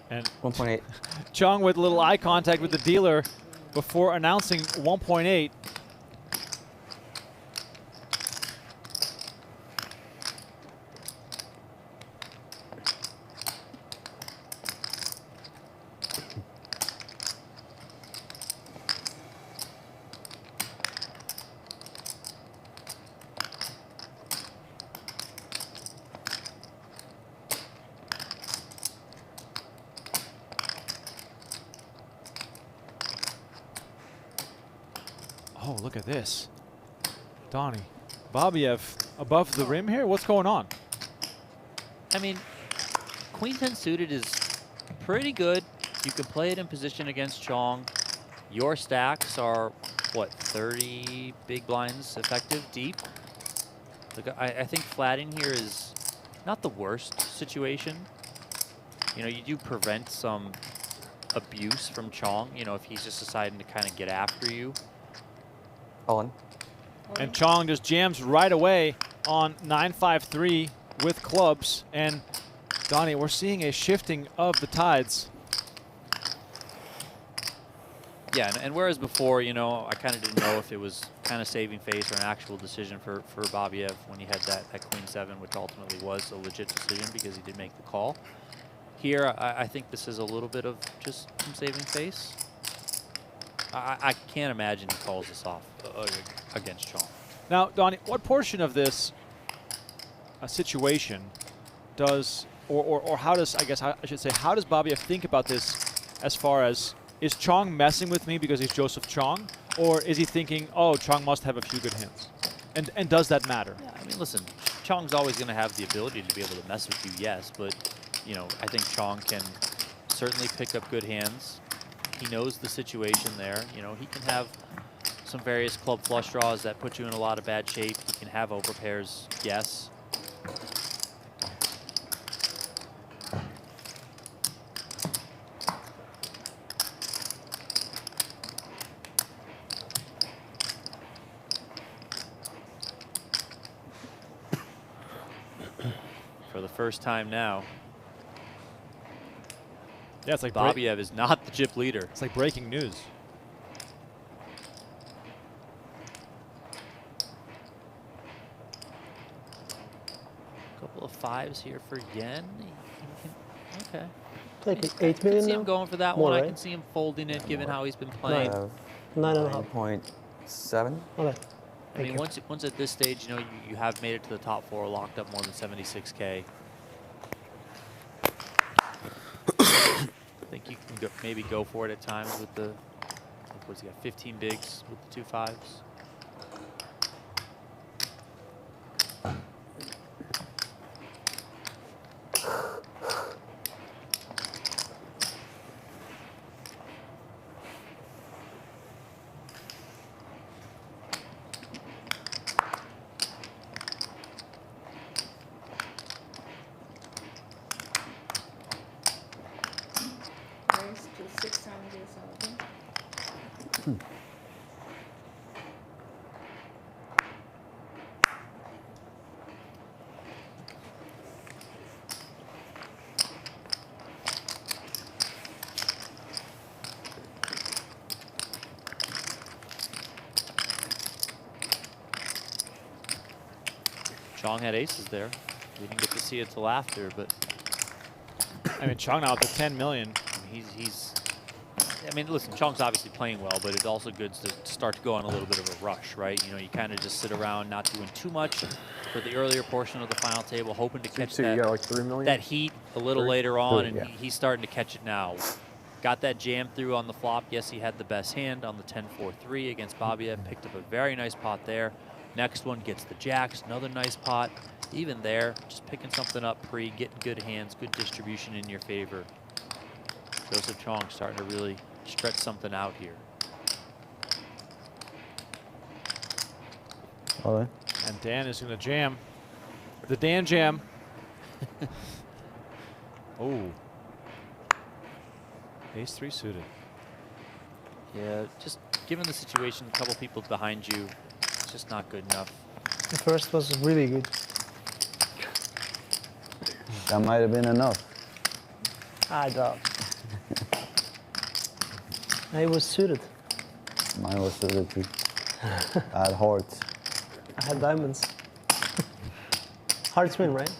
And 1.8. Chong with a little eye contact with the dealer before announcing 1.8. Oh, look at this. Donnie. Babayev above the rim here? What's going on? I mean, Queen 10 suited is pretty good. You can play it in position against Chong. Your stacks are, what, 30 big blinds effective deep? Look, I think flatting here is not the worst situation. You know, you do prevent some abuse from Chong, you know, if he's just deciding to kind of get after you. All in. And Chong just jams right away on 9-5-3 with clubs. And Donnie, we're seeing a shifting of the tides. Yeah, and whereas before, you know, I kind of didn't know if it was kind of saving face or an actual decision for Babayev when he had that Queen 7, which ultimately was a legit decision because he did make the call. Here, I think this is a little bit of just some saving face. I can't imagine he calls this off against Chong. Now, Donnie, what portion of this situation does, or how does, I guess I should say, how does Babayev think about this as far as, is Chong messing with me because he's Joseph Cheong? Or is he thinking, oh, Chong must have a few good hands? And does that matter? Yeah, I mean, listen, Chong's always going to have the ability to be able to mess with you, yes. But, you know, I think Chong can certainly pick up good hands. He knows the situation there. You know, he can have some various club flush draws that put you in a lot of bad shape. He can have overpairs, yes. For the first time now, yeah, it's like Babayev is not the chip leader. It's like breaking news. Couple of fives here for Yen. Okay. Like I 8 can million see now? him going for that More, one. I right? can see him folding it, given how he's been playing. 9.7. Okay. I mean, once at this stage, you know, you have made it to the top 4, locked up more than 76K. I think you can maybe go for it at times with the, what's he got, 15 bigs with the 2 5s. Chong had aces there. We didn't get to see it till after, but I mean, Chong now at the 10 million. he's I mean, listen, Chong's obviously playing well, but it's also good to start to go on a little bit of a rush, right? You know, you kind of just sit around not doing too much for the earlier portion of the final table, hoping to catch So you got like 3 million? that heat a little later on, and yeah. he's starting to catch it now. Got that jam through on the flop. Yes, he had the best hand on the 10-4-3 against Babayev. Picked up a very nice pot there. Next one gets the jacks, another nice pot. Even there, just picking something up pre, getting good hands, good distribution in your favor. Joseph Cheong starting to really stretch something out here. All right. And Dan is going to jam. The Dan jam. Oh. Ace-3 suited. Yeah, just given the situation, a couple people behind you, it's just not good enough. The first was really good. That might have been enough. I doubt. I was suited. Mine was suited too. I had hearts. I had diamonds. Hearts win, right?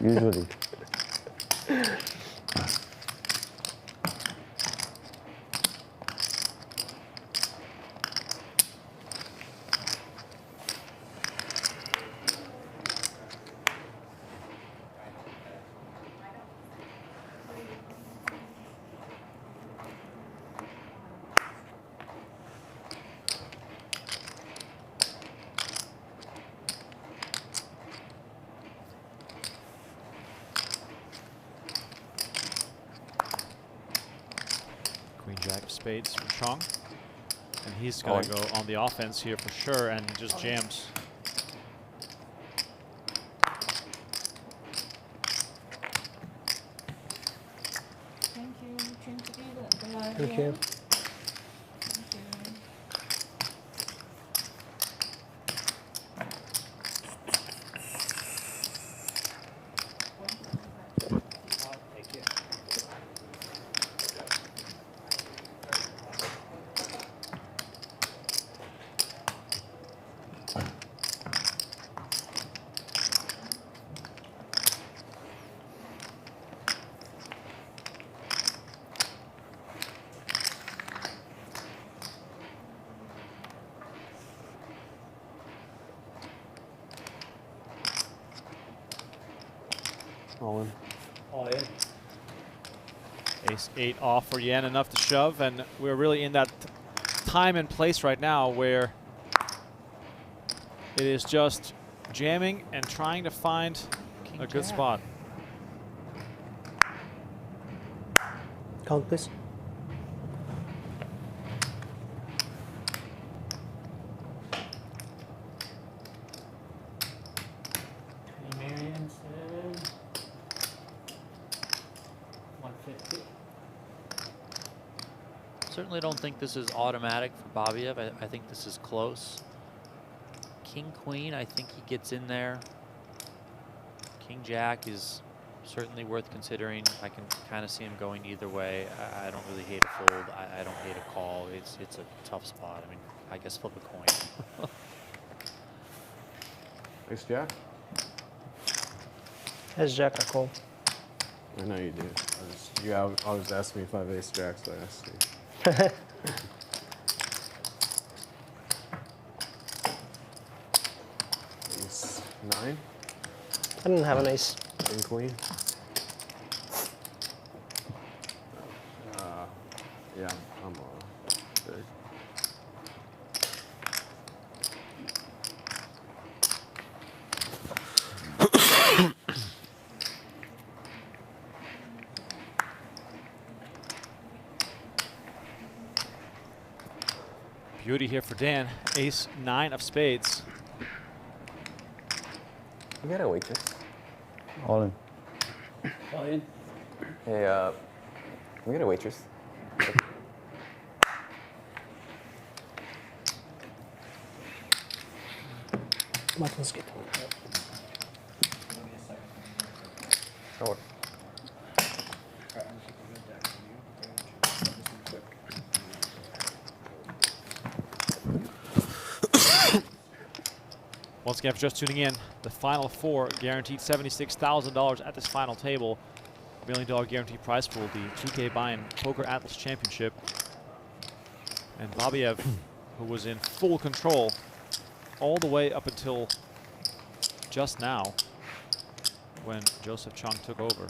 Usually. Queen Jack of spades for Chong. And he's going to go on the offense here for sure and just jams. Thank you. Trying to be the live Thank you. one. Thank you. All in. All in. Ace-8 off for Yan, enough to shove, and we're really in that time and place right now where it is just jamming and trying to find a good spot. Count, please. Marion said 150. Certainly don't think this is automatic for Babayev. I think this is close. King Queen, I think he gets in there. King Jack is certainly worth considering. I can kind of see him going either way. I don't really hate a fold. I don't hate a call. It's a tough spot. I mean, I guess flip a coin. Ace Jack? As Jack, I call. I know you do. You always ask me if I have Ace Jack, so I asked you. Ace 9? I didn't have an ace. King Queen? Yeah, I'm big. Beauty here for Dan. Ace-9 of spades. You got a waitress? All in. All in. Hey, we got a waitress. Buttons get. Sure. Once again, for just tuning in, the final four guaranteed $76,000 at this final table. $1 million guaranteed prize pool, the 2K buy-in PokerAtlas Championship. And Babayev, who was in full control all the way up until just now when Joseph Cheong took over.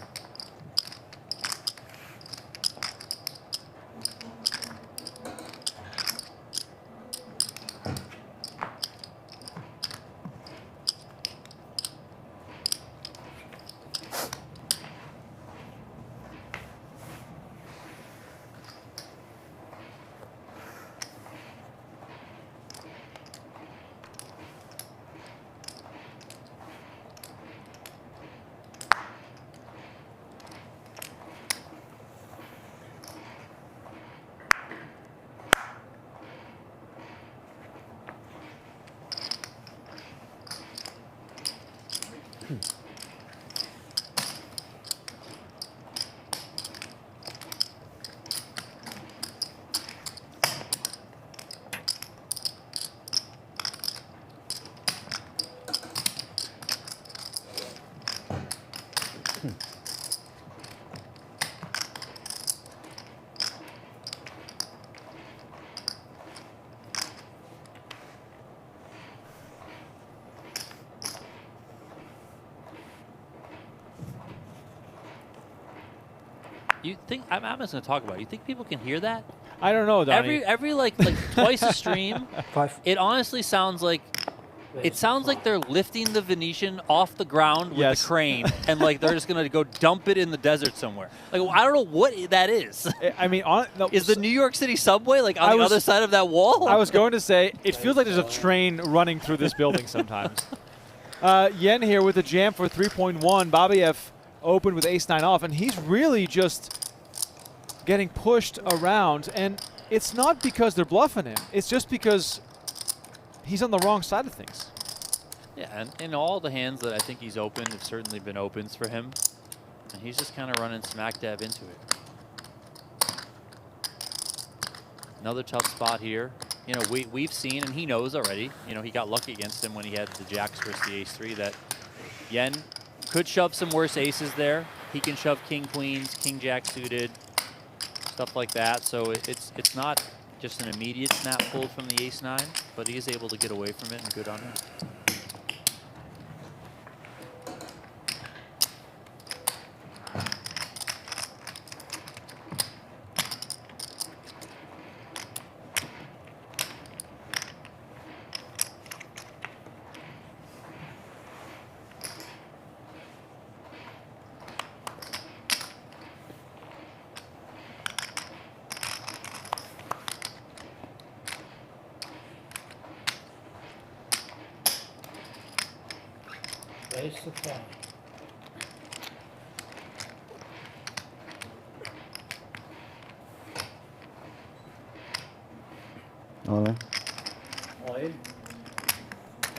You think I'm just going to talk about it. You think people can hear that? I don't know, Donnie. Every like twice a stream, it honestly sounds like they're lifting the Venetian off the ground with the crane, and like they're just gonna go dump it in the desert somewhere. Like I don't know what that is. I mean, is the New York City subway like on the other side of that wall? I was going to say it feels like there's a train running through this building sometimes. Yen here with a jam for 3.1. Babayev opened with ace-9 off, and he's really just getting pushed around. And it's not because they're bluffing him. It's just because he's on the wrong side of things. Yeah, and all the hands that I think he's opened have certainly been opens for him. And he's just kind of running smack dab into it. Another tough spot here. You know, we've seen, and he knows already, you know, he got lucky against him when he had the jacks versus the ace-3, that Yen could shove some worse aces there. He can shove king queens, king jack suited, stuff like that. So it's not just an immediate snap fold from the ace-9, but he is able to get away from it, and good on him.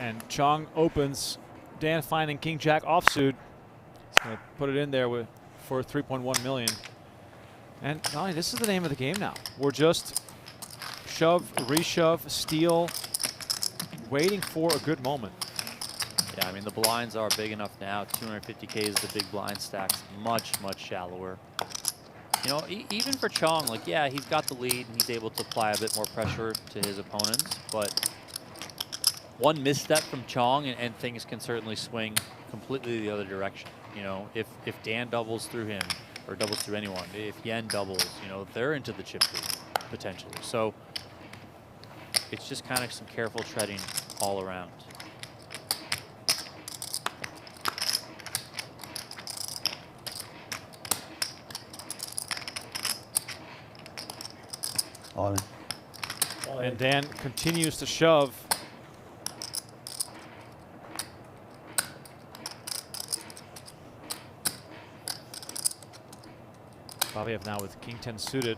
And Chong opens, Dan finding king jack offsuit. He's going to put it in there for 3.1 million. And Donnie, this is the name of the game now. We're just shove, reshove, steal, waiting for a good moment. Yeah, I mean, the blinds are big enough now. 250K is the big blind stacks, much shallower. You know, even for Chong, like, yeah, he's got the lead and he's able to apply a bit more pressure to his opponents, but one misstep from Chong and things can certainly swing completely the other direction. You know, if Dan doubles through him, or doubles through anyone, if Yen doubles, you know, they're into the chip lead, potentially. So it's just kind of some careful treading all around. All in. And Dan continues to shove. Babayev now with king 10 suited.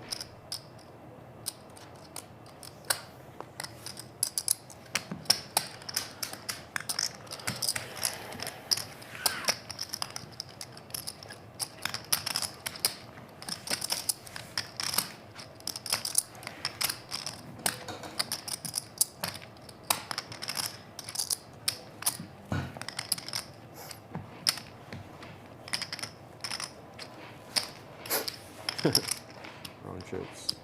Wrong chips.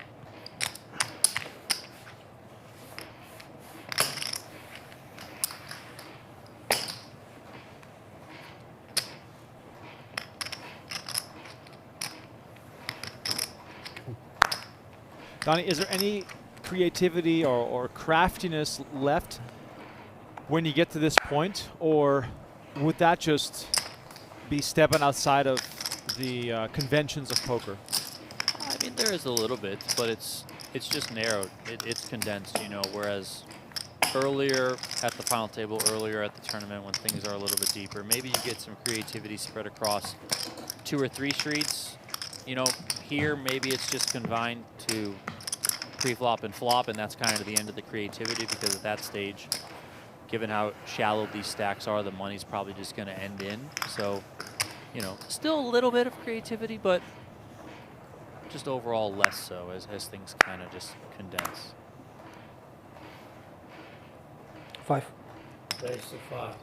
Donnie, is there any creativity or craftiness left when you get to this point, or would that just be stepping outside of the conventions of poker? I mean, there is a little bit, but it's just narrowed. It's condensed, you know, whereas earlier at the final table, earlier at the tournament when things are a little bit deeper, maybe you get some creativity spread across 2 or 3 streets. You know, here maybe it's just confined to pre-flop and flop, and that's kind of the end of the creativity, because at that stage, given how shallow these stacks are, the money's probably just going to end in. So, you know, still a little bit of creativity, but just overall less so as things kind of just condense. 5. Raise to 5.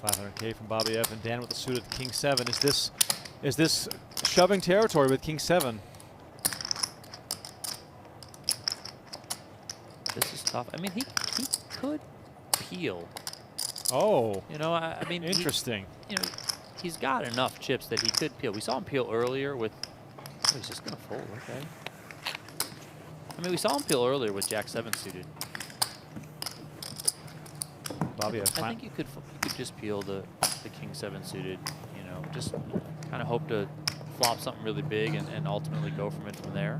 $500K from Babayev, and Dan with the suited King 7. Is this shoving territory with King 7? This is tough. I mean, he could peel. Oh, you know, I mean, interesting. You know, he's got enough chips that he could peel. We saw him peel earlier with. Oh, he's just gonna fold. Okay. I mean, we saw him peel earlier with Jack 7 suited. Babayev. I think you could just peel the King 7 suited. You know, just kind of hope to flop something really big and ultimately go from it from there.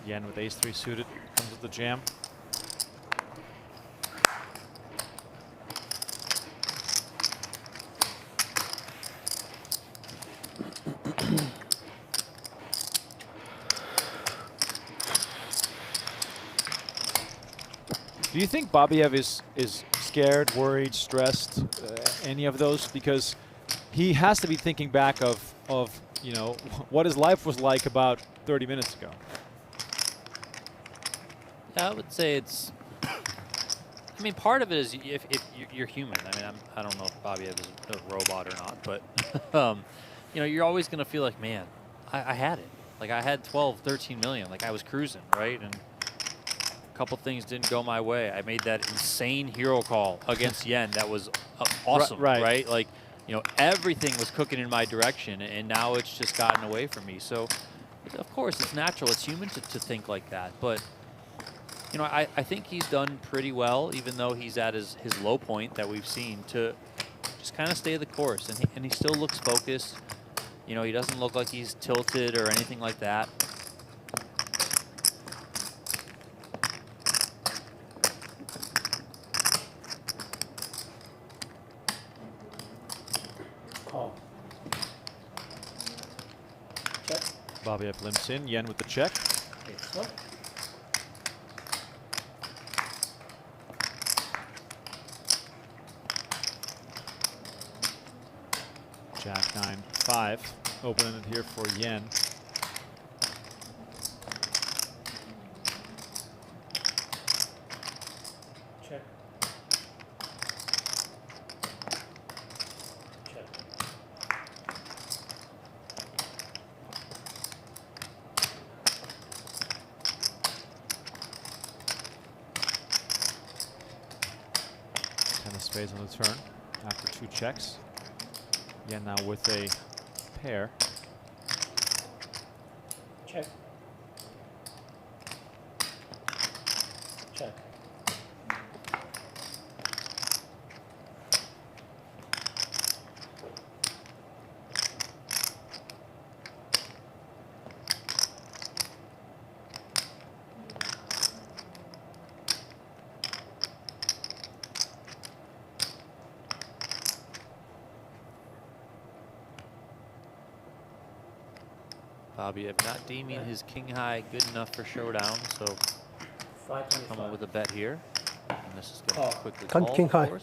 Yen with ace 3 suited comes with the jam. Do you think Babayev is scared, worried, stressed, any of those? Because he has to be thinking back of you know, what his life was like about 30 minutes ago. Yeah, I would say it's. I mean, part of it is if you're human. I mean, I don't know if Babayev is a robot or not, but you know, you're always gonna feel like, man, I had it. Like I had 12, 13 million. Like I was cruising, right? And a couple things didn't go my way. I made that insane hero call against Yen. That was awesome, right? Like, you know, everything was cooking in my direction, and now it's just gotten away from me. So, of course, it's natural. It's human to think like that. But, you know, I think he's done pretty well, even though he's at his low point that we've seen, to just kind of stay the course. And he still looks focused. You know, he doesn't look like he's tilted or anything like that. Check. Babayev limps in, Yen with the check. Excellent. Jack 9-5, opening it here for Yen. Check. Check. Ten of spades on the turn after 2 checks. Yen now with a pair. Check. Check. Babayev not deeming his king high good enough for showdown, so come up with a bet here. And this is going to quickly call, King of high. course.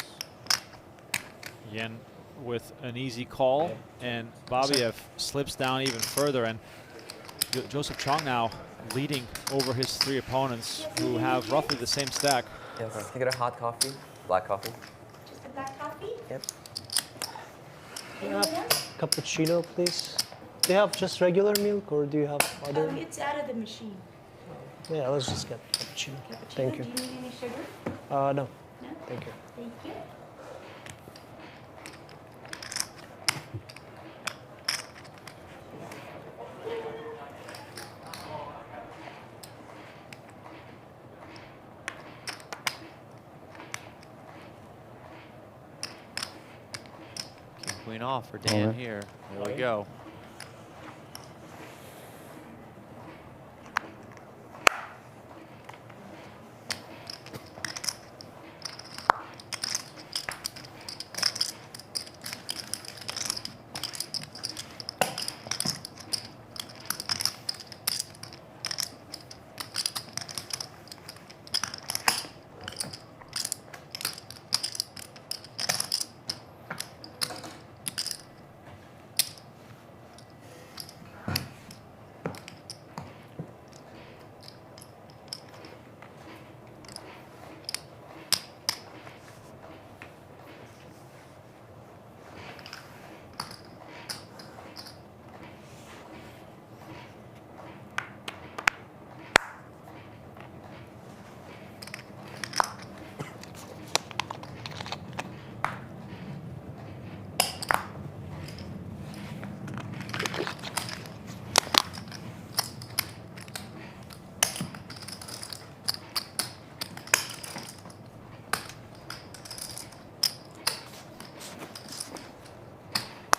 Yen with an easy call, and Babayev slips down even further, and Joseph Cheong now leading over his 3 opponents who have roughly the same stack. Yeah, can I get a hot coffee? Black coffee? Just a black coffee? Yep. Cappuccino, please. Do you have just regular milk or do you have other? It's out of the machine. Yeah, let's just get cappuccino. Thank you. Do you need any sugar? No. No? Thank you. Thank you. King queen off for Dan here. There we go.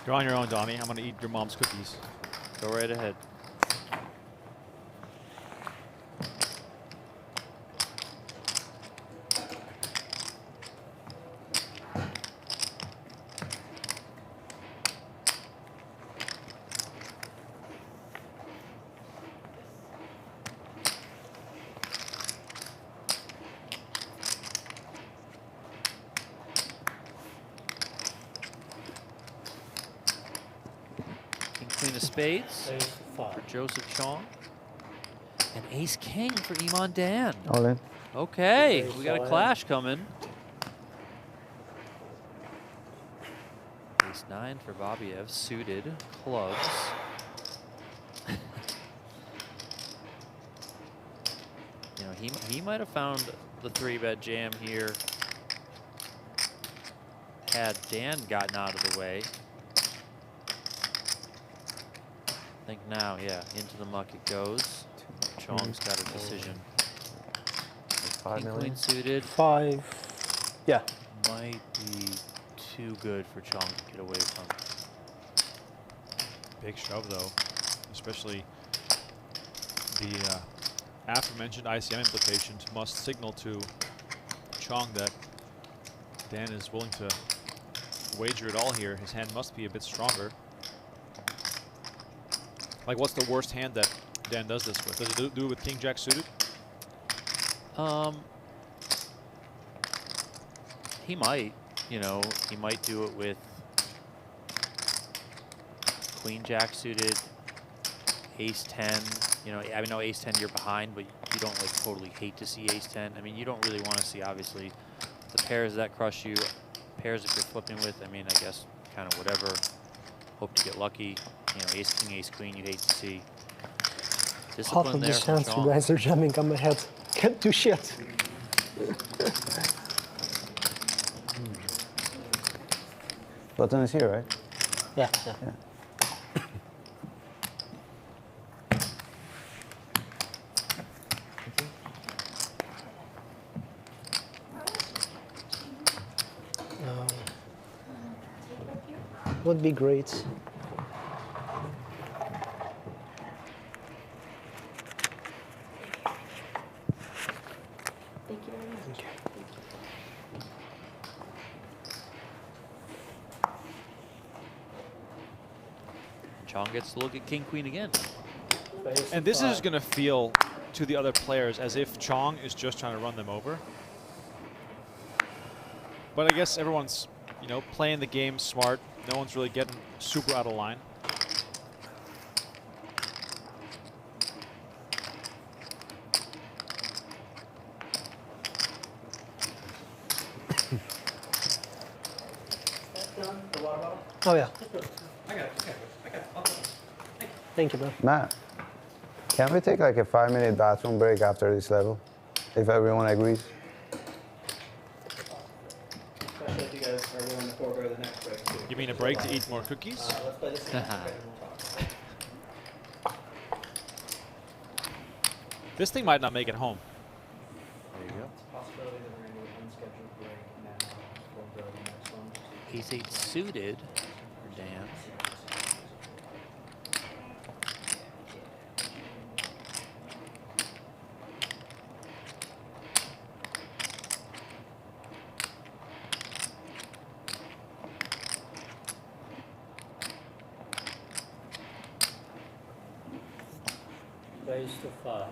You're on your own, Donnie. I'm going to eat your mom's cookies. Go right ahead. Queen of spades for Joseph Cheong. And ace king for Iman Dan. All in. Okay, we got a clash coming. Ace 9 for Babayev, suited, clubs. You know, he might have found the 3-bet jam here had Dan gotten out of the way. I think now, yeah, into the muck it goes. Chong's got a decision. 5 King million. queen suited 5. Yeah. might be too good for Chong to get away from. Big shove, though, especially the aforementioned ICM implications must signal to Chong that Dan is willing to wager it all here. His hand must be a bit stronger. Like, what's the worst hand that Dan does this with? Does it do it with King Jack suited? He might, you know, he might do it with Queen Jack suited, Ace 10. You know, I know Ace 10 you're behind, but you don't like totally hate to see Ace 10. I mean, you don't really want to see, obviously, the pairs that crush you, pairs that you're flipping with. I mean, I guess kind of whatever. Hope to get lucky. You know, Ace King, Ace Queen, you'd hate to see. Half Discipline of there these from hands you Chong. guys are jamming on my head. Can't do shit. Button is here, right? Yeah. Would be great. Thank you very much. Chong gets to look at King Queen again. And this is going to feel to the other players as if Chong is just trying to run them over. But I guess everyone's, you know, playing the game smart. No one's really getting super out of line. Oh yeah. I got it. Thank you, bro. Matt, can we take like a 5-minute bathroom break after this level? If everyone agrees. Especially if you guys are willing to forego the next break too. You mean a break to eat more cookies? Let's play this game and we'll talk. This thing might not make it home. There you go. Possibility that we're going to do an unscheduled break now. Forego the next one. Ace-8 suited for Dan. Raise to 5.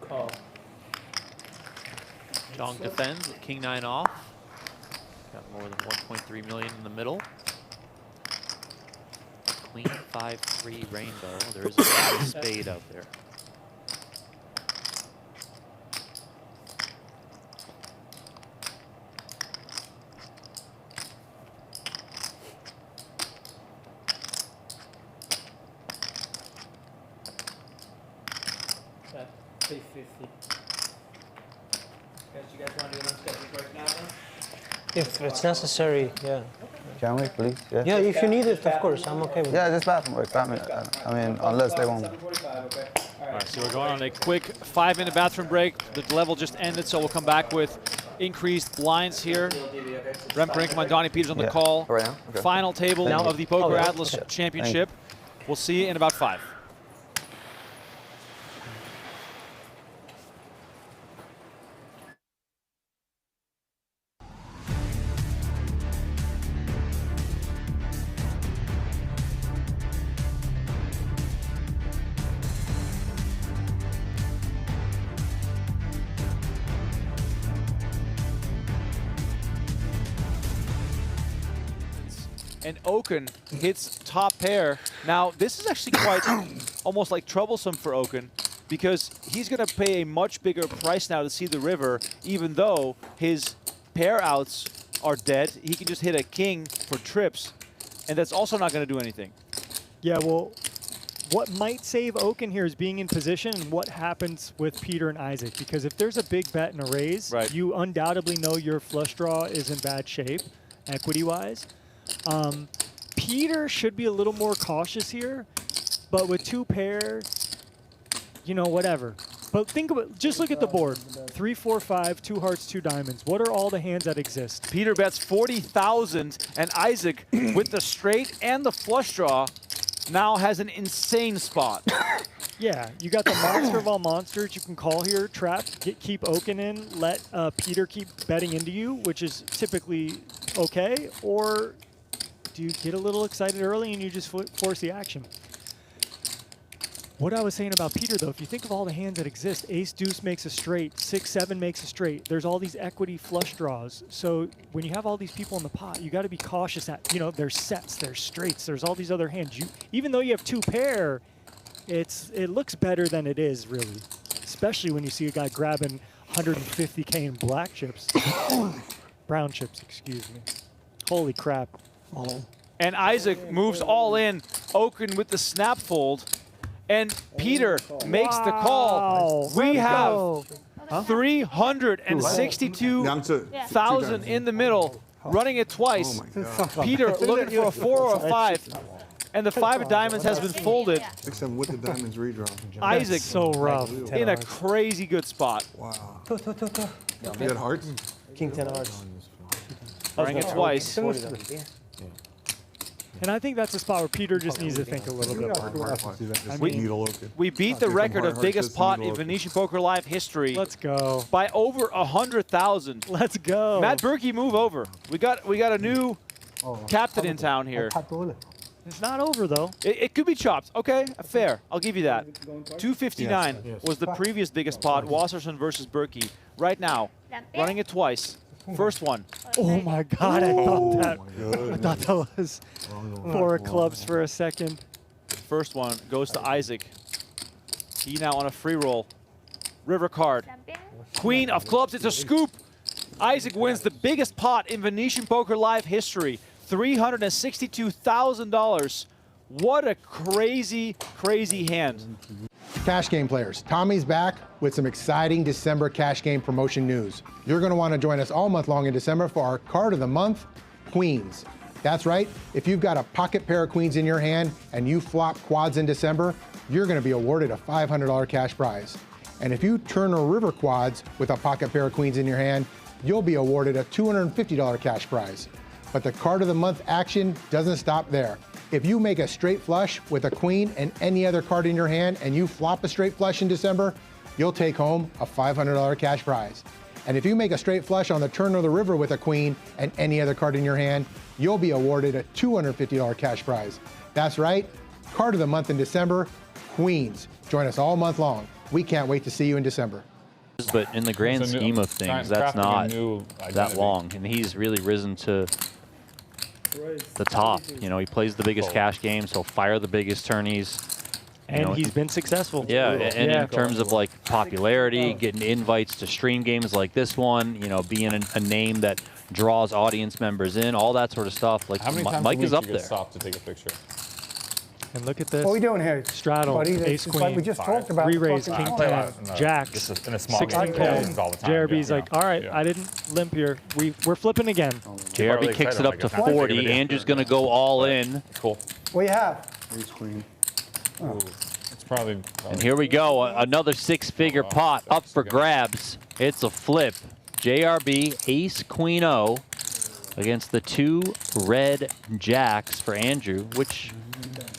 Call. Chong defends with King 9 off. Got more than 1.3 million in the middle. Queen 5-3 rainbow. There is a spade out there. That 350. Guys, you guys want to do an unscheduled break now then? If it's necessary, yeah. Can we, please? Yeah. Yeah, if you need it, of course, I'm okay with it. Yeah, just bathroom break. I mean, unless they won't. 7:45, okay. All right, so we're going on a quick 5-minute bathroom break. The level just ended, so we'll come back with increased blinds here. Rem Brinkman, Donnie Peters on the call. Right now? Okay. Final table Thank you. of the Poker yeah. Atlas Championship. We'll see you in about 5. And Oaken hits top pair. Now, this is actually quite almost like troublesome for Oaken because he's going to pay a much bigger price now to see the river, even though his pair outs are dead. He can just hit a king for trips, and that's also not going to do anything. Yeah, well, what might save Oaken here is being in position and what happens with Peter and Isaac. Because if there's a big bet and a raise, Right. you undoubtedly know your flush draw is in bad shape, equity-wise. Peter should be a little more cautious here, but with 2 pair, you know, whatever. But think about, just look at the board. 3, 4, 5, 2 hearts, 2 diamonds. What are all the hands that exist? Peter bets 40,000, and Isaac, with the straight and the flush draw, now has an insane spot. Yeah, you got the monster of all monsters. You can call here, trap, keep Oaken in, let Peter keep betting into you, which is typically okay, or do you get a little excited early and you just force the action? What I was saying about Peter, though, if you think of all the hands that exist, ace deuce makes a straight, 6, 7 makes a straight. There's all these equity flush draws. So when you have all these people in the pot, you got to be cautious that, you know, there's sets, there's straights, there's all these other hands. Even though you have 2 pair, it looks better than it is, really. Especially when you see a guy grabbing 150K in black chips. Brown chips, excuse me. Holy crap. And Isaac moves all in. Oaken with the snap fold. And Peter makes the call. We have 362,000 in the middle, running it twice. Peter looking for a 4 or a 5. And the 5 of diamonds has been folded. 6-7 with the diamonds redraw. Isaac so rough. in a crazy good spot. Wow. You had hearts? King 10 hearts. Running it twice. And I think that's a spot where Peter just needs to think a little bit more. We beat the record of biggest pot in Venetian Poker Live history. Let's go. By over 100,000. Let's go. Matt Berkey, move over. We got a new captain in town here. It's not over though. It could be chops. Okay, fair. I'll give you that. 259 was the previous biggest pot. Wasserson versus Berkey. Right now, running it twice. First one. Oh my God! I thought that was 4 clubs for a second. First one goes to Isaac. He now on a free roll. River card. Queen of clubs. It's a scoop. Isaac wins the biggest pot in Venetian Poker Live history. $362,000. What a crazy, crazy hand. Cash game players, Tommy's back with some exciting December cash game promotion news. You're going to want to join us all month long in December for our card of the month, Queens. That's right, if you've got a pocket pair of queens in your hand and you flop quads in December, you're going to be awarded a $500 cash prize. And if you turn a river quads with a pocket pair of queens in your hand, you'll be awarded a $250 cash prize. But the card of the month action doesn't stop there. If you make a straight flush with a queen and any other card in your hand and you flop a straight flush in December, you'll take home a $500 cash prize. And if you make a straight flush on the turn of the river with a queen and any other card in your hand, you'll be awarded a $250 cash prize. That's right, card of the month in December, Queens. Join us all month long. We can't wait to see you in December. But in the grand scheme of things, that's not that long. And he's really risen to the top. You know, he plays the biggest cash games. He'll fire the biggest tourneys. And he's been successful. Yeah, and in terms of like popularity, getting invites to stream games like this one, you know, being a name that draws audience members in, all that sort of stuff. Like Mike is up there. Stop to take a picture. And look at this. What are we doing here? Straddle, Buddy, ace it's queen, like we just talked about. re-raise, king 10, jacks, in a small 16 game. K. All the time. JRB's Yeah, like, all right, I didn't limp here. We're flipping again. JRB kicks it up to 40. Andrew's going to go all in. Cool. What do you have? Ace queen. It's probably. And here we go. Another 6-figure pot up for grabs. It's a flip. JRB, ace queen O against the 2 red jacks for Andrew, which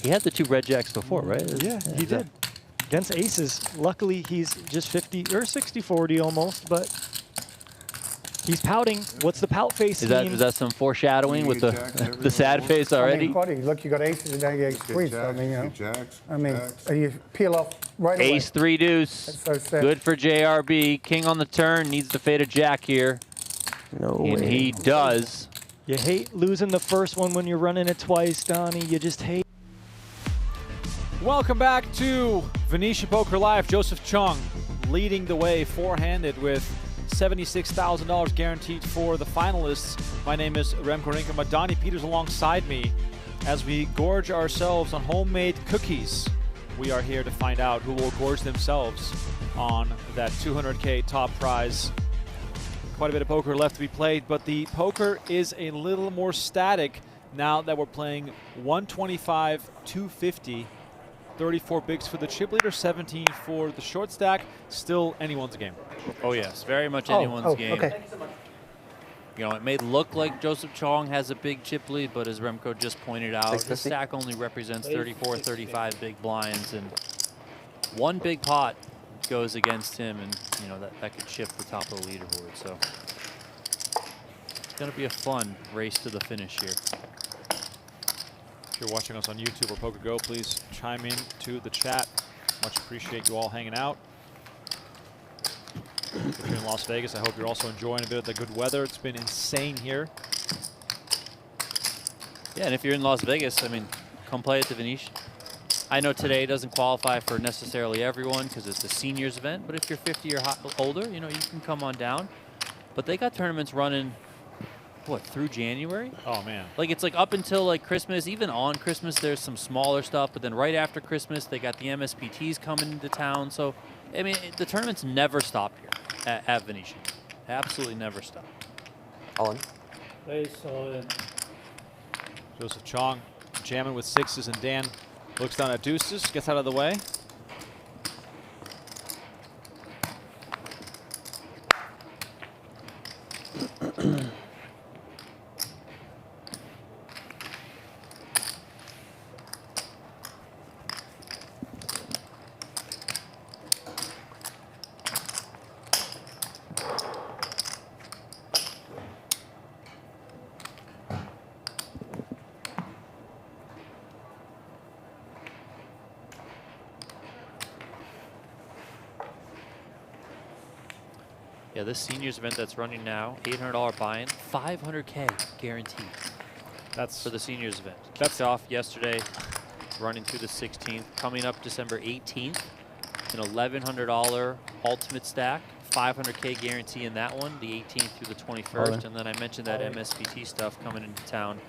he had the 2 red jacks before, right? Yeah, he did. Against aces. Luckily, he's just 50 or 60-40 almost, but he's pouting. What's the pout face Is mean? that some foreshadowing with the sad face already? I mean, buddy, look, you got aces and now you got ace queens. I mean, you know. I mean, you peel off right away. Ace 3 deuce. That's so sad. Good for JRB. King on the turn. Needs to fade a jack here. And he does. You hate losing the first one when you're running it twice, Donnie. You just hate. Welcome back to Venetian Poker Live. Joseph Cheong leading the way four-handed with $76,000 guaranteed for the finalists. My name is Remco Rinkema. Donnie Peters alongside me as we gorge ourselves on homemade cookies. We are here to find out who will gorge themselves on that $200K top prize. Quite a bit of poker left to be played, but the poker is a little more static now that we're playing 125, 250. 34 bigs for the chip leader, 17 for the short stack. Still anyone's game. Oh yes, very much anyone's game. Okay. You know, it may look like Joseph Cheong has a big chip lead, but as Remco just pointed out, the stack only represents 34, 35 big blinds, and one big pot goes against him, and you know that could shift the top of the leaderboard. So it's going to be a fun race to the finish here. If you're watching us on YouTube or Poker Go, please chime in to the chat. Much appreciate you all hanging out. If you're in Las Vegas, I hope you're also enjoying a bit of the good weather. It's been insane here. Yeah, and if you're in Las Vegas, I mean, come play at the Venetian. I know today doesn't qualify for necessarily everyone because it's a seniors event, but if you're 50 or older, you know, you can come on down. But they got tournaments running, what, through January? Oh, man. Like, it's like up until like Christmas, even on Christmas, there's some smaller stuff, but then right after Christmas, they got the MSPTs coming into town. So, I mean, the tournaments never stop here at Venetian. Absolutely never stop. All in. Place all in. Joseph Cheong jamming with sixes, and Dan looks down at deuces, gets out of the way. Yeah, this seniors event that's running now, $800 buy-in, $500K guaranteed. That's for the seniors event. Kicked off yesterday, running through the 16th. Coming up December 18th, an $1,100 ultimate stack, $500K guarantee in that one, the 18th through the 21st. And then I mentioned that MSPT stuff coming into town.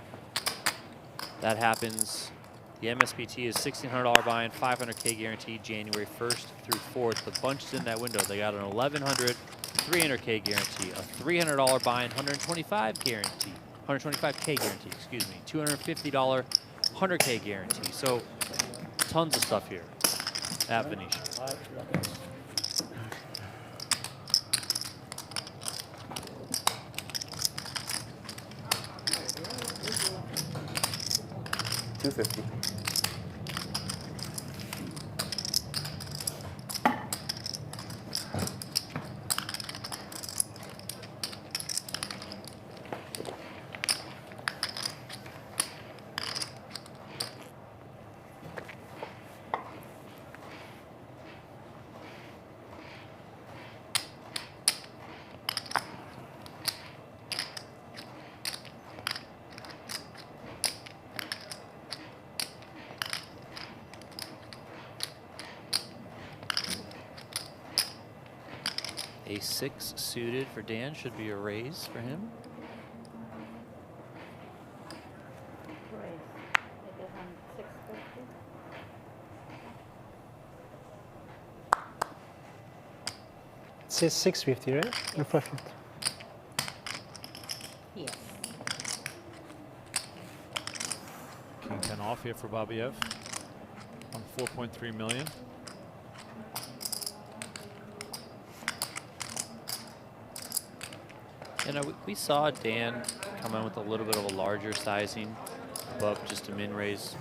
That happens. The MSPT is $1,600 buy-in, $500K guarantee, January 1st through 4th. The bunch is in that window. They got an $1,100, $300K guarantee, a $300 buy-in, $125 guarantee, $125K guarantee, excuse me, $250, $100K guarantee. So tons of stuff here at Venetian. $250. A 6 suited for Dan should be a raise for him. It says 650, right? Or 550. Yes. King 10 off here for Babayev on 4.3 million. You know, we saw Dan come in with a little bit of a larger sizing above just a min raise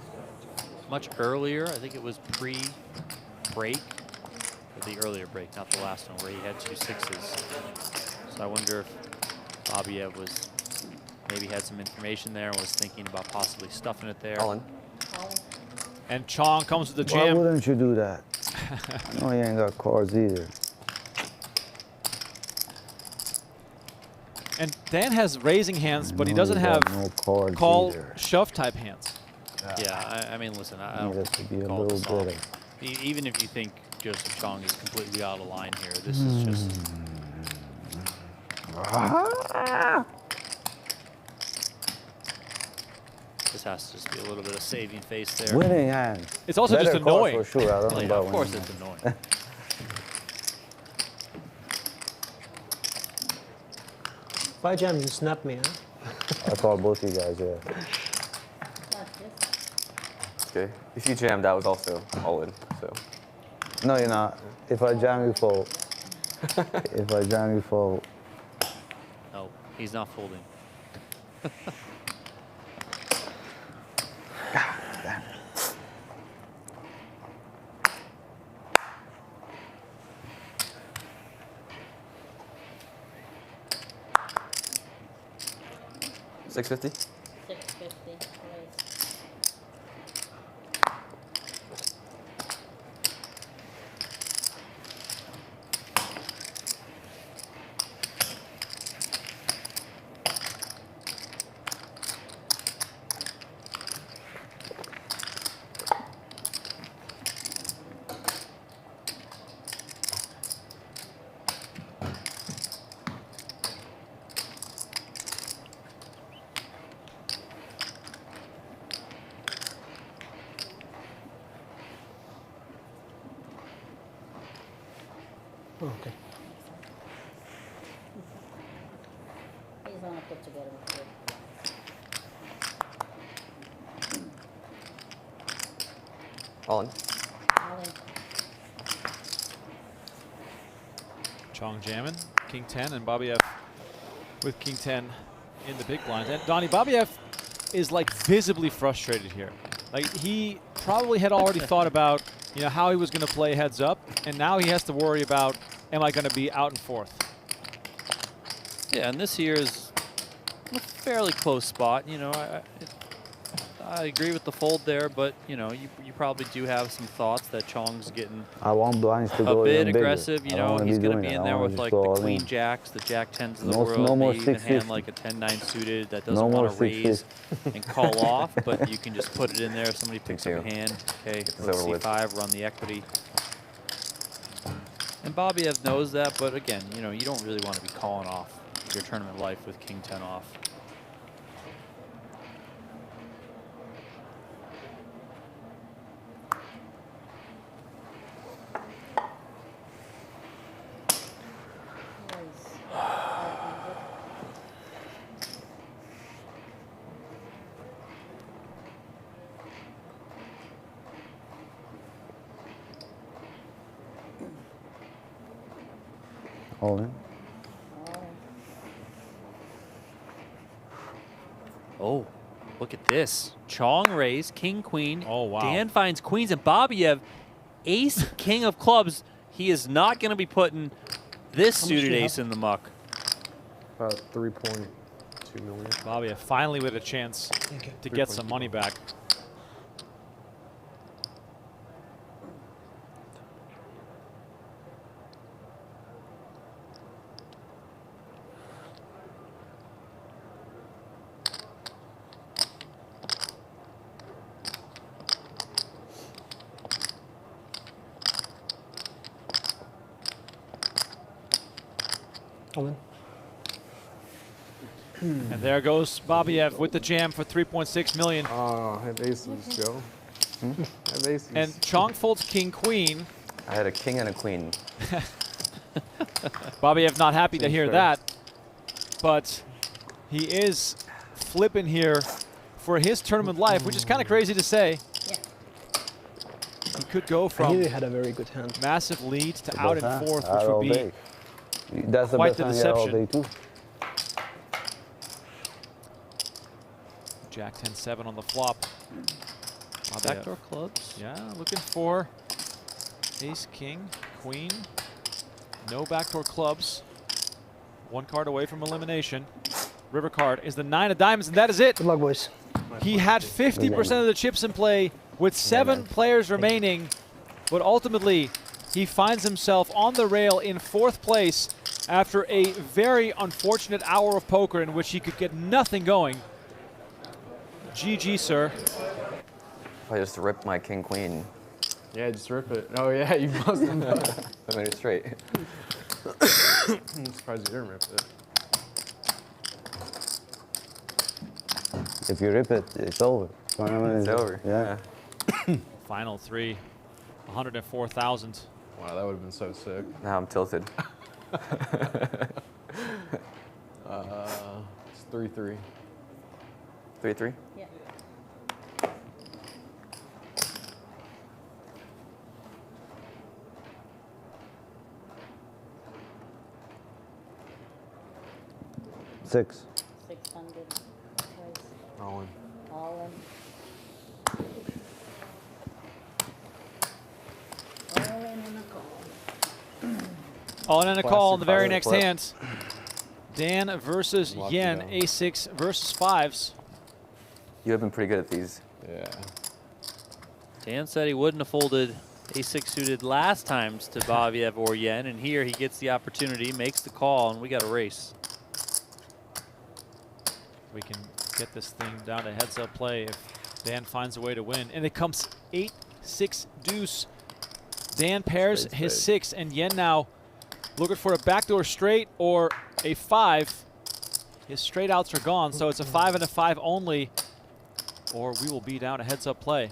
much earlier. I think it was pre-break, or the earlier break, not the last one, where he had 2 6s. So I wonder if Babayev was maybe had some information there and was thinking about possibly stuffing it there. And Chong comes with the Why jam. wouldn't you do that? No, you ain't got cards either. And Dan has raising hands, but he No, doesn't you have got no cards call either. shove type hands. Yeah, I mean, listen, I Need don't us to be a call this little off. better. Even if you think Joseph Cheong is completely out of line here, this is just. This has to just be a little bit of saving face there. Winning hand. It's also Better just cards annoying. For sure. I don't know Well, yeah, about of course winning it's hand. annoying. If I jam, you snap me, huh? I call both you guys, yeah. Okay. If you jammed, that was also all in. So. No, you're not. If I jam, you fold. If I jam, you fold. No, he's not folding. $650. 650, raise. Okay. He's on a put together with you. All in. All in. Chong jamming, King 10, and Babayev with King 10 in the big blind. And Donnie, Babayev is like visibly frustrated here. Like he probably had already thought about, you know, how he was going to play heads up, and now he has to worry about, am I going to be out and forth? Yeah, and this here is a fairly close spot. You know, I agree with the fold there, but you know, you probably do have some thoughts that Chong's getting I want blinds to a go bit even bigger. aggressive. You I don't know, wanna he's be going to doing be it. in I there wanna with just like go the all queen in. jacks, the jack tens of the No- world, no more maybe even a hand 650. like a 10-9 suited that No doesn't more want to raise 650. and call off, but you can just put it in there if somebody picks up a hand. Okay, this let's over with. C5, run the equity. And Babayev knows that, but again, you know, you don't really want to be calling off your tournament life with king 10 off. All in. Oh, look at this. Chong raise, king, queen. Oh, wow. Dan finds queens, and Babayev, ace, king of clubs. He is not going to be putting this suited ace in the muck. About 3.2 million. Babayev finally with a chance to get some money back. All in. And there goes Babayev with the jam for 3.6 million. Oh, I had aces, Joe. I had aces. And Chong folds king queen. I had a king and a queen. Babayev not happy to Seems hear fair. that, but he is flipping here for his tournament life, which is kind of crazy to say. Yeah. He could go I from really had a very good hand. massive lead to out in Huh? fourth, Out which all would be day. That's the quite best the hand you had all deception. day too. Jack 10-7 on the flop. Backdoor clubs. Yeah, looking for ace, king, queen. No backdoor clubs. One card away from elimination. River card is the 9 of diamonds, and that is it. Good luck, boys. He had 50% of the chips in play with 7 players remaining, but ultimately he finds himself on the rail in 4th place after a very unfortunate hour of poker in which he could get nothing going. GG, sir. I just ripped my king queen. Yeah, just rip it. Oh yeah, you must have. I made it straight. I'm surprised you didn't rip it. If you rip it, it's over. Tournament It's is over. Yeah. Final 3, 104,000. Wow, that would have been so sick. Now I'm tilted. It's 3-3. 3-3. Yeah. Six. 600. All in. All in. All in and a call. All in and a call in the very Classic next flip. hand. Dan versus Lucky Yen, down. A6 versus 5s. You have been pretty good at these. Yeah. Dan said he wouldn't have folded a6 suited last times to Babayev or Yen, and here he gets the opportunity, makes the call, and we got a race. We can get this thing down to heads-up play if Dan finds a way to win. And it comes 8-6 deuce. Dan pairs Straight his spade. 6, and Yen now looking for a backdoor straight or a 5. His straight outs are gone, so it's a 5 and a 5 only, or we will be down to heads-up play.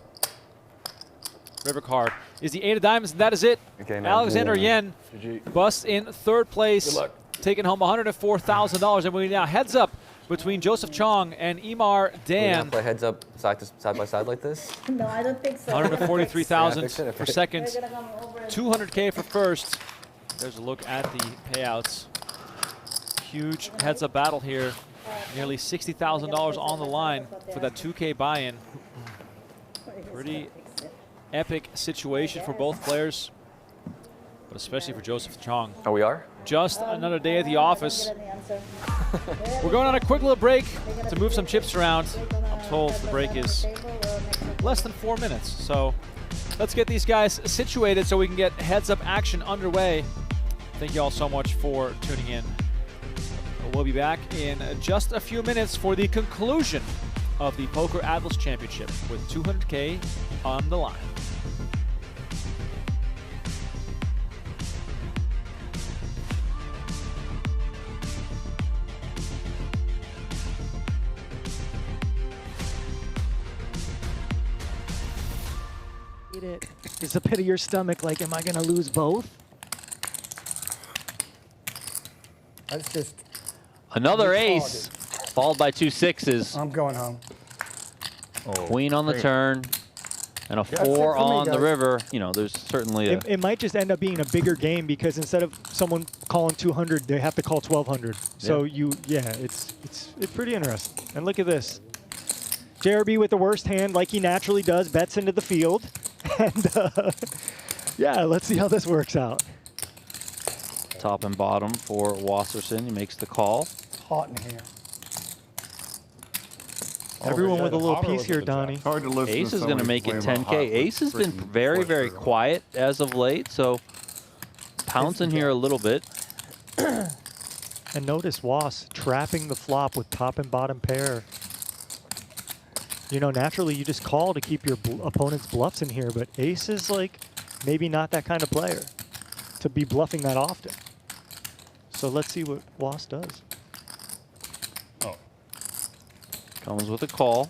River card is the 8 of diamonds, and that is it. Okay, man. Alexander Yen GG. busts in 3rd place, Good luck. taking home $104,000, and we now heads up between Joseph Cheong and Iman We're gonna Dan. play heads up side by side like this. No, I don't think so. 143,000 Yeah, fix it, for fix it. second, We're gonna come over and 200K for first. There's a look at the payouts. Huge heads-up battle here. Nearly $60,000 on the line for that 2K buy-in. Pretty epic situation for both players, but especially for Joseph Cheong. Oh, we are? just another day at the office. We're going on a quick little break to move some chips around. I'm told the break is less than 4 minutes. So let's get these guys situated so we can get heads-up action underway. Thank you all so much for tuning in. We'll be back in just a few minutes for the conclusion of the PokerAtlas Championship with $200K on the line. Is the pit of your stomach like, am I going to lose both? That's just. Another ace, followed by 2 6s. I'm going home. Queen on the turn, and a That's it for 4 me, on the guys. river. You know, there's certainly a... It might just end up being a bigger game because instead of someone calling 200, they have to call 1200. So it's pretty interesting. And look at this. JRB with the worst hand, like he naturally does, bets into the field. And yeah, let's see how this works out. Top and bottom for Wasserson. He makes the call. It's hot in here. Everyone with a little piece here, Donnie. Hard to listen Ace to is going to somebody make it blame 10K. how hot Ace has been freaking very, very flippers are. quiet as of late, so pouncing here a little bit. And notice Was trapping the flop with top and bottom pair. You know, naturally you just call to keep your opponent's bluffs in here, but Ace is like maybe not that kind of player to be bluffing that often. So let's see what Was does. Comes with a call.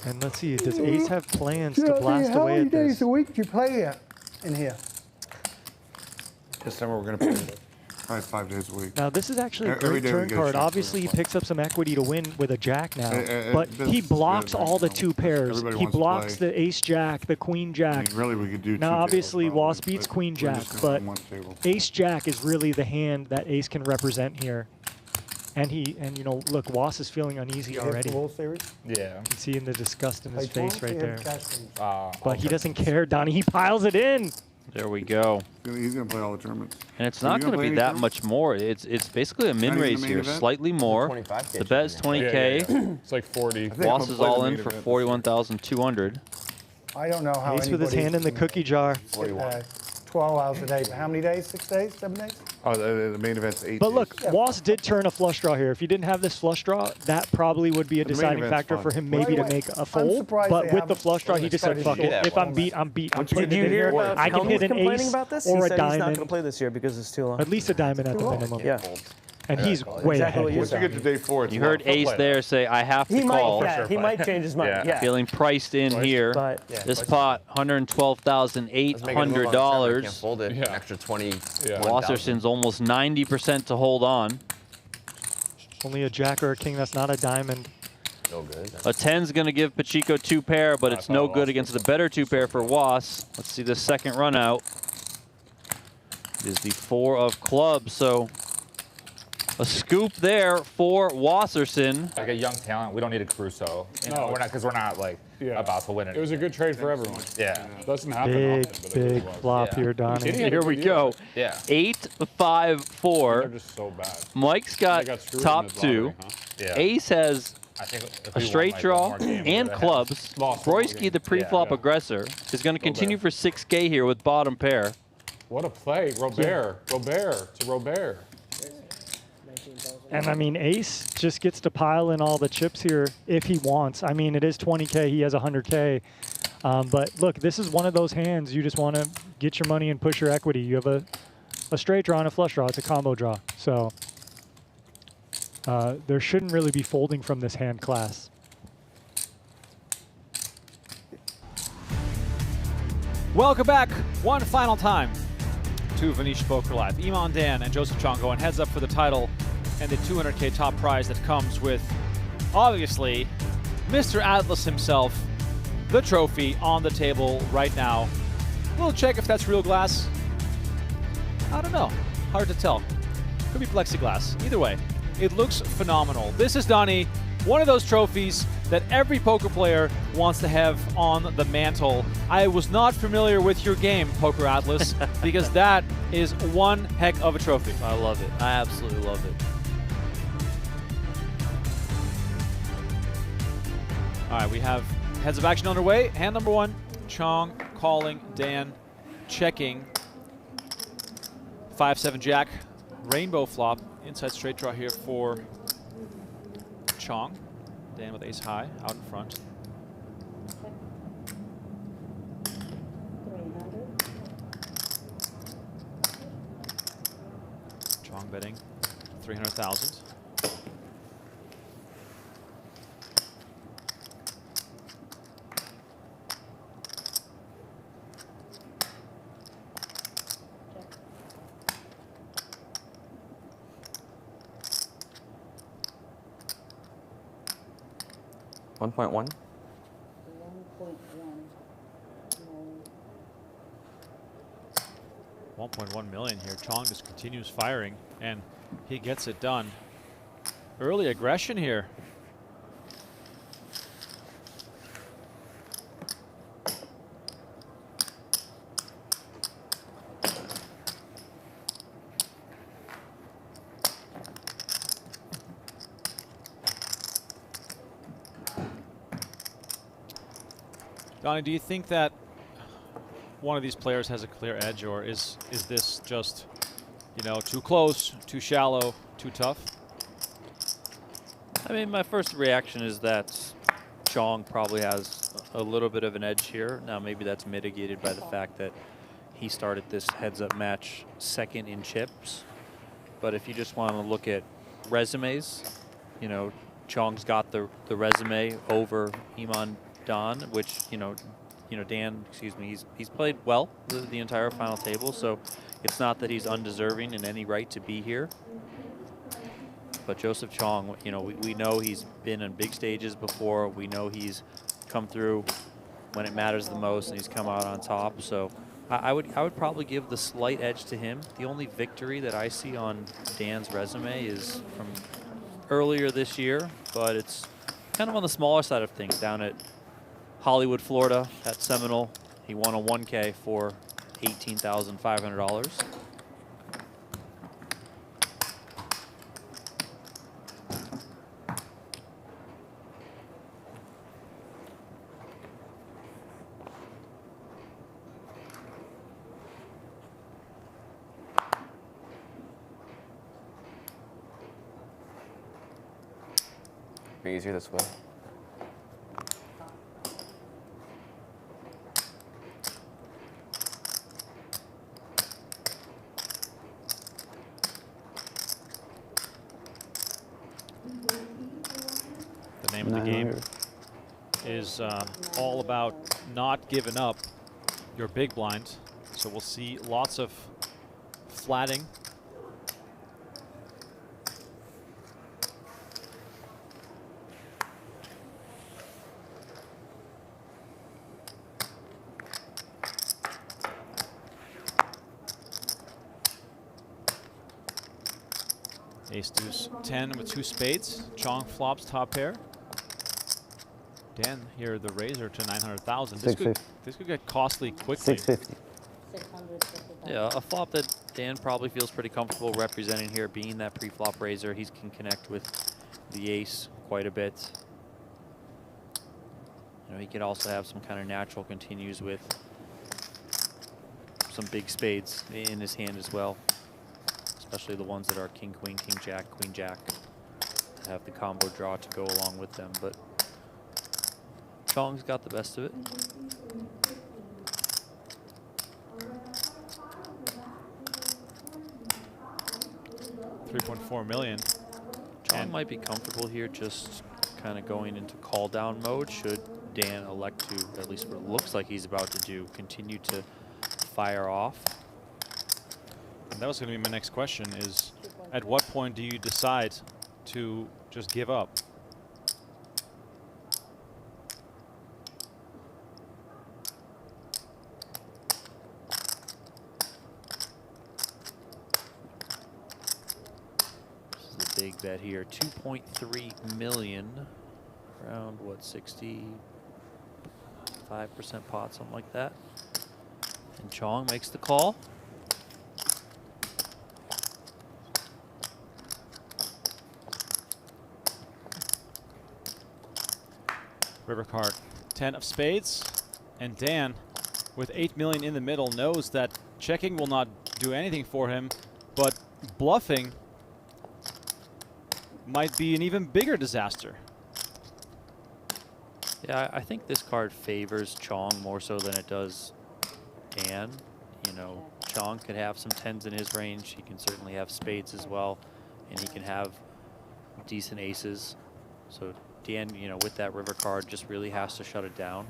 And let's see, does Ace have plans to JRB, blast how away many at this? days a week do you play in here? This summer we're going to play. Probably 5 days a week. Now this is actually a Every great day we turn get a card. chance to Obviously he play. picks up some equity to win with a jack now, but this he is blocks good, all the you know. 2 pairs. Everybody He wants to blocks play. the ace jack, the queen jack. I mean, really, we could do Now two obviously tables, Was probably, beats but queen we're jack, just gonna but do one table. ace jack is really the hand that Ace can represent here. And you know, look, Was is feeling uneasy already. World Series? Yeah. You can see in the disgust in his Play face 12? right Yeah, there. cash games. But he doesn't care, Donnie. He piles it in. There we go. He's going to play all the tournaments. And it's Are not you going to play be any that tournaments? much more. It's basically a min Not even raise the main here, event? slightly more. 25K The bet is 20K. Yeah. It's like 40. Was is all in for event. 41,200. I don't know how Ace with his anybody hand in the can, cookie jar. 12 hours a day. But how many days? 6 days? 7 days? Oh, the main event's 8 But days. look, Was did turn a flush draw here. If he didn't have this flush draw, that probably would be a The main deciding event's factor fun. for him Well, maybe to anyway, make a I'm fold. surprised But they with the haven't flush draw, he just said, fuck it. If I'm beat, I'm beat. I'm putting it in here. I can hit an complaining ace about this? or he a said he's not going to diamond. play this year because it's too long. At least a diamond at the minimum. Yeah. And he's way Exactly ahead what here. you Once you get to day 4, it's You a lot heard of fun Ace playing. there say, I have to He might, call. yeah, he might change his mind. Yeah. Yeah. Feeling priced in here. But This pot, $112,800. Can't fold it. Yeah. An extra 20. Yeah. Wasserson's almost 90% to hold on. Only a jack or a king. That's not a diamond. No good. A 10's going to give Pacheco 2 pair, but it's no good against the better 2 pair for Was. Let's see the second run out. It is the 4 of clubs, so a scoop there for Wasserson. Like a young talent, we don't need a Crusoe. You No, know, we're not because we're not like about to win it. It was a good trade for everyone. Yeah. Doesn't happen Big, often, but it big was. flop Yeah. here, Donnie. Here we go. Yeah. 8-5-4. They're just so bad. Mike's They got got screwed in top this 2. lottery, huh? Yeah. Ace has I think if a we won, straight like, draw one more game, we and would've clubs. Lost one more Broisky, game. the pre-flop Yeah. aggressor, is going to continue for 6K here with bottom pair. What a play. Robert. Robert to Robert. And I mean, Ace just gets to pile in all the chips here if he wants. I mean, it is 20K. He has 100K. But look, this is one of those hands you just want to get your money and push your equity. You have a straight draw and a flush draw. It's a combo draw. So there shouldn't really be folding from this hand class. Welcome back one final time to Venetian Poker Live. Iman Dan and Joseph Cheong going heads up for the title and the 200K top prize that comes with, obviously, Mr. Atlas himself, the trophy on the table right now. We'll check if that's real glass. I don't know. Hard to tell. Could be plexiglass. Either way, it looks phenomenal. This is Donnie One of those trophies that every poker player wants to have on the mantle. I was not familiar with your game, Poker Atlas, because that is one heck of a trophy. I love it. I absolutely love it. All right, we have heads of action underway. Hand number one, Chong calling, Dan checking. 5-7 jack, rainbow flop, inside straight draw here for Chong. Dan with ace high out in front. Chong betting 300,000. $1.1. 1.1. 1.1 million here. Chong just continues firing, and he gets it done. Early aggression here. Donnie, do you think that one of these players has a clear edge, or is this just, you know, too close, too shallow, too tough? I mean, my first reaction is that Chong probably has a little bit of an edge here. Now, maybe that's mitigated by the fact that he started this heads-up match second in chips. But if you just want to look at resumes, you know, Chong's got the resume over Iman Dan, which, Dan, excuse me, he's played well the entire final table, so it's not that he's undeserving in any right to be here. But Joseph Cheong, we know he's been on big stages before. We know he's come through when it matters the most, and he's come out on top. So I would probably give the slight edge to him. The only victory that I see on Dan's resume is from earlier this year, but it's kind of on the smaller side of things. Down at Hollywood, Florida, at Seminole, he won a 1K for $18,500. Easier this way. The name of the game is all about not giving up your big blind. So we'll see lots of flatting. Ace deuce 10 with two spades. Chong flops top pair. Dan here the razor to 900,000. This could get costly quickly. 650. Yeah, a flop that Dan probably feels pretty comfortable representing here, being that pre-flop raiser. He can connect with the ace quite a bit. He could also have some kind of natural continues with some big spades in his hand as well, especially the ones that are king, queen, king, jack, queen, jack, to have the combo draw to go along with them. But Chong's got the best of it. $3.4 million. Chong might be comfortable here, just kind of going into call down mode should Dan elect to, at least what it looks like he's about to do, continue to fire off. And that was going to be my next question, is at what point do you decide to just give up? This is a big bet here. 2.3 million, around what, 65% pot, something like that. And Chong makes the call. River card, 10 of spades, and Dan, with 8 million in the middle, knows that checking will not do anything for him, but bluffing might be an even bigger disaster. Yeah, I think this card favors Chong more so than it does Dan. You know, Chong could have some 10s in his range. He can certainly have spades as well, and he can have decent aces. So Dan, you know, with that river card, just really has to shut it down.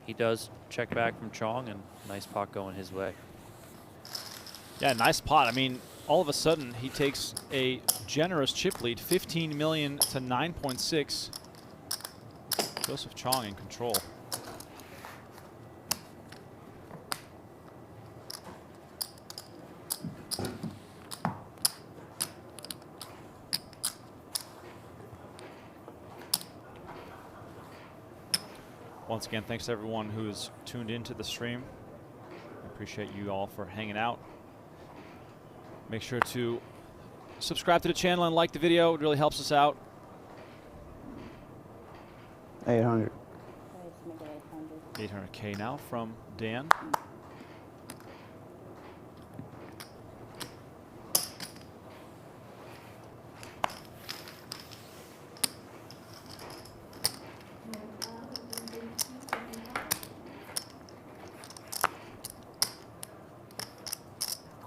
He does check back from Chong, and nice pot going his way. Yeah, nice pot. I mean, all of a sudden, he takes a generous chip lead, 15 million to 9.6. Joseph Cheong in control. Once again, thanks to everyone who's tuned into the stream. I appreciate you all for hanging out. Make sure to subscribe to the channel and like the video. It really helps us out. 800. 800K now from Dan.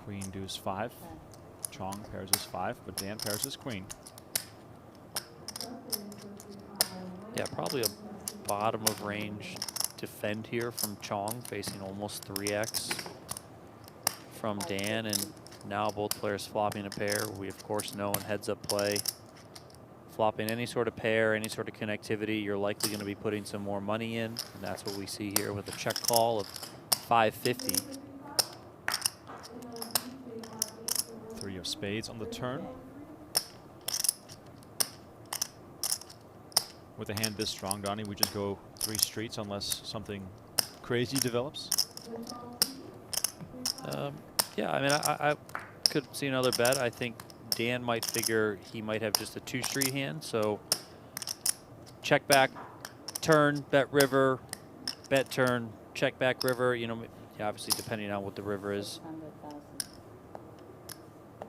Queen deuce 5. Chong pairs his 5, but Dan pairs his queen. Yeah, probably a bottom of range defend here from Chong, facing almost 3x from Dan, and now both players flopping a pair. We of course know in heads up play, flopping any sort of pair, any sort of connectivity, you're likely going to be putting some more money in, and that's what we see here with a check call of 550. 3 of spades on the turn. With a hand this strong, Donnie, we just go 3 streets unless something crazy develops. Yeah, I mean, I could see another bet. I think Dan might figure he might have just a 2-street hand. So check back, turn, bet river, bet turn, check back river. You know, obviously depending on what the river is.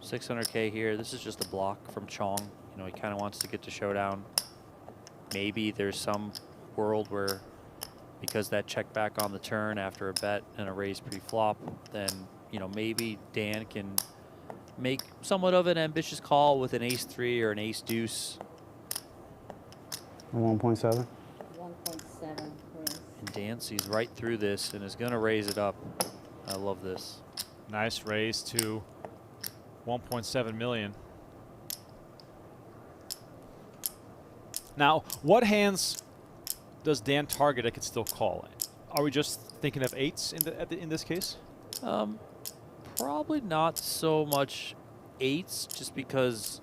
600K here. This is just a block from Chong. You know, he kind of wants to get to showdown. Maybe there's some world where, because that check back on the turn after a bet and a raise pre-flop, then, you know, maybe Dan can make somewhat of an ambitious call with an ace-3 or an ace-deuce. 1.7. 1.7 raise. And Dan sees right through this and is going to raise it up. I love this. Nice raise to 1.7 million. Now, what hands does Dan target I could still call? Are we just thinking of 8s in this case? Probably not so much 8s, just because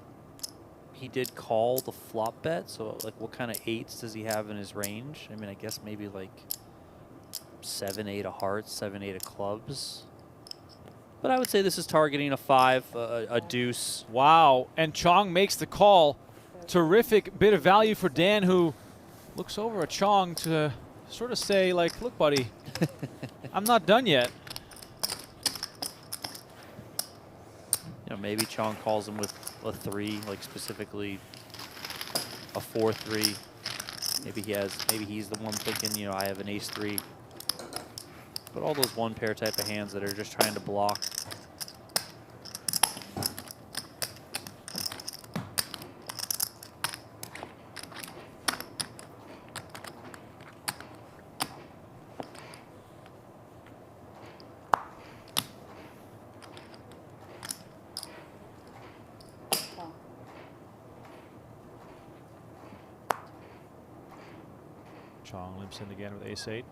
he did call the flop bet. So, like, what kind of 8s does he have in his range? I mean, I guess maybe like 7, 8 of hearts, 7, 8 of clubs. But I would say this is targeting a 5, a deuce. Wow, and Chong makes the call. Terrific bit of value for Dan, who looks over at Chong to sort of say, like, look, buddy, I'm not done yet. You know, maybe Chong calls him with a 3, like specifically a 4-3. Maybe he's the one thinking, you know, I have an ace-3. But all those 1 pair type of hands that are just trying to block. Chong limps in again with ace-8.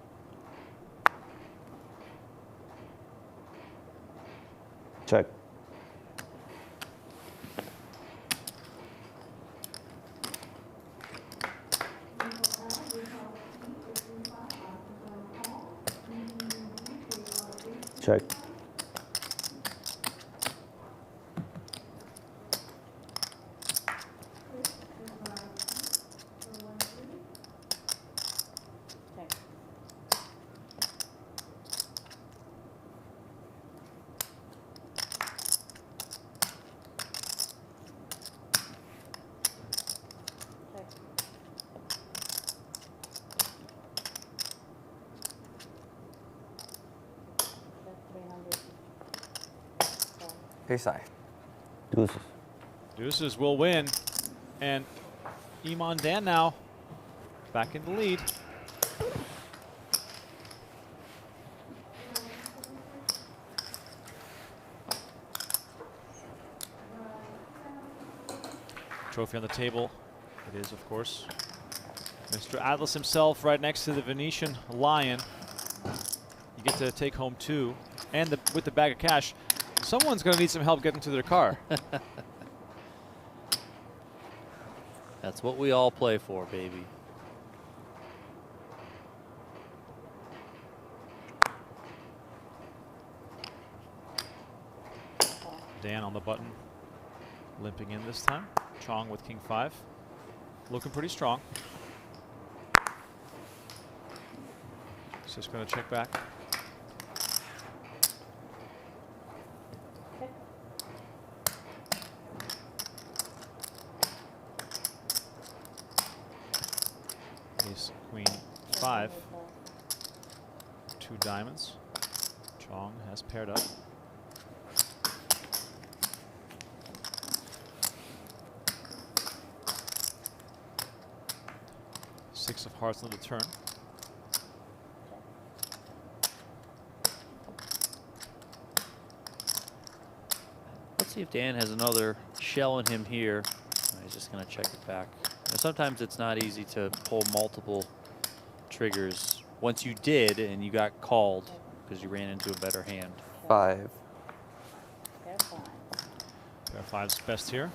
Check. Check. Ace high. Deuces. Deuces will win. And Iman Dan now back in the lead. Trophy on the table. It is, of course, Mr. Atlas himself right next to the Venetian Lion. You get to take home 2. And with the bag of cash, someone's going to need some help getting to their car. That's what we all play for, baby. Dan on the button, limping in this time. Chong with king 5, looking pretty strong. Just going to check back. Ace, queen 5, 2 diamonds. Chong has paired up. Six of hearts on the turn. Let's see if Dan has another shell in him here. He's just going to check it back. Now, sometimes it's not easy to pull multiple triggers. Once you did and you got called because you ran into a better hand. 5. Pair 5's best here.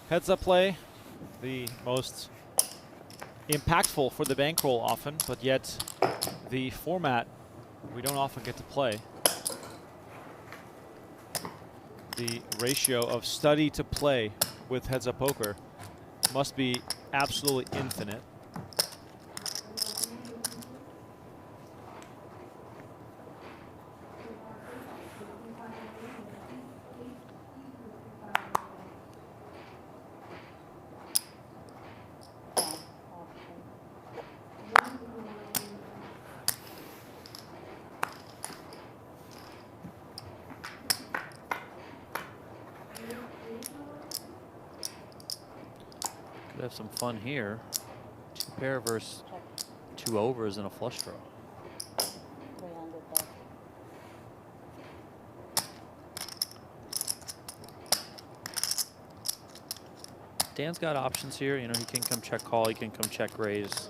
Heads up play, the most impactful for the bankroll often, but yet the format we don't often get to play. The ratio of study to play with heads up poker must be absolutely infinite. Have some fun here. 2 pair versus 2 overs and a flush draw. Dan's got options here. You know, he can come check call, he can come check raise.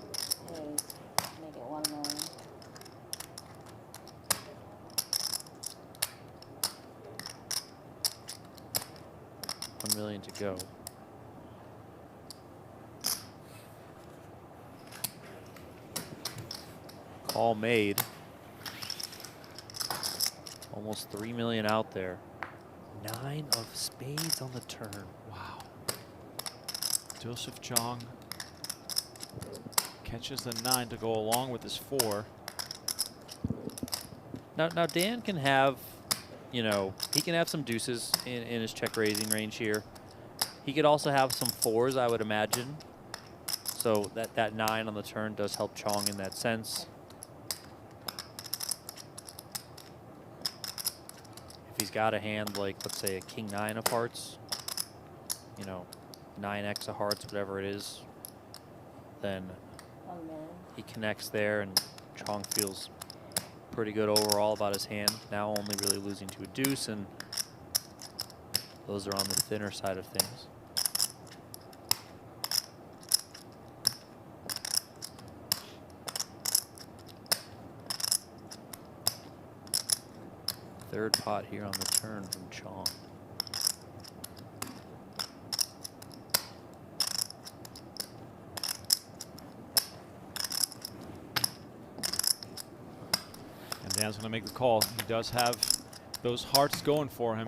Make it 1 million. $1 million to go. Call made. Almost 3 million out there. 9 of spades on the turn. Wow. Joseph Cheong catches the 9 to go along with his 4. Now Dan can have, you know, he can have some deuces in his check raising range here. He could also have some 4s, I would imagine. So that 9 on the turn does help Chong in that sense. If he's got a hand like, let's say, a king 9 of hearts, you know, 9x of hearts, whatever it is, then he connects there and Chong feels pretty good overall about his hand. Now only really losing to a deuce, and those are on the thinner side of things. Third pot here on the turn from Chong. And Dan's going to make the call. He does have those hearts going for him.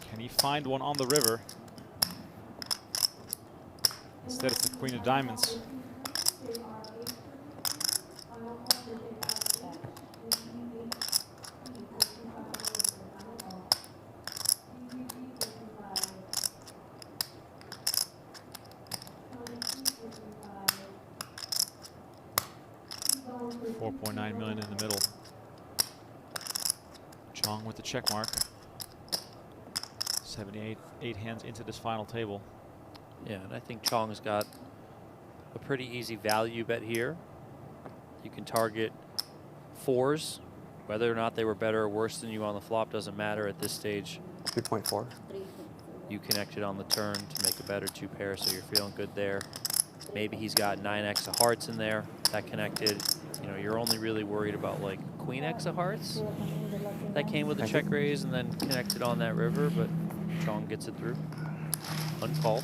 Can he find one on the river? Instead, it's the queen of diamonds. $4.9 million in the middle. Chong with the check mark. 78 hands into this final table. Yeah, and I think Chong's got a pretty easy value bet here. You can target 4s. Whether or not they were better or worse than you on the flop doesn't matter at this stage. 3.4. You connected on the turn to make a better 2 pair, so you're feeling good there. Maybe he's got 9x of hearts in there. That connected. You know, you're only really worried about like queen x of hearts. That came with a check raise and then connected on that river, but Chong gets it through. Uncalled.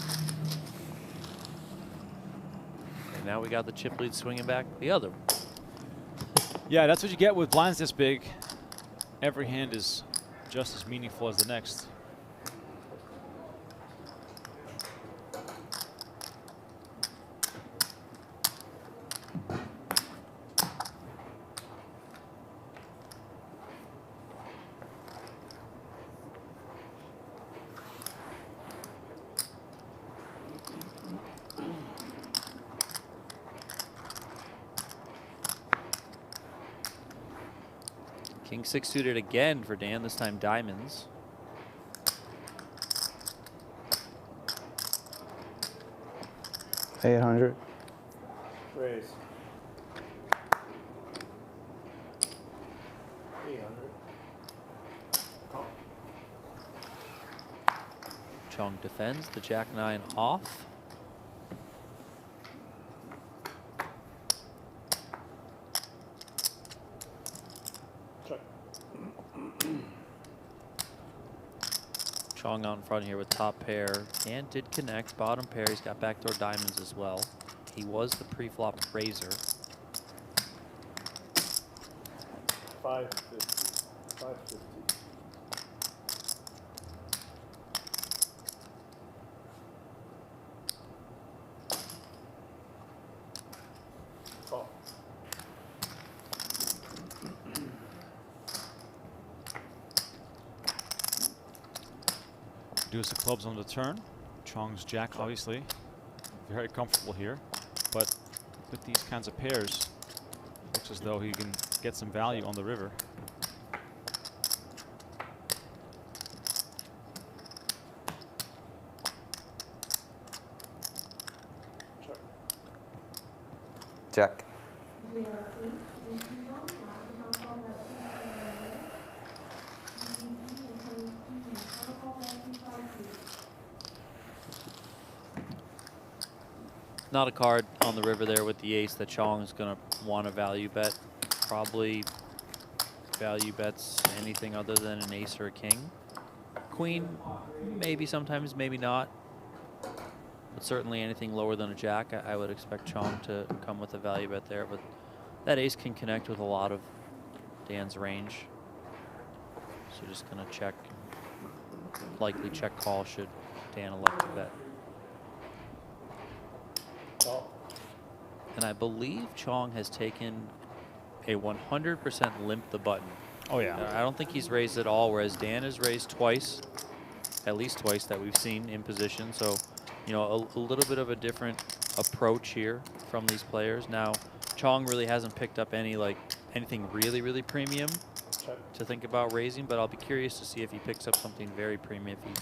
And now we got the chip lead swinging back the other. Yeah, that's what you get with blinds this big. Every hand is just as meaningful as the next. King 6 suited again for Dan, this time diamonds. $800. Raise. 800. Chong defends the Jack-9 off. Chong out in front here with top pair and did connect bottom pair. He's got backdoor diamonds as well. He was the pre-flop raiser. 550. 550. Call. Deuce of clubs on the turn. Chong's jack, obviously, very comfortable here. But with these kinds of pairs, looks as though he can get some value on the river. Jack. Not a card on the river there with the ace that Chong is going to want a value bet. Probably value bets anything other than an ace or a king. Queen, maybe sometimes, maybe not. But certainly anything lower than a jack, I would expect Chong to come with a value bet there. But that ace can connect with a lot of Dan's range. So just going to check, likely check call should Dan elect to bet. And I believe Chong has taken a 100% limp the button. Oh, yeah. I don't think he's raised at all, whereas Dan has raised twice, at least twice that we've seen in position. So, you know, a little bit of a different approach here from these players. Now, Chong really hasn't picked up anything really, really premium to think about raising, but I'll be curious to see if he picks up something very premium, if he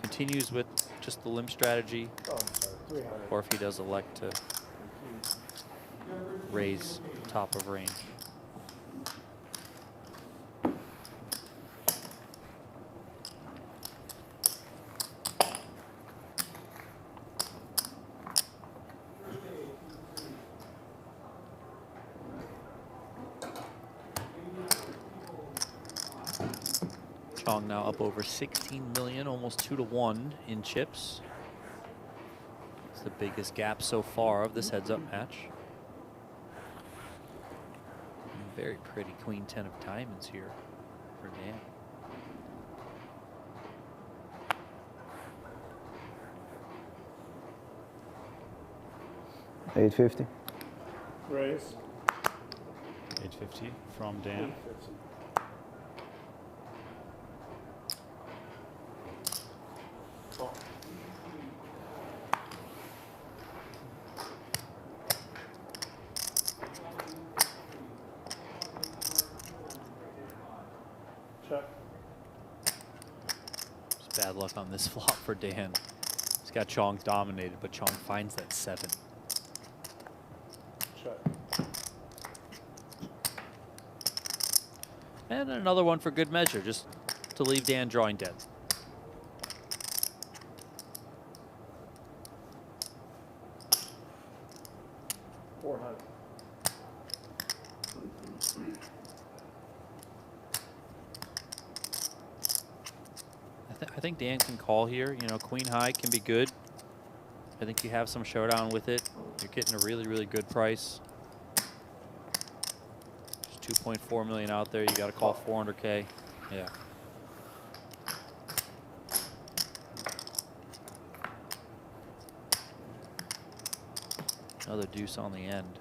continues with just the limp strategy, or if he does elect to raise top of range. Chong now up over 16 million, almost 2-to-1 in chips. It's the biggest gap so far of this heads-up match. Very pretty queen 10 of diamonds here for Dan. $850. Raise. 850 from Dan. Check. Just bad luck on this flop for Dan. He's got Chong dominated, but Chong finds that 7. Check. And another one for good measure, just to leave Dan drawing dead. I think Dan can call here. You know, queen high can be good. I think you have some showdown with it. You're getting a really, really good price. There's 2.4 million out there. You got to call 400K. Yeah. Another deuce on the end.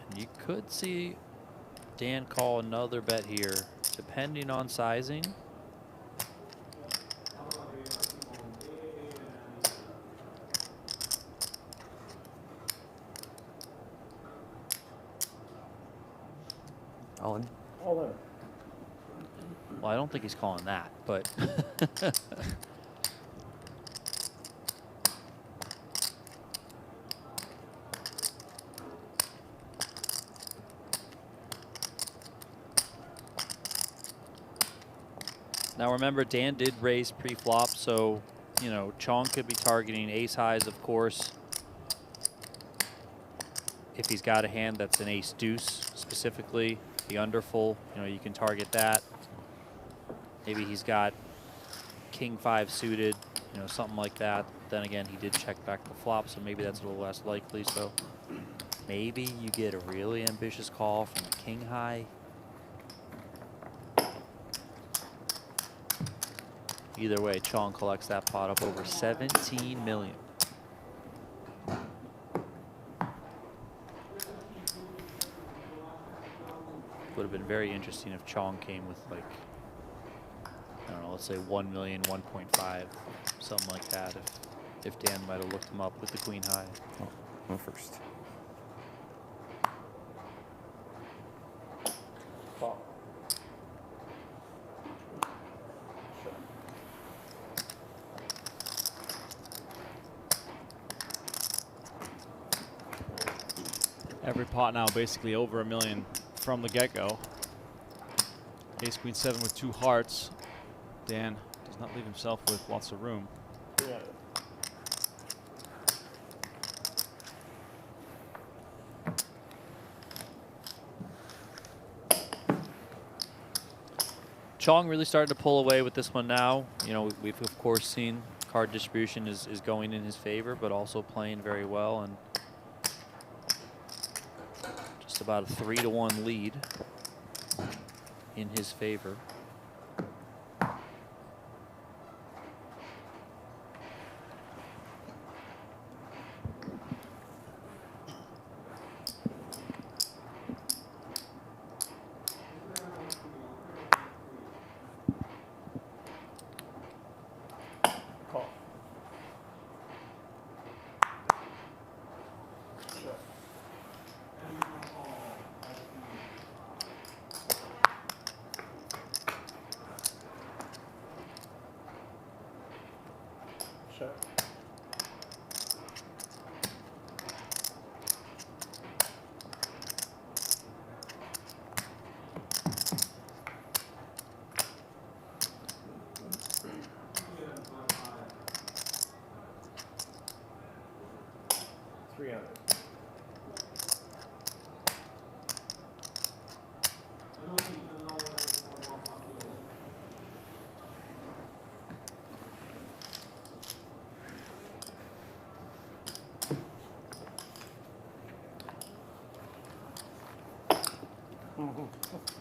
And you could see Dan call another bet here, depending on sizing. All in. All in. Well, I don't think he's calling that, but now remember, Dan did raise pre-flop, so you know Chong could be targeting ace highs, of course. If he's got a hand that's an ace deuce specifically, the underfull, you know, you can target that. Maybe he's got king 5 suited, you know, something like that. Then again, he did check back the flop, so maybe that's a little less likely. So maybe you get a really ambitious call from a king high. Either way, Chong collects that pot up over 17 million. Would have been very interesting if Chong came with, like, I don't know, let's say 1 million, 1.5, something like that. If Dan might have looked him up with the queen high. Oh, I'm first. Call. Every pot now basically over $1 million from the get-go. Ace queen 7 with 2 hearts. Dan does not leave himself with lots of room. Yeah. Chong really started to pull away with this one now. You know, we've of course seen card distribution is going in his favor, but also playing very well, and just about a 3-to-1 lead in his favor. Check.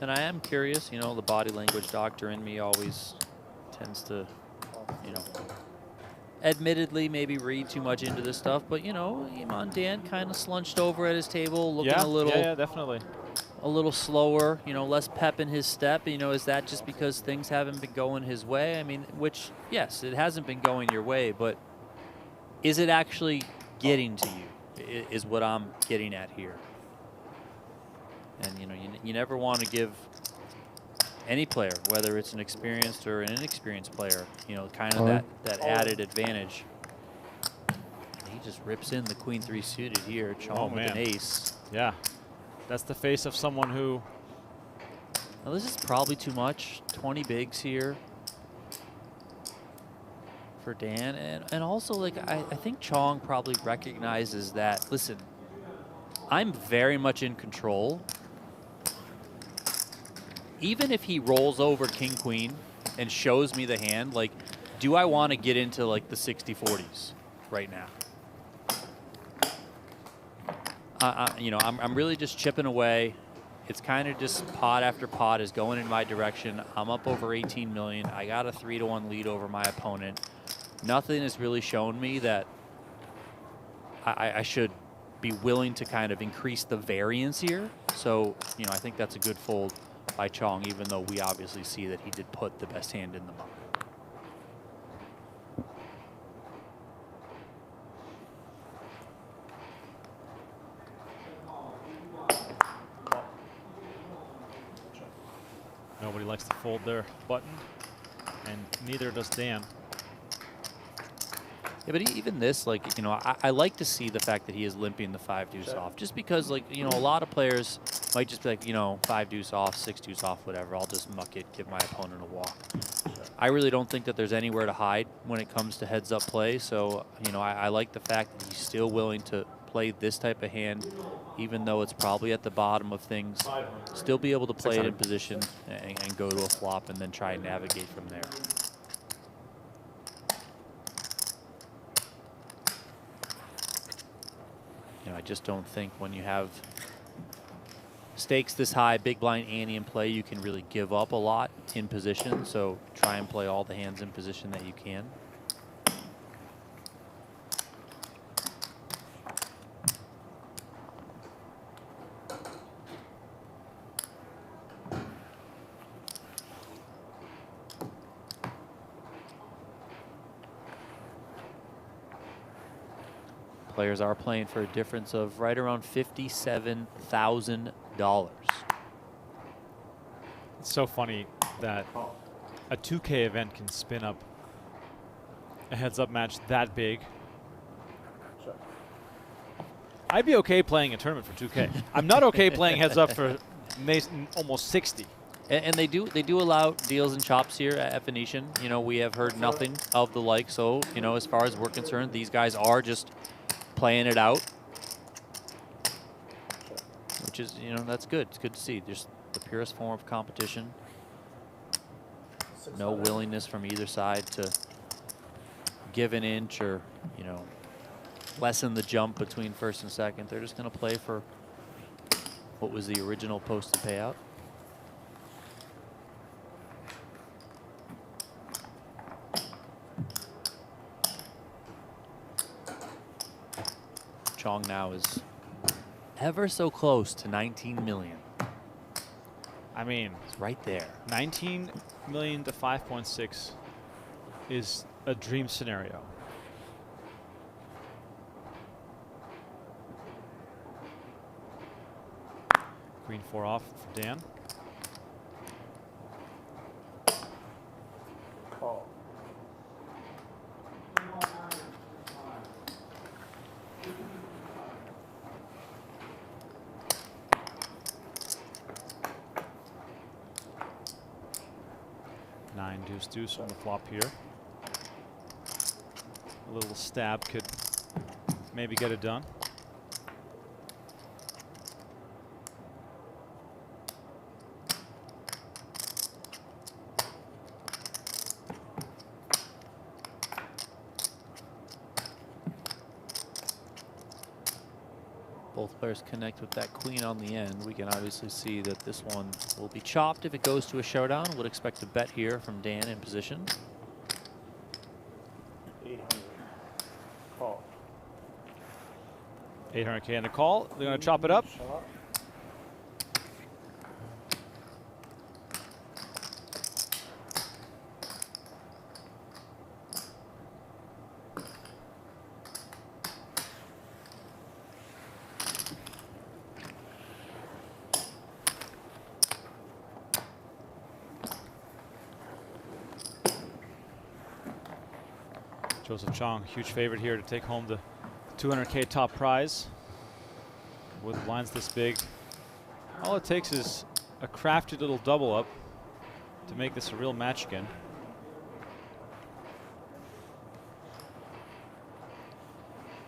And I am curious, you know, the body language doctor in me always tends to, you know, admittedly maybe read too much into this stuff, but you know, Iman Dan kind of slunched over at his table, looking a little, yeah, definitely, a little slower. You know, less pep in his step. You know, is that just because things haven't been going his way? I mean, which yes, it hasn't been going your way, but is it actually getting to you? Is what I'm getting at here. And you know, you never want to give any player, whether it's an experienced or an inexperienced player, you know, kind of that added advantage. And he just rips in the queen-3 suited here. Chong with an ace. Yeah, that's the face of someone who. Now this is probably too much. 20 bigs here for Dan, and also like I think Chong probably recognizes that. Listen, I'm very much in control. Even if he rolls over king-queen and shows me the hand, like, do I want to get into like the 60-40s right now? You know, I'm really just chipping away. It's kind of just pot after pot is going in my direction. I'm up over 18 million. I got a 3-1 lead over my opponent. Nothing has really shown me that I should be willing to kind of increase the variance here. So, you know, I think that's a good fold by Chong, even though we obviously see that he did put the best hand in the monk. Nobody likes to fold their button, and neither does Dan. Yeah, but even this, like, you know, I like to see the fact that he is limping the 5 deuce off, just because, like, you know, a lot of players might just be like, you know, 5 deuce off, 6 deuce off, whatever. I'll just muck it, give my opponent a walk. I really don't think that there's anywhere to hide when it comes to heads up play. So, you know, I like the fact that he's still willing to play this type of hand, even though it's probably at the bottom of things. Still be able to play it in position and go to a flop and then try and navigate from there. You know, I just don't think when you have stakes this high, big blind ante in play, you can really give up a lot in position. So try and play all the hands in position that you can. Players are playing for a difference of right around $57,000. It's so funny that a 2K event can spin up a heads-up match that big. I'd be okay playing a tournament for 2K. I'm not okay playing heads-up for almost 60. And they do allow deals and chops here at Venetian. You know, we have heard nothing of the like. So, you know, as far as we're concerned, these guys are just playing it out, which is, you know, that's good. It's good to see. Just the purest form of competition. No willingness from either side to give an inch or, you know, lessen the jump between first and second. They're just going to play for what was the original posted payout. Chong now is ever so close to 19 million. I mean, it's right there. 19 million to 5.6 is a dream scenario. Queen 4 off for Dan. Call. Nine deuce deuce on the flop here. A little stab could maybe get it done. Both players connect with that queen on the end. We can obviously see that this one will be chopped if it goes to a showdown. Would expect a bet here from Dan in position. 800K in the call. They're going to chop it up. Joseph Cheong, huge favorite here to take home the 200K top prize. With lines this big, all it takes is a crafty little double up to make this a real match again.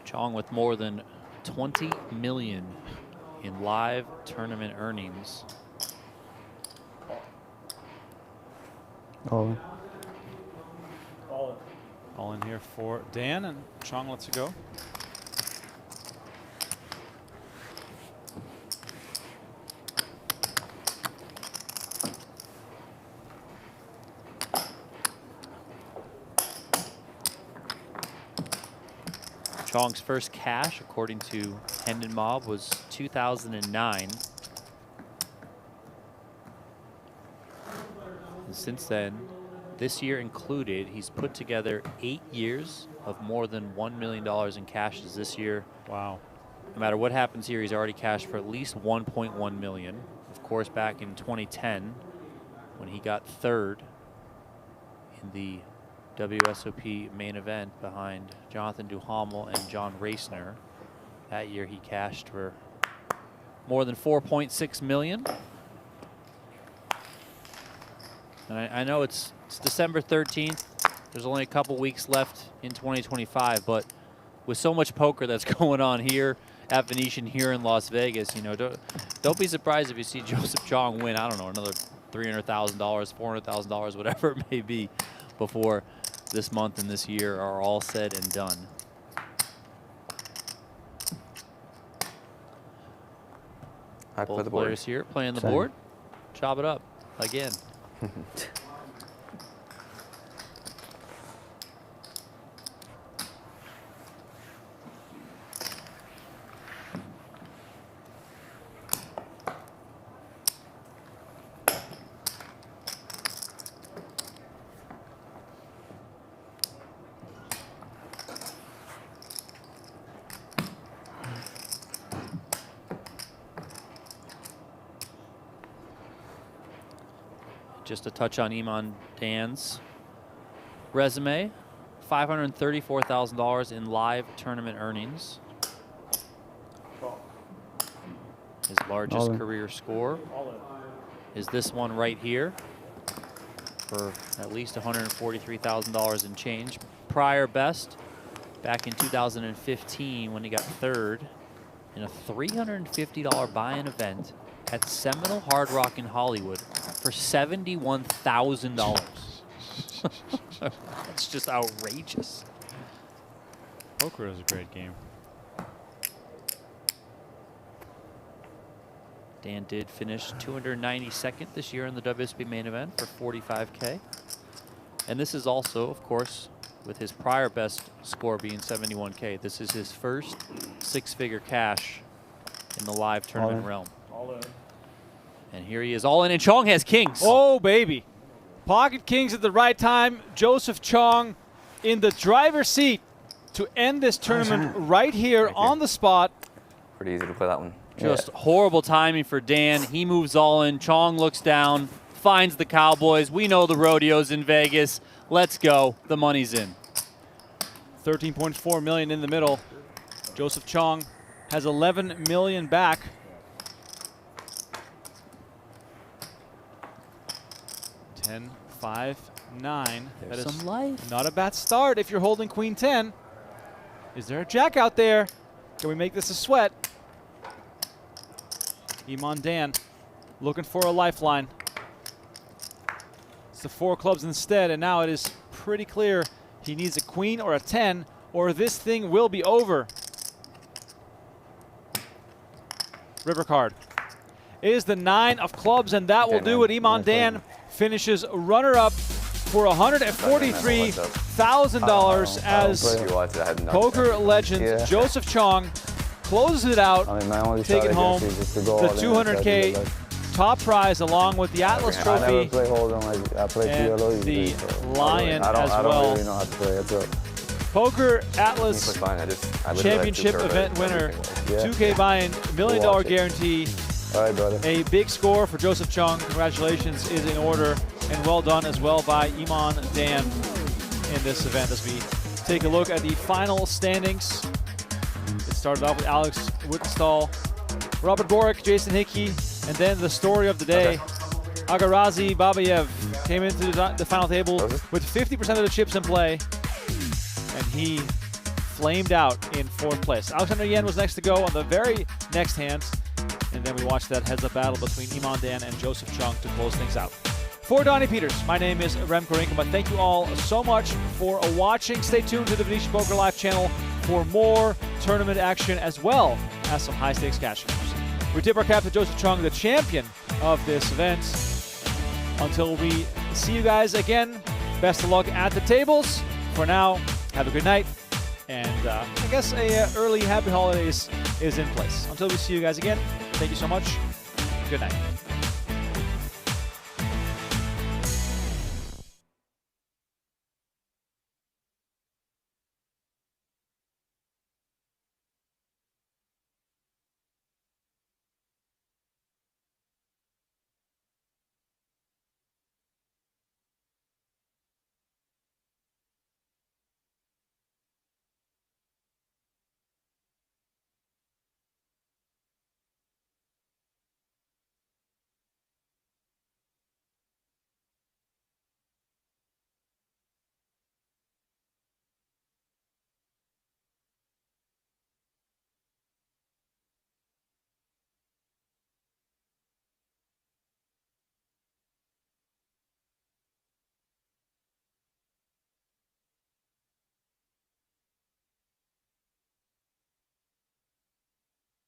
Chong with more than 20 million in live tournament earnings. Oh. All in here for Dan, and Chong lets it go. Chong's first cash, according to Hendon Mob, was 2009. And since then, this year included, he's put together 8 years of more than $1 million in cashes this year. Wow. No matter what happens here, he's already cashed for at least 1.1 million. Of course, back in 2010, when he got third in the WSOP main event behind Jonathan Duhamel and John Reisner. That year he cashed for more than 4.6 million. And I know it's December 13th. There's only a couple weeks left in 2025, but with so much poker that's going on here at Venetian here in Las Vegas, you know, don't be surprised if you see Joseph Cheong win, I don't know, another $300,000, $400,000, whatever it may be, before this month and this year are all said and done. Both the players here playing the Same. board. Chop it up again. Just to touch on Iman Dan's resume, $534,000 in live tournament earnings. His largest career score is this one right here for at least $143,000 in change. Prior best back in 2015 when he got third in a $350 buy-in event at Seminole Hard Rock in Hollywood for $71,000. That's just outrageous. Poker is a great game. Dan did finish 292nd this year in the WSB main event for $45K. And this is also, of course, with his prior best score being $71K, this is his first six-figure cash in the live tournament realm. All in. And here he is all in, and Chong has kings. Oh, baby. Pocket kings at the right time. Joseph Cheong in the driver's seat to end this tournament right here on the spot. Pretty easy to play that one. Just horrible timing for Dan. He moves all in. Chong looks down, finds the Cowboys. We know the rodeo's in Vegas. Let's go. The money's in. 13.4 million in the middle. Joseph Cheong has 11 million back. $10, $5, $9. That is some life. Not a bad start if you're holding Queen 10. Is there a jack out there? Can we make this a sweat? Iman Dan looking for a lifeline. It's the 4 clubs instead, and now it is pretty clear he needs a queen or a 10, or this thing will be over. river card is the 9 of clubs, and that will do it. Iman Dan finishes runner-up for $143,000 as poker legend Joseph Cheong closes it out, taking home the 200K top prize along with the Atlas Trophy I never play Hold'em. I play PLO. and the Lion as I don't well. really know how to play. That's it. Poker Atlas Championship event winner, 2K buy-in, $1 million guarantee. All right, brother. A big score for Joseph Cheong. Congratulations is in order, and well done as well by Iman Dan in this event as we take a look at the final standings. It started off with Alex Whitenstall, Robert Borick, Jason Hickey, and then the story of the day. Aghrazi Babayev came into the final table with 50% of the chips in play, and he flamed out in 4th place. Alexander Yen was next to go on the very next hand, and then we watched that heads-up battle between Iman Dan and Joseph Cheong to close things out. For Donnie Peters, my name is Remco Rinkema. Thank you all so much for watching. Stay tuned to the Venetian Poker Live channel for more tournament action as well as some high-stakes cash games. We tip our cap to Joseph Cheong, the champion of this event. Until we see you guys again, best of luck at the tables. For now, have a good night, and I guess a early happy holidays is in place. Until we see you guys again, thank you so much. Good night.